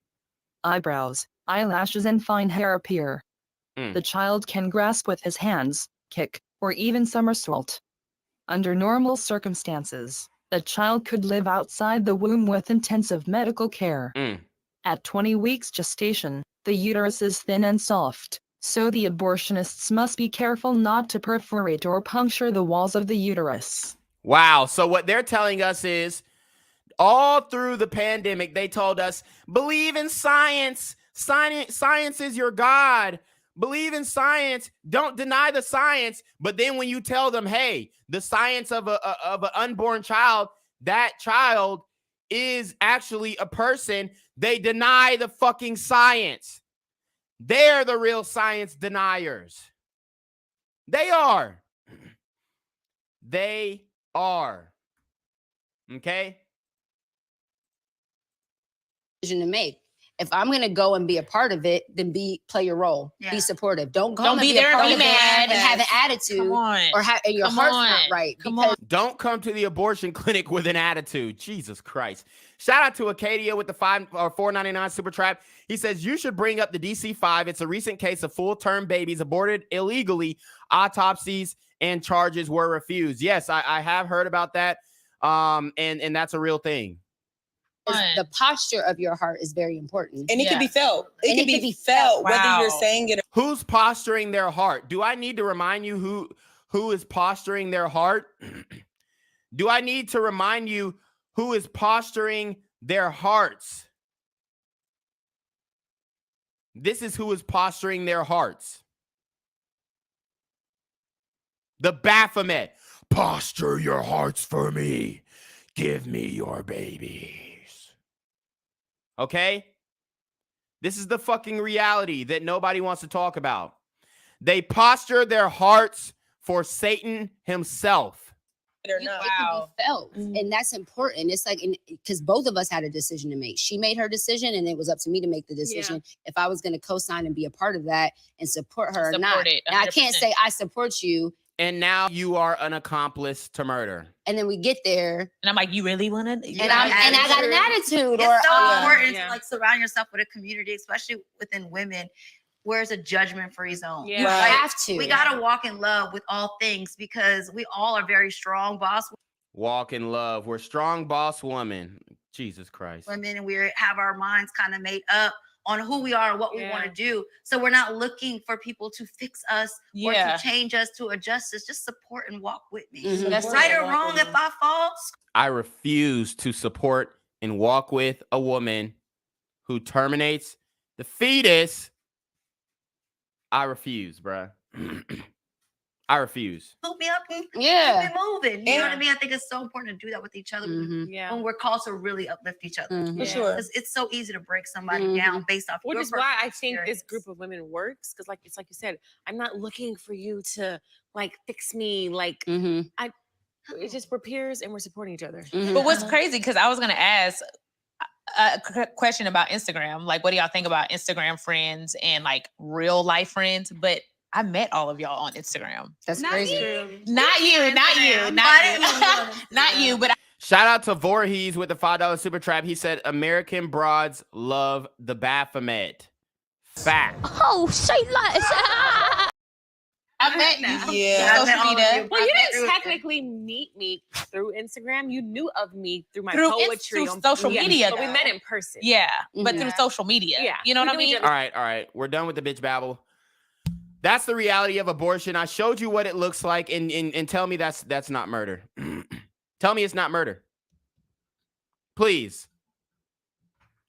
Eyebrows, eyelashes, and fine hair appear. The child can grasp with his hands, kick, or even somersault. Under normal circumstances, The child could live outside the womb with intensive medical care. At 20 weeks gestation, the uterus is thin and soft, so the abortionists must be careful not to perforate or puncture the walls of the uterus. Wow. So what they're telling us is, all through the pandemic, they told us, believe in science. Science is your God. Believe in science. Don't deny the science. But then when you tell them, hey, the science of an unborn child, that child is actually a person, they deny the fucking science. They're the real science deniers. They are. They are. Okay? Decision to make. If I'm gonna go and be a part of it, then play your role. Yeah. Be supportive. Don't Don't be be there a part and of be it mad. and have an attitude. Come on. Or and your Come heart's on. not right. Come because Don't come to the abortion clinic with an attitude. Jesus Christ. Shout out to Acadia with the $4.99 super trap. He says, you should bring up the DC-5. It's a recent case of full-term babies aborted illegally. Autopsies and charges were refused. Yes, I have heard about that. And that's a real thing. the posture of your heart is very important. And it can be felt. It can be felt, whether you're saying it or Who's posturing their heart? Do I need to remind you who is posturing their heart? Do I need to remind you who is posturing their hearts? This is who is posturing their hearts. The Baphomet. Posture your hearts for me. Give me your babies. Okay? This is the fucking reality that nobody wants to talk about. They posture their hearts for Satan himself. It can be felt, and that's important. It's like, because both of us had a decision to make. She made her decision, and it was up to me to make the decision if I was going to co-sign and be a part of that and support her or not. Now, I can't say I support you. And now you are an accomplice to murder. And then we get there, and I'm like, "You really want to?" And I got an attitude. It's so important to like surround yourself with a community, especially within women, where it's a judgment-free zone. You have to. We gotta walk in love with all things because we all are very strong boss Walk in love. We're strong boss women. Jesus Christ. women, and we have our minds kind of made up on who we are and what we want to do. So we're not looking for people to fix us or to change us, to adjust us. Just support and walk with me. Mhm. That's right or wrong if I fall. I refuse to support and walk with a woman who terminates the fetus. I refuse, bruh. I refuse. Hook me up and keep Yeah. it moving. You know what I mean? I think it's so important to do that with each other when we're called to really uplift each other. For sure. Because it's so easy to break somebody down based off Which your is why I think experience. this group of women works, because like it's like you said, I'm not looking for you to like fix me. Like it's just we're peers and we're supporting each other. But what's crazy, because I was gonna ask a question about Instagram. Like, what do y'all think about Instagram friends and like real life friends? But I met all of y'all on Instagram. That's crazy. Not you. Not you. But Shout out to Voorhees with the $5 super trap. He said, American broads love the Baphomet. Fact. Oh, say less. I met you. Social media. Well, you I met didn't technically meet me through Instagram. You knew of me through my poetry through social media. So we though. met in person. Yeah, but through social media. Yeah. You know what I We knew mean? each All right. We're done with the bitch babble. That's the reality of abortion. I showed you what it looks like, and tell me that's not murder. Tell me it's not murder. Please.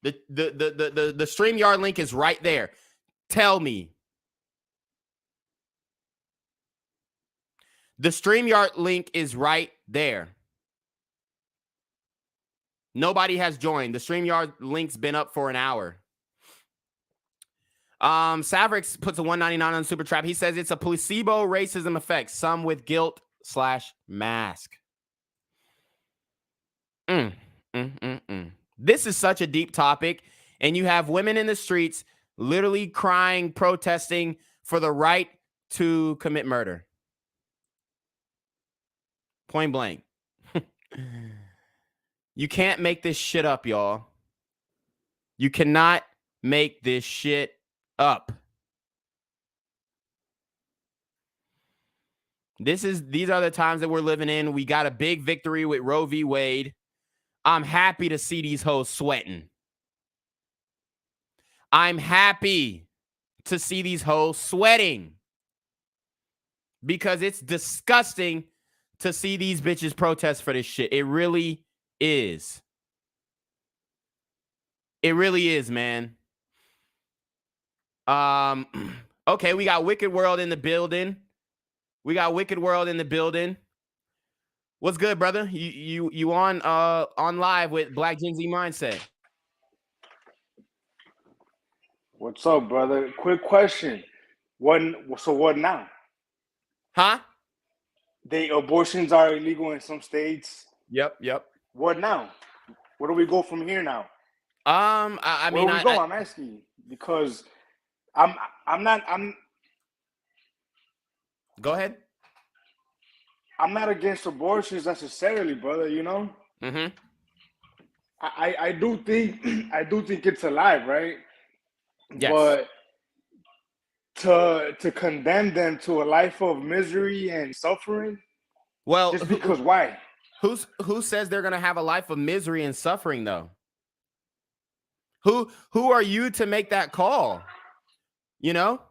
The StreamYard link is right there. Tell me. The StreamYard link is right there. Nobody has joined. The StreamYard link's been up for an hour. Savrix puts a $1.99 on Super Trap. He says it's a placebo racism effect, some with guilt/mask. This is such a deep topic, and you have women in the streets literally crying, protesting for the right to commit murder. Point blank. You can't make this shit up, y'all. You cannot make this shit up. These are the times that we're living in. We got a big victory with Roe v. Wade. I'm happy to see these hoes sweating. I'm happy to see these hoes sweating because it's disgusting to see these bitches protest for this shit. It really is. It really is, man. Okay, we got Wicked World in the building. What's good, brother? You on live with Black Gen Z Mindset. What's up, brother? Quick question. What now? Huh? Abortions are illegal in some states. Yep. What now? Where do we go from here now? I'm asking you because I'm Go ahead. I'm not against abortions necessarily, brother, you know? Mm-hmm. I do think it's alive, right? Yes. But to condemn them to a life of misery and suffering, well, just because why? Who says they're gonna have a life of misery and suffering though? Who are you to make that call? You know?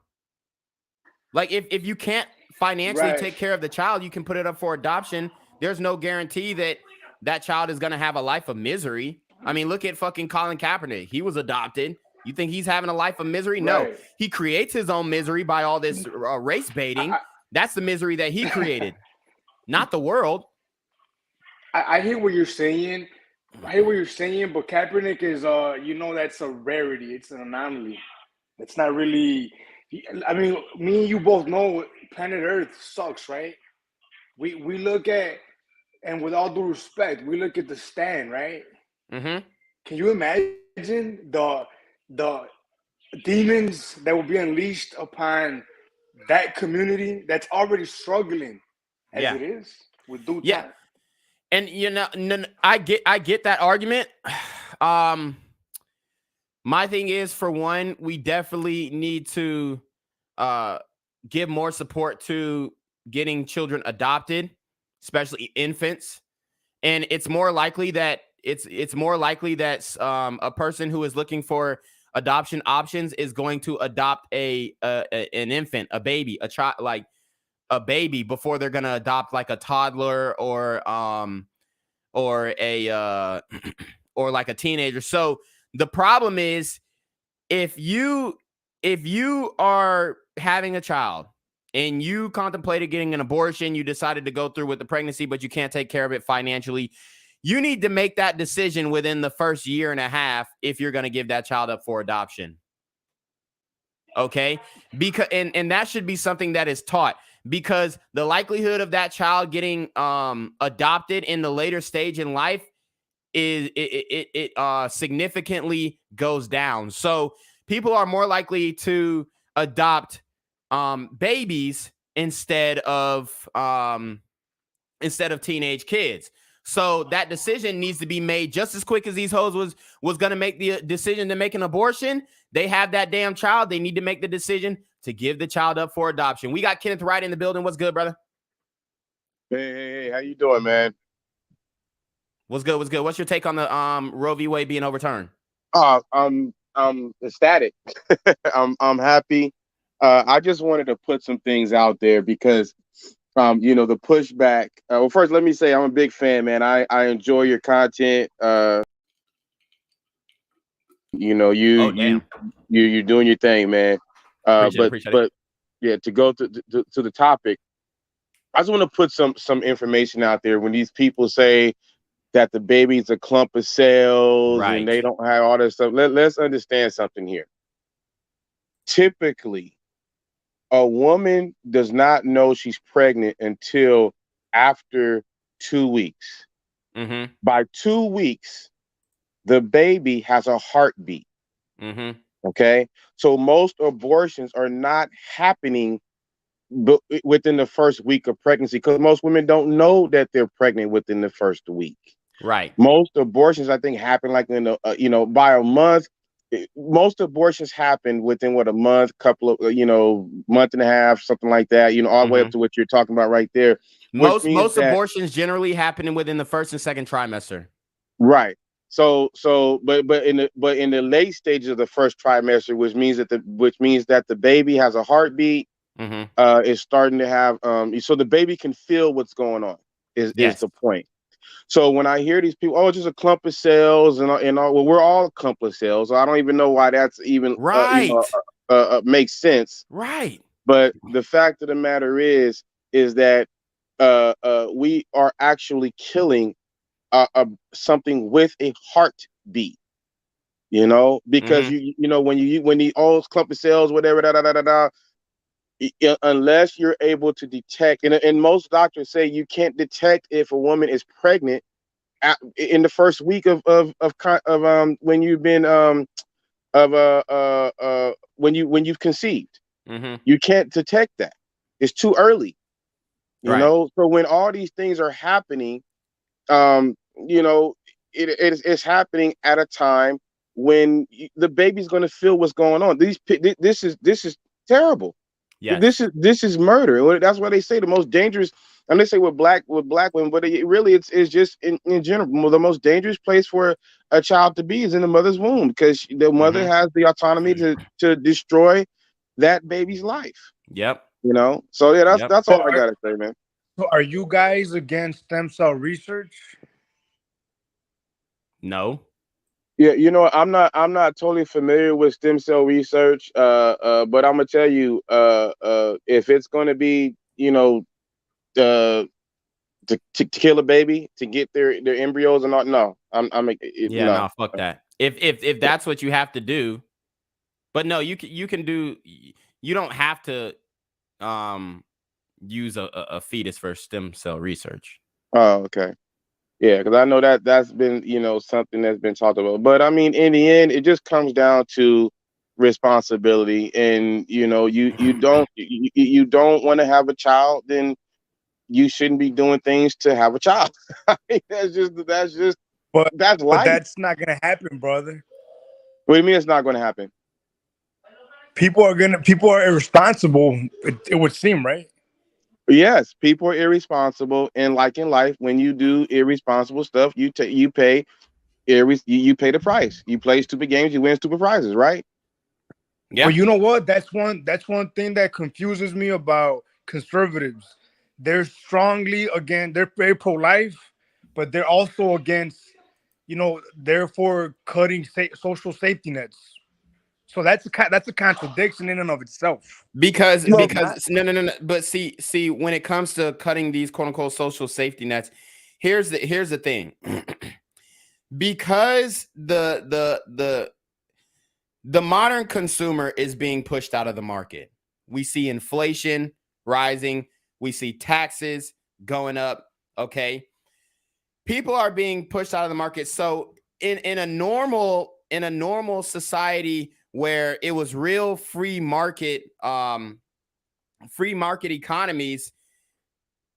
Like if you can't financially take care of the child, you can put it up for adoption. There's no guarantee that that child is gonna have a life of misery. I mean, look at fucking Colin Kaepernick. He was adopted. You think he's having a life of misery? No, he creates his own misery by all this race baiting. That's the misery that he created, not the world. I hear what you're saying. But Kaepernick is, that's a rarity. It's an anomaly. It's not really. I mean, me and you both know planet Earth sucks, right? We look at, and with all due respect, we look at the stand, right? Mm-hmm. Can you imagine the demons that will be unleashed upon that community that's already struggling as it is with due time? And I get that argument. My thing is, for one, we definitely need to give more support to getting children adopted, especially infants. And it's more likely that a person who is looking for adoption options is going to adopt an infant, a baby, a child, like a baby, before they're going to adopt like a toddler or like a teenager. So the problem is, if you are having a child and you contemplated getting an abortion, you decided to go through with the pregnancy, but you can't take care of it financially, you need to make that decision within the first year and a half if you're going to give that child up for adoption. Okay? Because and that should be something that is taught, because the likelihood of that child getting adopted in the later stage in life is significantly goes down. So people are more likely to adopt babies instead of teenage kids. So that decision needs to be made just as quick as these hoes was going to make the decision to make an abortion. They have that damn child. They need to make the decision to give the child up for adoption. We got Kenneth Wright in the building. What's good, brother? Hey, how you doing, man? What's good? What's your take on the Roe v. Wade being overturned? I'm ecstatic. I'm happy. I just wanted to put some things out there because the pushback. Well, first, let me say I'm a big fan, man. I enjoy your content. You're doing your thing, man. Appreciate it. Yeah, to go to the topic, I just want to put some information out there. When these people say that the baby's a clump of cells and they don't have all this stuff, let's understand something here. Typically, a woman does not know she's pregnant until after 2 weeks. Mm-hmm. By 2 weeks, the baby has a heartbeat. Mm-hmm. Okay, so most abortions are not happening within the first week of pregnancy because most women don't know that they're pregnant within the first week. Right. Most abortions, I think, happen like in by a month. most abortions happen within a month, couple of month and a half, something like that. All the way up to what you're talking about right there. Most abortions generally happen within the first and second trimester. Right. So, but in the late stages of the first trimester, which means that the baby has a heartbeat, is starting to have so the baby can feel what's going on. Is the point? So when I hear these people, just a clump of cells and all, well, we're all a clump of cells. So I don't even know why that's even makes sense. Right. But the fact of the matter is that we are actually killing something with a heartbeat. Because when the old clump of cells, whatever, unless you're able to detect, and most doctors say you can't detect if a woman is pregnant in the first week of when you've been when you've conceived. You can't detect that. It's too early. You know. So when all these things are happening, it's happening at a time when the baby's going to feel what's going on. This is terrible. Yes. This is murder. That's why they say the most dangerous. And they say with black women, but it's just in general the most dangerous place for a child to be is in the mother's womb, because the mother has the autonomy to destroy that baby's life. Yep. So yeah, that's all I gotta say, man. So are you guys against stem cell research? No. Yeah, I'm not totally familiar with stem cell research, but I'm gonna tell you, if it's gonna be, to kill a baby to get their embryos or not, no, no, fuck that. If that's what you have to do, but no, you can do. You don't have to use a fetus for stem cell research. Oh, okay. Yeah, because I know that's been, something that's been talked about. But I mean, in the end, it just comes down to responsibility. And you don't want to have a child, then you shouldn't be doing things to have a child. I mean, that's life. But that's not gonna happen, brother. What do you mean it's not gonna happen? People are irresponsible, it would seem, right? Yes, people are irresponsible, and like in life, when you do irresponsible stuff, you pay the price. You play stupid games, you win stupid prizes, right? Yeah. But you know what? That's one thing that confuses me about conservatives. They're they're very pro-life, but they're also against, therefore cutting social safety nets. So that's a contradiction in and of itself. Because no. But see, when it comes to cutting these quote unquote social safety nets, here's the thing. Because the modern consumer is being pushed out of the market. We see inflation rising. We see taxes going up. Okay, people are being pushed out of the market. So in a normal society where it was real free market economies,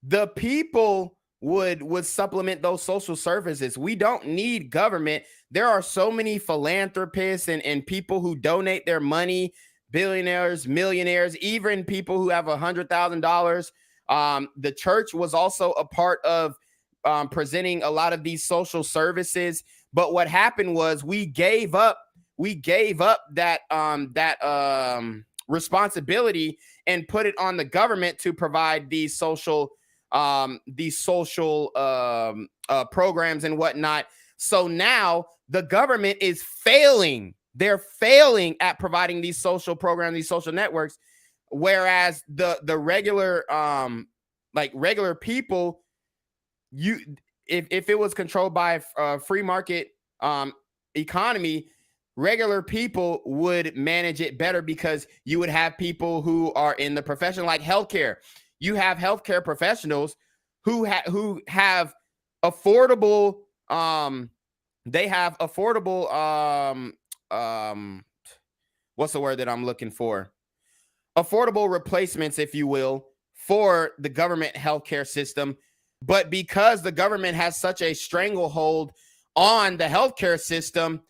the people would supplement those social services. We don't need government. There are so many philanthropists and people who donate their money, billionaires, millionaires, even people who have $100,000. The church was also a part of presenting a lot of these social services. But what happened was we gave up that responsibility and put it on the government to provide these social programs and whatnot. So now the government is failing. They're failing at providing these social programs, these social networks, whereas the regular regular people, if it was controlled by a free market economy, regular people would manage it better, because you would have people who are in the profession like healthcare. You have healthcare professionals who have affordable what's the word that I'm looking for? Affordable replacements, if you will, for the government healthcare system. But because the government has such a stranglehold on the healthcare system,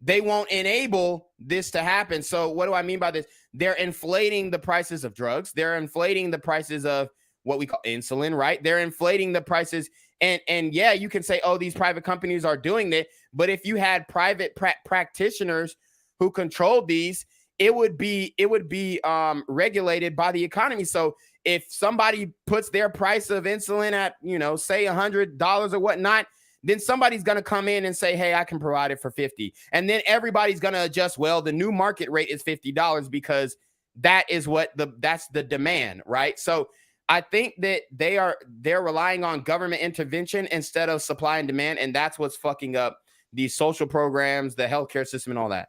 they won't enable this to happen. So what do I mean by this? They're inflating the prices of drugs. They're inflating the prices of what we call insulin, right? They're inflating the prices. And yeah, you can say, oh, these private companies are doing it. But if you had private practitioners who controlled these, it would be regulated by the economy. So if somebody puts their price of insulin at, say $100 or whatnot, then somebody's going to come in and say, hey, I can provide it for $50. And then everybody's going to adjust. Well, the new market rate is $50 because that's the demand, right? So I think that they're relying on government intervention instead of supply and demand. And that's what's fucking up these social programs, the healthcare system and all that.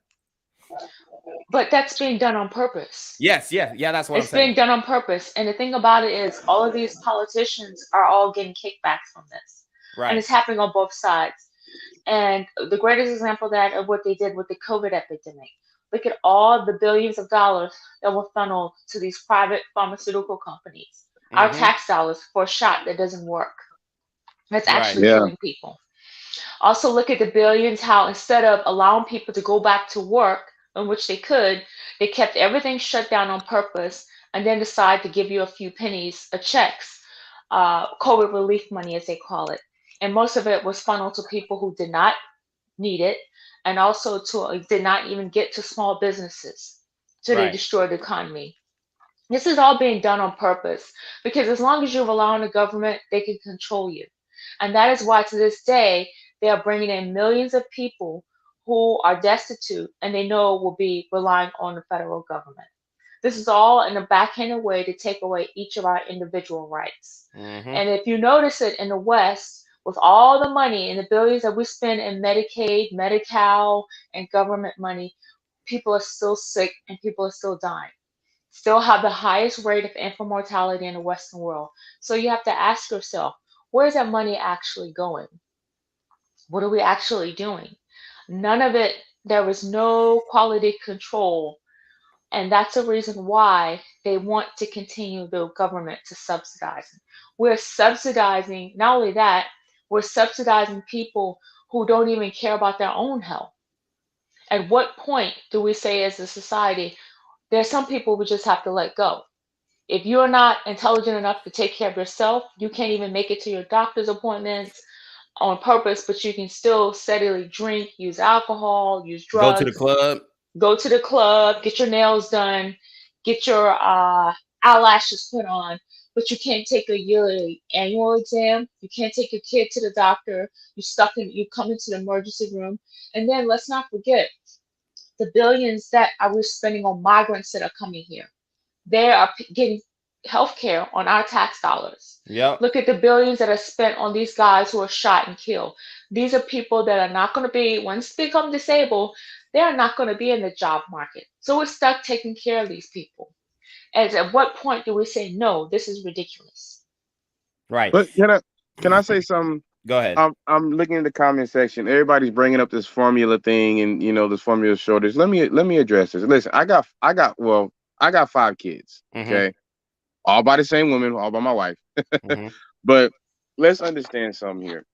But that's being done on purpose. Yes. Yeah. That's what I'm saying. It's being done on purpose. And the thing about it is all of these politicians are all getting kickbacks from this. Right. And it's happening on both sides. And the greatest example of that of what they did with the COVID epidemic. Look at all the billions of dollars that were funneled to these private pharmaceutical companies. Our tax dollars for a shot that doesn't work. That's actually killing people. Also look at the billions, how instead of allowing people to go back to work, in which they could, they kept everything shut down on purpose and then decided to give you a few pennies, checks, COVID relief money as they call it. And most of it was funneled to people who did not need it and also did not even get to small businesses. So they destroyed the economy. This is all being done on purpose because as long as you rely on the government, they can control you. And that is why to this day, they are bringing in millions of people who are destitute and they know will be relying on the federal government. This is all in a backhanded way to take away each of our individual rights. And if you notice it in the West, with all the money and the billions that we spend in Medicaid, Medi-Cal, and government money, people are still sick and people are still dying. Still have the highest rate of infant mortality in the Western world. So you have to ask yourself, where's that money actually going? What are we actually doing? None of it, there was no quality control. And that's the reason why they want to continue the government to subsidize. We're subsidizing, not only that, we're subsidizing people who don't even care about their own health. At what point do we say as a society, there's some people we just have to let go? If you're not intelligent enough to take care of yourself, you can't even make it to your doctor's appointments on purpose, but you can still steadily drink, use alcohol, use drugs. Go to the club. Go to the club, get your nails done, get your eyelashes put on, but you can't take a yearly annual exam. You can't take your kid to the doctor. You come into the emergency room. And then let's not forget the billions that we're spending on migrants that are coming here. They are getting healthcare on our tax dollars. Look at the billions that are spent on these guys who are shot and killed. These are people that are not going to be, once they become disabled, they are not going to be in the job market. So we're stuck taking care of these people. And at what point do we say, no, this is ridiculous? Right. But can I say something? Go ahead. I'm looking in the comment section. Everybody's bringing up this formula thing and this formula shortage. Let me address this. Listen, I got 5 kids. Okay. All by the same woman, all by my wife. But let's understand something here.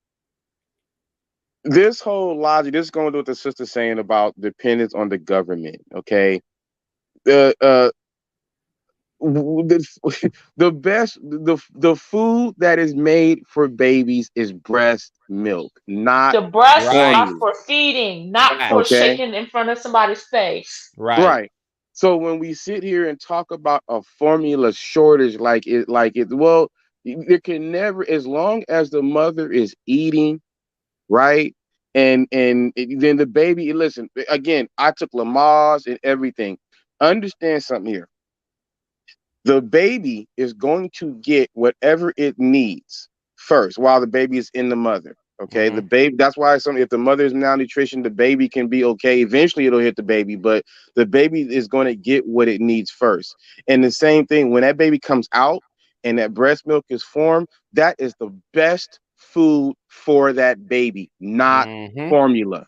This whole logic, this is going to what the sister's saying about dependence on the government. Okay. The food that is made for babies is breast milk, not the breasts formula. are for feeding, not for shaking in front of somebody's face. Right. So when we sit here and talk about a formula shortage, well, there can never, as long as the mother is eating, right, and then the baby. Listen, again, I took Lamaze and everything. Understand something here. The baby is going to get whatever it needs first while the baby is in the mother. Okay, the baby. That's why if the mother is malnutrition, the baby can be okay. Eventually, it'll hit the baby, but the baby is going to get what it needs first. And the same thing when that baby comes out and that breast milk is formed, that is the best food for that baby, not formula.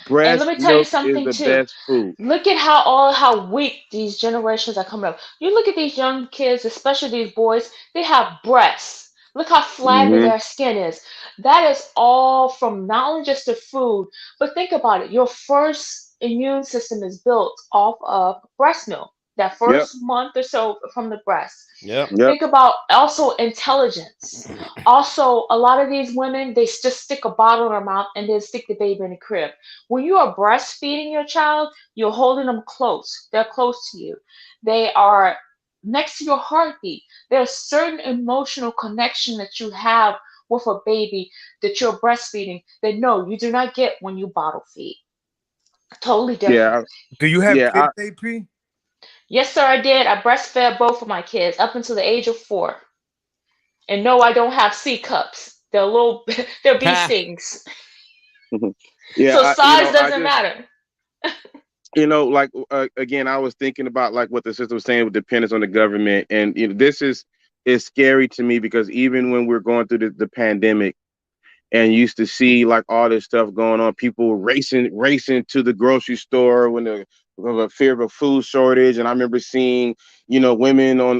Breast and let me tell you milk something is the too. best food. Look at how weak these generations are coming up. You look at these young kids, especially these boys, they have breasts. Look how flabby their skin is. That is all from not only just the food, but think about it. Your first immune system is built off of breast milk. That first month or so from the breast. Think about also intelligence. Also, a lot of these women, they just stick a bottle in their mouth and then stick the baby in the crib. When you are breastfeeding your child, you're holding them close. They're close to you. They are next to your heartbeat. There's certain emotional connection that you have with a baby that you're breastfeeding that no, you do not get when you bottle feed. Totally different. Do you have kids, AP? Yes, sir, I did. I breastfed both of my kids up until the age of 4. And no, I don't have C cups. They're little, they're bee stings. So size doesn't matter. Like again, I was thinking about like what the sister was saying with dependence on the government, and this is scary to me because even when we're going through the pandemic, and used to see like all this stuff going on, people racing to the grocery store when the fear of a food shortage, and I remember seeing women on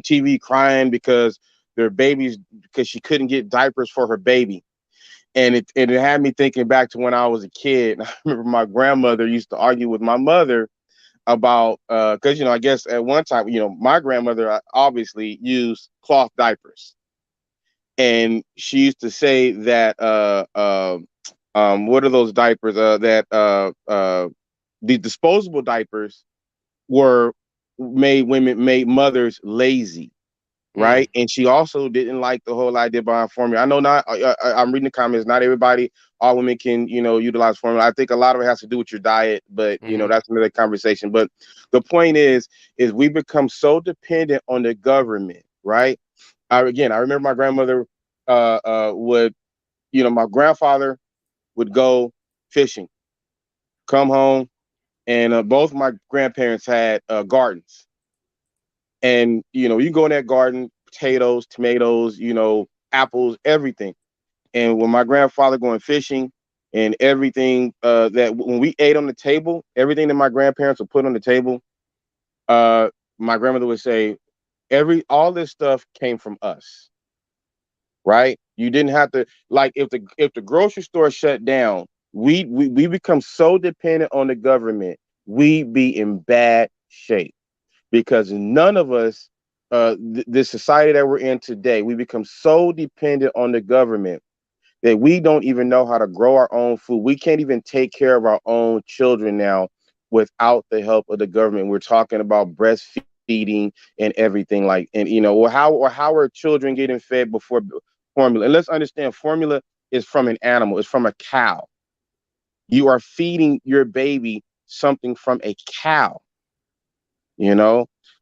TV crying because their babies because she couldn't get diapers for her baby. And it had me thinking back to when I was a kid. I remember my grandmother used to argue with my mother about because I guess at one time my grandmother obviously used cloth diapers, and she used to say that what are those diapers that the disposable diapers made mothers lazy. Right. And she also didn't like the whole idea behind formula. I know I'm reading the comments. Not everybody, all women can, utilize formula. I think a lot of it has to do with your diet, but that's another conversation. But the point is we become so dependent on the government. Right. I remember my grandmother would, my grandfather would go fishing, come home, and both my grandparents had gardens. And, you go in that garden, potatoes, tomatoes, apples, everything. And when my grandfather going fishing and everything that when we ate on the table, everything that my grandparents would put on the table, my grandmother would say, all this stuff came from us. Right. You didn't have to, like, if the grocery store shut down, we become so dependent on the government, we be in bad shape. Because none of us, the society that we're in today, we become so dependent on the government that we don't even know how to grow our own food. We can't even take care of our own children now without the help of the government. We're talking about breastfeeding and everything how are children getting fed before formula? And let's understand, formula is from an animal. It's from a cow. You are feeding your baby something from a cow.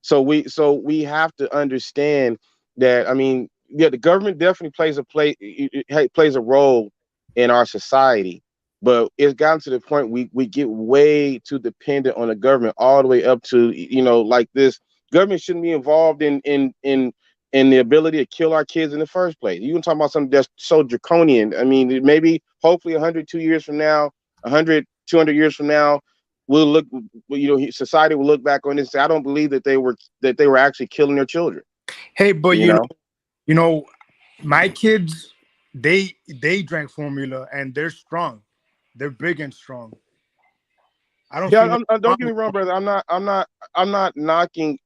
So we have to understand that. I mean, the government definitely plays a role in our society, but it's gotten to the point we get way too dependent on the government, all the way up to like this. Government shouldn't be involved in the ability to kill our kids in the first place. You can talk about something that's so draconian. I mean, maybe hopefully 102 years from now, 100, 200 years from now, society will look back on this and say, I don't believe that they were actually killing their children. Hey, but my kids, they drank formula and they're strong. They're big and strong. Don't get me wrong, brother. I'm not knocking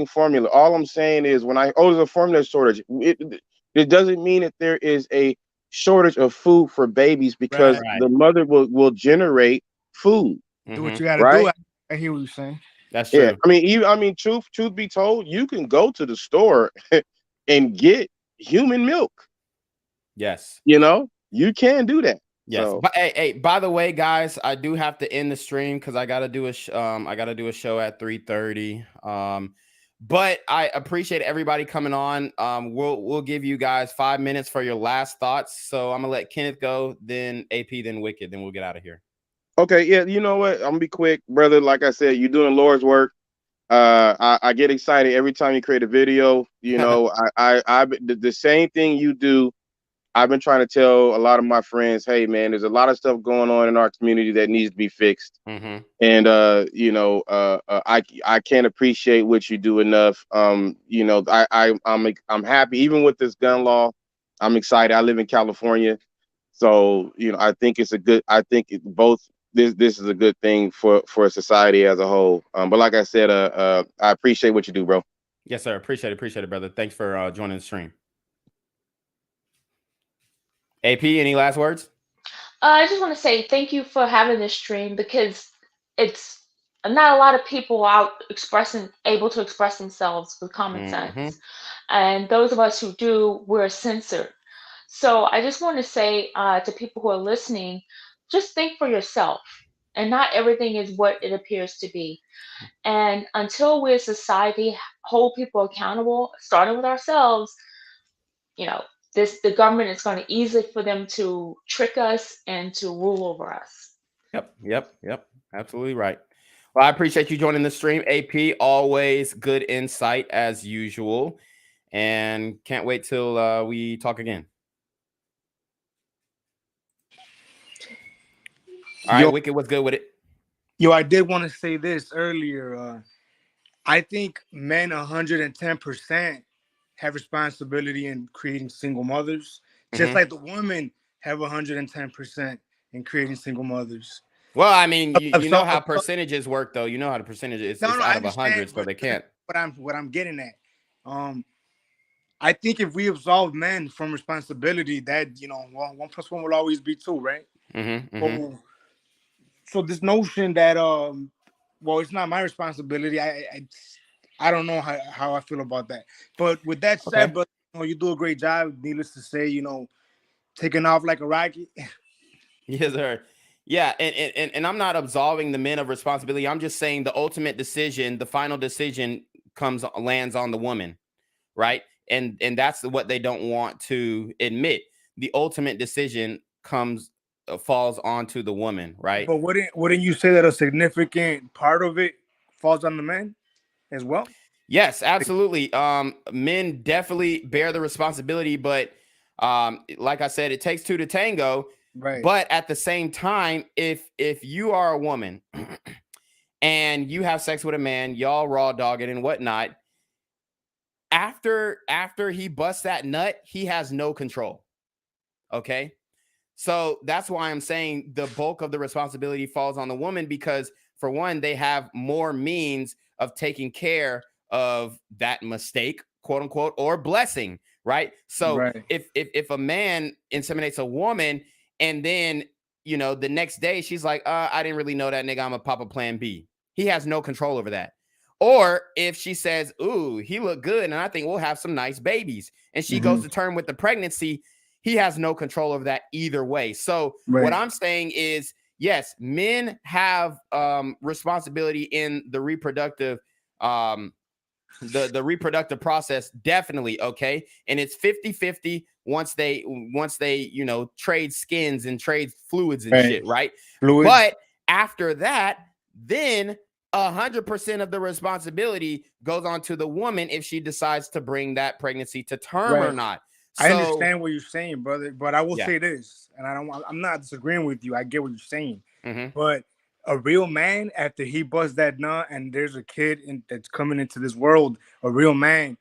formula. All I'm saying is there's a formula shortage. It doesn't mean that there is a shortage of food for babies because the mother will generate food. Do what you gotta do. I hear what you're saying. That's true. Yeah. I mean, truth be told, you can go to the store and get human milk. Yes. You can do that. Yes. So. But hey, by the way, guys, I do have to end the stream because I gotta do a show at 3:30. But I appreciate everybody coming on. We'll give you guys 5 minutes for your last thoughts. So I'm gonna let Kenneth go, then AP, then Wicked, then we'll get out of here. Okay, yeah, you know what? I'm gonna be quick, brother. Like I said, you're doing Lord's work. I get excited every time you create a video. I the same thing you do. I've been trying to tell a lot of my friends, hey man, there's a lot of stuff going on in our community that needs to be fixed. Mm-hmm. And I can't appreciate what you do enough. I'm happy, even with this gun law. I'm excited. I live in California. So, you know, I think it's a good, I think this is a good thing for society as a whole. But like I said, I appreciate what you do, bro. Yes, sir. Appreciate it, brother. Thanks for joining the stream. AP, any last words? I just want to say thank you for having this stream, because it's not a lot of people out able to express themselves with common sense. And those of us who do, we're censored. So I just want to say to people who are listening, just think for yourself. And not everything is what it appears to be. And until we as society hold people accountable, starting with ourselves, you know, the government is going to easy for them to trick us and to rule over us. Yep. Absolutely right. Well, I appreciate you joining the stream, AP. Always good insight as usual. And can't wait till we talk again. All right, Wicked, what's good with it? Yo, I did want to say this earlier. I think men 110% have responsibility in creating single mothers, just like the women have 110% in creating single mothers. Well, I mean, you know how percentages work, though. You know how the percentages. It's out of 100, so they can't. What I'm getting at, I think if we absolve men from responsibility, that, you know, 1 + 1 will always be 2, right? So this notion that well, it's not my responsibility. I don't know how I feel about that. But with that said, but you know, you do a great job. Needless to say, you know, taking off like a rocket. Yes, sir. Yeah, and I'm not absolving the men of responsibility. I'm just saying the ultimate decision, the final decision lands on the woman, right? And that's what they don't want to admit. The ultimate decision falls onto the woman, right? But wouldn't you say that a significant part of it falls on the men as well? Yes, absolutely. Men definitely bear the responsibility, but like I said, it takes two to tango. Right. But at the same time, if you are a woman and you have sex with a man, y'all raw dogging and whatnot, after he busts that nut, he has no control. Okay. So that's why I'm saying the bulk of the responsibility falls on the woman, because for one, they have more means of taking care of that mistake, quote unquote, or blessing, right? So if a man inseminates a woman and then, you know, the next day she's like, I didn't really know that nigga, I'm a papa plan B. He has no control over that. Or if she says, ooh, he looked good and I think we'll have some nice babies, and she goes to term with the pregnancy, he has no control over that either way. So what I'm saying is, yes, men have responsibility in the reproductive the reproductive process, definitely, okay? And it's 50-50 once they you know, trade skins and trade fluids and shit, right? But after that, then 100% of the responsibility goes on to the woman if she decides to bring that pregnancy to term or not. So, I understand what you're saying, brother, but I will say this, and I'm not disagreeing with you. I get what you're saying, but a real man, after he busts that nut and there's a kid that's coming into this world, a real man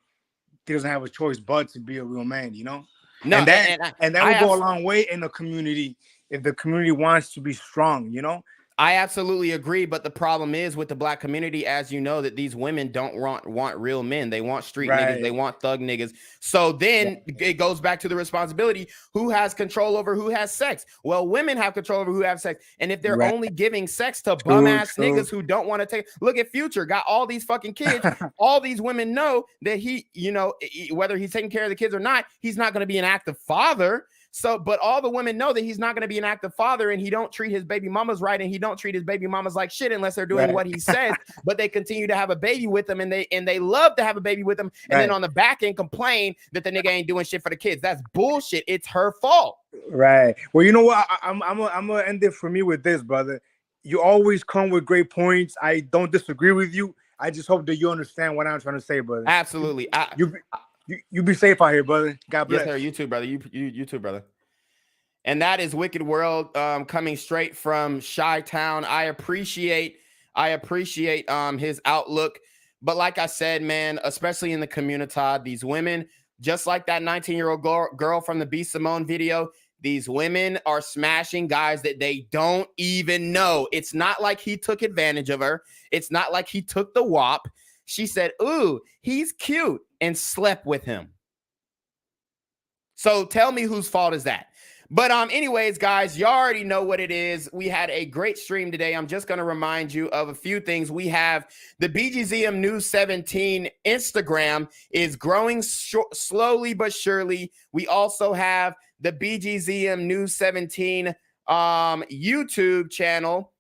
doesn't have a choice but to be a real man, you know? No, and that will go a long way in the community if the community wants to be strong, you know? I absolutely agree, but the problem is with the black community, as you know, that these women don't want real men. They want street niggas. They want thug niggas. So then it goes back to the responsibility. Who has control over who has sex? Well, women have control over who have sex. And if they're only giving sex to bum-ass niggas who don't want to take... Look at Future, got all these fucking kids. All these women know that he, you know, whether he's taking care of the kids or not, he's not going to be an active father. So, but all the women know that he's not going to be an active father, and he don't treat his baby mamas right, and he don't treat his baby mamas like shit unless they're doing what he says. But they continue to have a baby with him, and they love to have a baby with him, and then on the back end complain that the nigga ain't doing shit for the kids. That's bullshit. It's her fault. Right. Well, you know what? I'm gonna end it for me with this, brother. You always come with great points. I don't disagree with you. I just hope that you understand what I'm trying to say, brother. Absolutely. You be safe out here, brother. God bless. Yes, sir. You too, brother. You too, brother. And that is Wicked World, coming straight from Chi-Town. I appreciate his outlook. But like I said, man, especially in the community, these women, just like that 19-year-old girl from the B. Simone video, These women are smashing guys that they don't even know. It's not like he took advantage of her. It's not like he took the wop. She said, ooh, he's cute, and slept with him. So tell me whose fault is that? But anyways, guys, you already know what it is. We had a great stream today. I'm just going to remind you of a few things. We have the BGZM News 17 Instagram is growing slowly but surely. We also have the BGZM News 17 YouTube channel,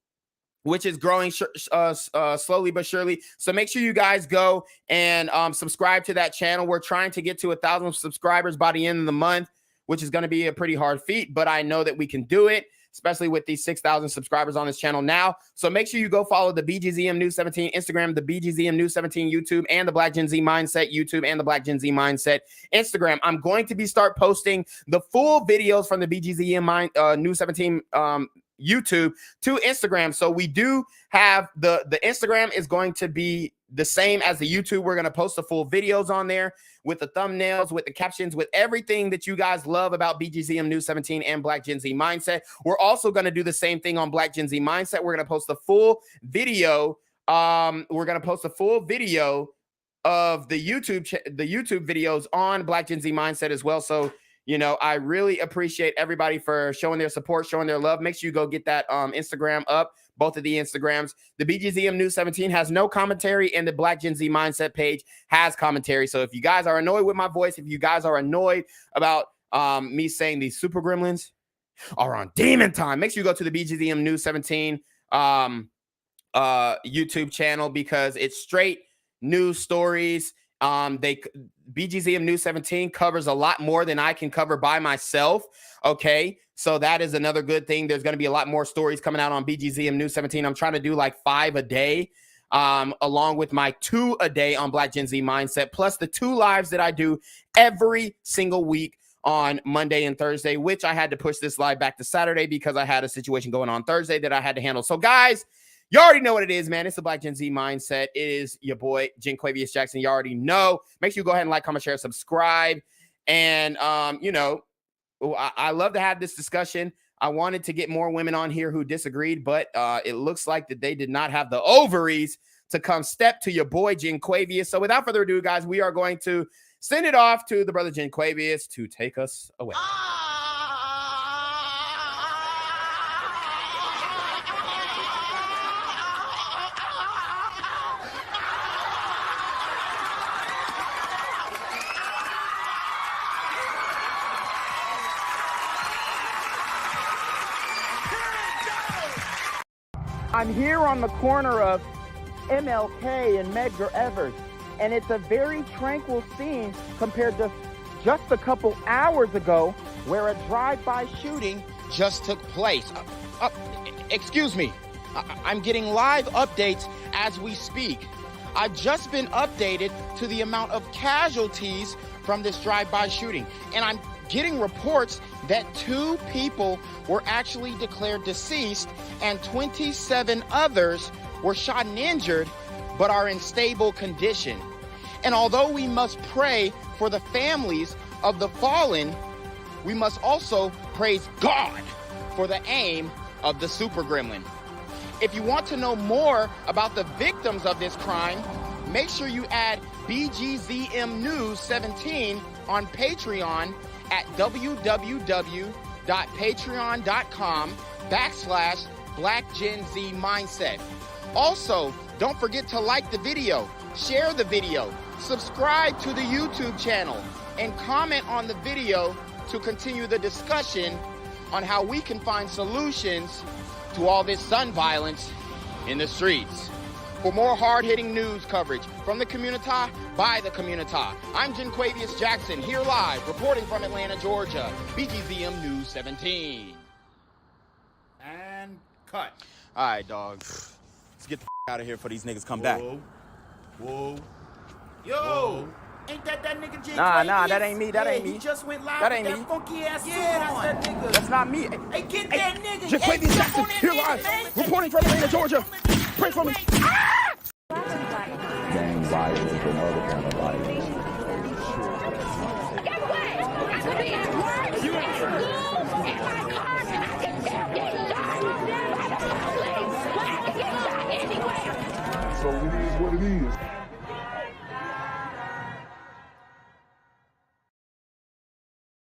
which is growing slowly but surely. So make sure you guys go and subscribe to that channel. We're trying to get to 1,000 subscribers by the end of the month, which is going to be a pretty hard feat, but I know that we can do it, especially with these 6,000 subscribers on this channel now. So make sure you go follow the BGZM News 17 Instagram, the BGZM News 17 YouTube, and the Black Gen Z Mindset YouTube and the Black Gen Z Mindset Instagram. I'm going to start posting the full videos from the BGZM News 17 YouTube to Instagram. So we do have the Instagram is going to be the same as the YouTube. We're going to post the full videos on there with the thumbnails, with the captions, with everything that you guys love about BGZM News 17 and Black Gen Z Mindset. We're also going to do the same thing on Black Gen Z Mindset. We're going to post the full video. We're going to post a full video of the YouTube videos on Black Gen Z Mindset as well. So, you know, I really appreciate everybody for showing their support, showing their love. Make sure you go get that Instagram up, both of the Instagrams. The BGZM News 17 has no commentary, and the Black Gen Z Mindset page has commentary. So if you guys are annoyed with my voice, if you guys are annoyed about me saying these super gremlins are on demon time, make sure you go to the BGZM News 17 YouTube channel, because it's straight news stories. BGZM News 17 covers a lot more than I can cover by myself. Okay, so that is another good thing. There's going to be a lot more stories coming out on BGZM News 17. I'm trying to do like 5 a day, along with my 2 a day on Black Gen Z Mindset, plus the 2 lives that I do every single week on Monday and Thursday, which I had to push this live back to Saturday because I had a situation going on Thursday that I had to handle. So guys, you already know what it is, man. It's the Black Gen Z Mindset. It is your boy, Jenquavius Jackson. You already know. Make sure you go ahead and like, comment, share, subscribe. And, you know, I love to have this discussion. I wanted to get more women on here who disagreed, but it looks like that they did not have the ovaries to come step to your boy, Jenquavius. So without further ado, guys, we are going to send it off to the brother Jenquavius to take us away. I'm here on the corner of MLK and Medgar Evers, and it's a very tranquil scene compared to just a couple hours ago where a drive-by shooting just took place. Excuse me, I'm getting live updates as we speak. I've just been updated to the amount of casualties from this drive-by shooting, and I'm getting reports that 2 people were actually declared deceased and 27 others were shot and injured but are in stable condition. And although we must pray for the families of the fallen, we must also praise God for the aim of the super gremlin. If you want to know more about the victims of this crime, make sure you add BGZM News 17 on Patreon at www.patreon.com/BlackGenZMindset. Also, don't forget to like the video, share the video, subscribe to the YouTube channel, and comment on the video to continue the discussion on how we can find solutions to all this gun violence in the streets. For more hard-hitting news coverage from the community, by the community, I'm Jenquavius Jackson, here live, reporting from Atlanta, Georgia, BGZM News 17. And cut. All right, dog. Let's get the out of here before these niggas come back. Whoa. Yo! Whoa. Ain't that nigga Jay? Nah, that ain't me. That ain't me. He just went live. That ain't with me. Funky ass Yeah, that's that nigga. That's not me. Hey, get that nigga. Jenquavius Jackson, here live, reporting from Atlanta, Georgia. Pray for me. Gang violence and other kind of violence.